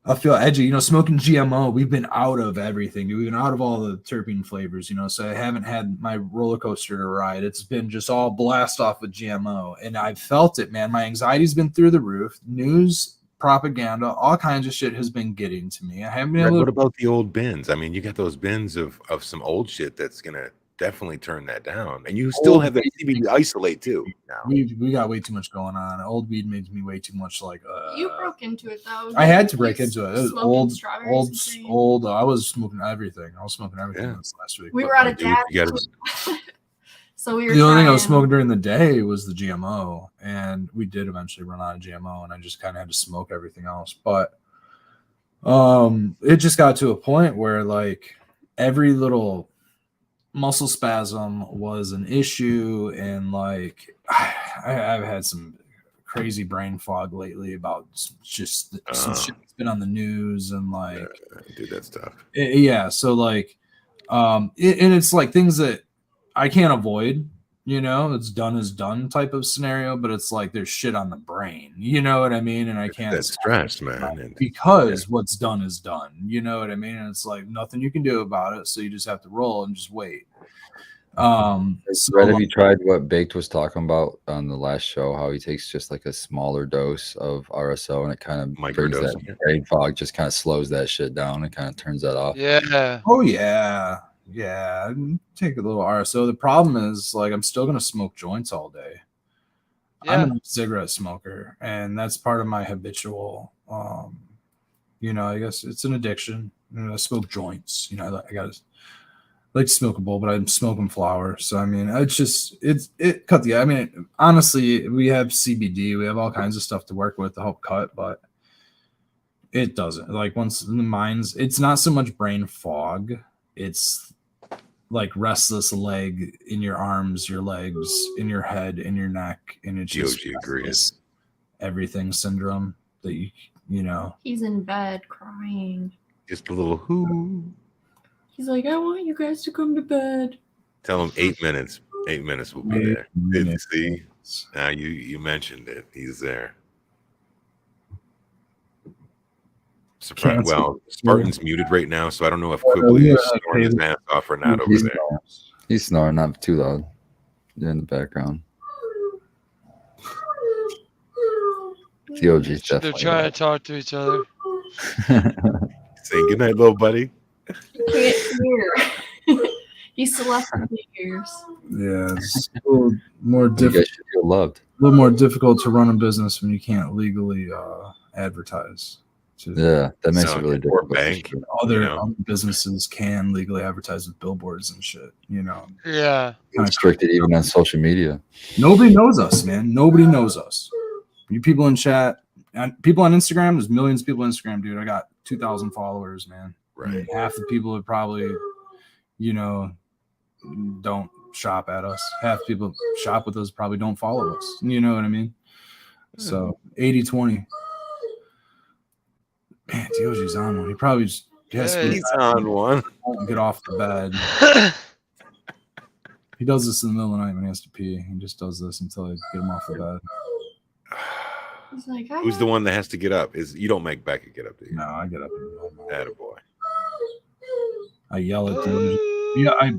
I feel edgy. You know, smoking GMO, we've been out of everything. We've been out of all the terpene flavors, you know, so I haven't had my roller coaster to ride. It's been just all blast off with GMO. And I've felt it, man. My anxiety's been through the roof. News, propaganda, all kinds of shit has been getting to me. I haven't been Red, able what to. about the old bins? I mean, you got those bins of some old shit that's gonna definitely turn that down, and you still have that CBD isolate too. Now We got way too much going on. Old weed makes me way too much like. You broke into it though. I had to break into it. It was Smoking strawberries and things. old. I was smoking everything. I was smoking everything Yeah. this last week. We but, were out like, of gas, you gotta- so we were. the only thing I was trying- smoking during the day was the GMO, and we did eventually run out of GMO, and I just kind of had to smoke everything else. But it just got to a point where like every little muscle spasm was an issue, and like I've had some crazy brain fog lately about just some shit that's been on the news, and like dude, that stuff. yeah, so like and it's like things that I can't avoid, you know, it's done is done type of scenario, but it's like there's shit on the brain, you know what I mean? And I can't That's stress, man. And, because what's done is done, you know what I mean? And it's like nothing you can do about it, so you just have to roll and just wait. So Red, have you tried what Baked was talking about on the last show? How he takes just like a smaller dose of RSO, and it kind of brings Microdose, that yeah. brain fog, just kind of slows that shit down and kind of turns that off. Yeah. oh yeah, take a little RSO. The problem is like I'm still gonna smoke joints all day. Yeah. I'm a cigarette smoker, and that's part of my habitual you know, I guess it's an addiction. You know, I smoke joints, you know, I like to smoke a bowl, but I'm smoking flower. So I mean, it cut the. I mean, honestly, we have CBD, we have all kinds of stuff to work with to help cut, but it doesn't. Like once in the minds, it's not so much brain fog. It's like restless leg in your arms, your legs, in your head, in your neck, and it's just GOG agrees. restless everything syndrome that you know. He's in bed crying. Just a little whoo. He's like, I want you guys to come to bed. Tell him 8 minutes. 8 minutes will be there. See, now you mentioned it. He's there. Surprise! Well, Spartan's muted right now, so I don't know if Quigley is snoring his ass off or not over there. He's snoring, not too loud. You're in the background. TOG's They're definitely trying to talk to each other. Saying good night, little buddy. He can't hear. He still left the ears. Yeah, it's a little more You guys difficult. should feel loved. A little more difficult to run a business when you can't legally advertise. Yeah, that makes So, it really or difficult. bank. Other You know. businesses can legally advertise with billboards and shit. You know, Yeah. Restricted even on social media. nobody knows us, man. Nobody knows us. You people in chat, and people on Instagram. There's millions of people on Instagram, dude. I got 2,000 followers, man. Right. Half the people would probably, you know, don't shop at us. Half the people shop with us probably don't follow us. You know what I mean? So 80-20. Man, Dioge's on one. He probably just has to Yeah, He's on one. get off the bed. He does this in the middle of the night when he has to pee. He just does this until I get him off the bed. He's like, Who's the one that has to get up? Is you don't make Becca get up, do you? No, I get up and Attaboy. I yell at Dioge. Yeah, I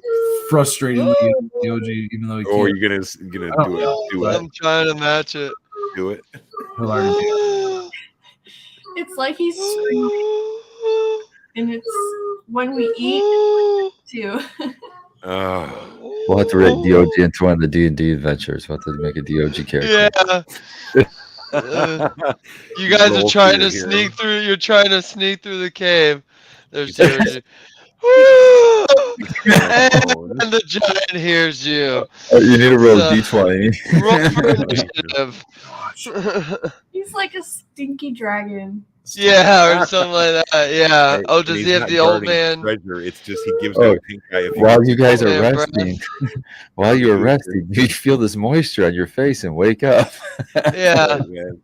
frustratingly yell at Dioge, even though he Or can't. you're gonna do it. Do it. I'm trying to match it. Do it. He'll already be It's like he's screaming, and it's when we eat too. We'll have to write DOG into one of the D&D adventures. We'll have to make a DOG character. Yeah. You guys are roll trying through to your sneak hearing. through. You're trying to sneak through the cave. There's He's yours. Woo! And microphone. the giant hears you. You need to roll So, D20. roll for initiative. Gosh. He's like a stinky dragon. Yeah, or something like that. Yeah. Hey, Oh, and does he's he have not the old guarding man? treasure. It's just he gives Oh, out pink eye if while you guys are Man, resting, breath. while Don't you're shoot resting, you feel this moisture on your face and wake up. Yeah. Right, man.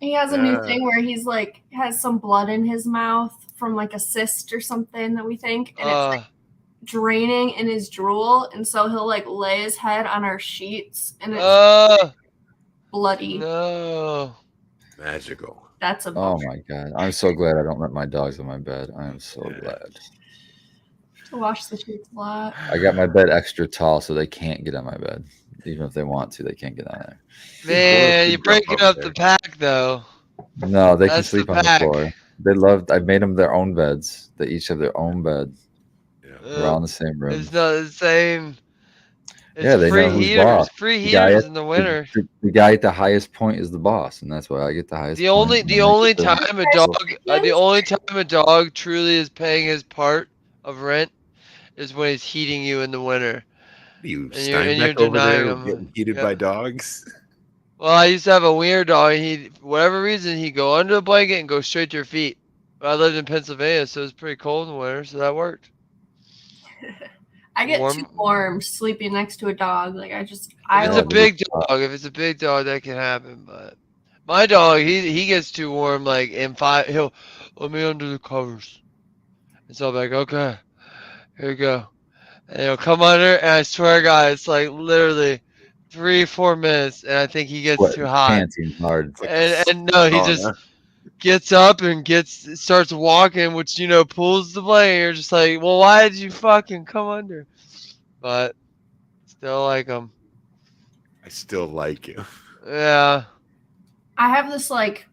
He has a new Yeah. thing where he's like has some blood in his mouth from like a cyst or something that we think, and it's like draining in his drool, and so he'll like lay his head on our sheets, and it's bloody. No. Magical. That's a Oh bummer. my god! I'm so glad I don't let my dogs on my bed. I am so Yeah. glad. To wash the sheets a lot. I got my bed extra tall so they can't get on my bed. Even if they want to, they can't get on there. Man, could you're jump breaking up up the there. pack, though. No, they can That's the sleep on the pack. floor. They love. I made them their own beds. They each have their own bed. Yeah. We're all in the same room. It's not the same. It's Yeah, they free know who's heaters. boss. Free The guy heaters at in the winter. the guy at the highest point is the boss, and that's why I get the highest The point. only and the then they only get the- time a dog truly is paying his part of rent is when he's heating you in the winter, Are you and you're Steinbeck over denying there him. getting heated Yeah. by dogs? Well, I used to have a wiener dog. He, for whatever reason, he'd go under the blanket and go straight to your feet. But I lived in Pennsylvania, so it was pretty cold in the winter, so that worked. I get Warm. too warm sleeping next to a dog. Like I just, If I it's Yeah, a will. big dog, that can happen. But my dog, he gets too warm. Like in 5, he'll let me under the covers, and so I'm like, okay, here you go, and he'll come under, and I swear to God, it's like literally 3-4 minutes, and I think he gets sweat, too hot, panting hard. It's like and no, he just gets up and starts walking, which pulls the blanket. You're just like, well, why did you fucking come under? But still like him. I still like you. Yeah. I have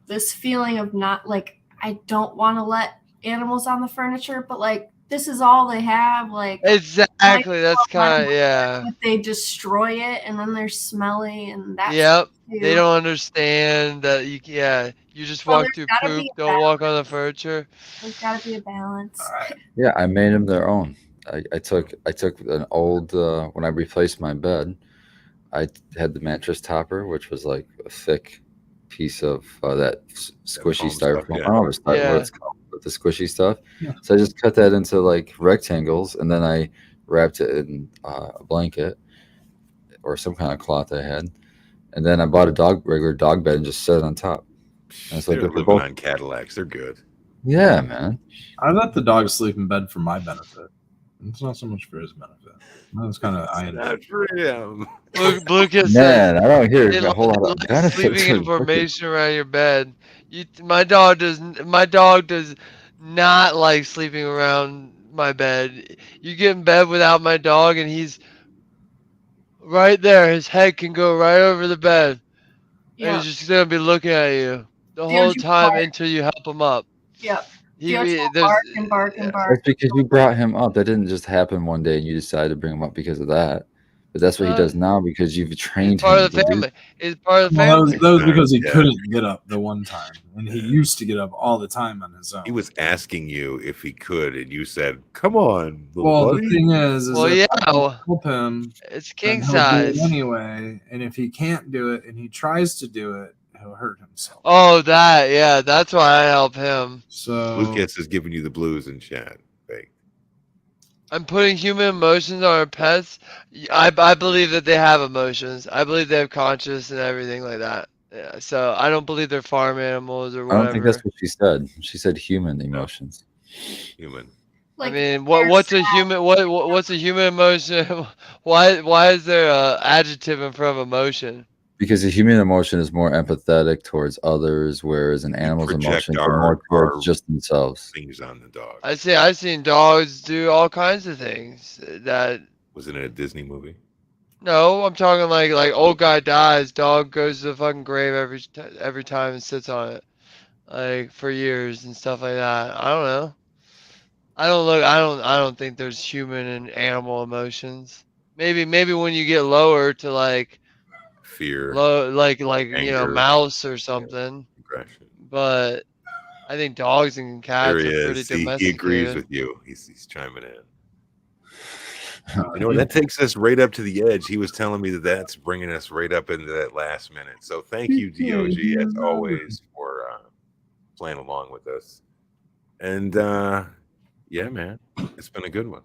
this feeling of not like I don't want to let animals on the furniture, but like this is all they have. Like Exactly. That's kind of yeah. if they destroy it and then they're smelly and that's Yep. too. They don't understand that you just Well, walk there's through gotta poop. be a Don't walk on the furniture. There's got to be a balance. Yeah, I made them their own. I took an old when I replaced my bed, I had the mattress topper, which was like a thick piece of that squishy foam stuff, styrofoam. yeah. I don't know what Yeah. it's called, but the squishy stuff. Yeah. So I just cut that into like rectangles, and then I wrapped it in a blanket or some kind of cloth I had, and then I bought a regular dog bed and just set it on top. And it's like They're if we're living both- on Cadillacs. They're good. Yeah, man. I let the dog sleep in bed for my benefit. It's not so much for his benefit. That's kind of It's not for him. Lucas says Man, I don't hear they a whole lot of like benefits. sleeping with Lucas. information around your bed. My dog does not like sleeping around my bed. You get in bed without my dog, and he's right there. His head can go right over the bed. And Yeah. he's just gonna be looking at you the Don't whole you time bark? until you help him up. Yep. He Theo's there's bark and bark and bark. That's because you brought him up. That didn't just happen one day and you decided to bring him up because of that. But that's what he does now because you've trained he's part him of the to do. family. He's part of the Well, family. that was because he Yeah. couldn't get up the one time, and he used to get up all the time on his own. He was asking you if he could, and you said, "Come on, little Well, buddy." the thing is Well, if yeah, I don't help him, it's then king he'll do size. it anyway. And if he can't do it, and he tries to do it, he'll hurt himself. Oh, that's why I help him. So Lucas is giving you the blues in chat. Fake. I'm putting human emotions on our pets. I believe that they have emotions. I believe they have conscience and everything like that. Yeah, so I don't believe they're farm animals or I whatever. don't think that's what she said. She said human emotions. Human. Like, I mean, what's a human? What's a human emotion? Why is there a adjective in front of emotion? Because a human emotion is more empathetic towards others, whereas an animal's project emotions are more our towards just themselves. Things on the dog. I've seen dogs do all kinds of things that. Was it in a Disney movie? No, I'm talking like old guy dies, dog goes to the fucking grave every time and sits on it, like for years and stuff like that. I don't know. I don't think there's human and animal emotions. Maybe when you get lower to like fear, like anger, mouse or something. aggression. But I think dogs and There cats he are pretty is. He agrees domesticated. with you. He's chiming in. You know, that takes us right up to the edge. He was telling me that that's bringing us right up into that last minute. So thank you, DOG, as always, for playing along with us. And yeah, man, it's been a good one.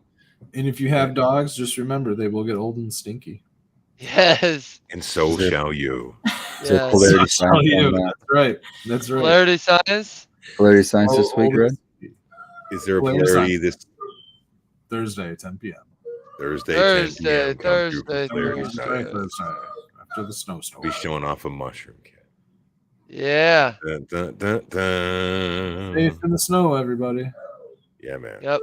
And if you have dogs, just remember they will get old and stinky. Yes. And so shall you. Is there Yes. polarity So science shall on you. that? That's right. That's right. Polarity science. Polarity science this Old week, and Red? stinky. Is there a Polarity polarity science. this Thursday, 10 p.m. Thursday, 10 Thursday, p.m.? Come through for Thursday, polarity Thursday. science. Thursday, after the snowstorm. Be showing off a mushroom cat. Yeah. Dun, dun, dun, dun. Safe in the snow, everybody. Yeah, man. Yep.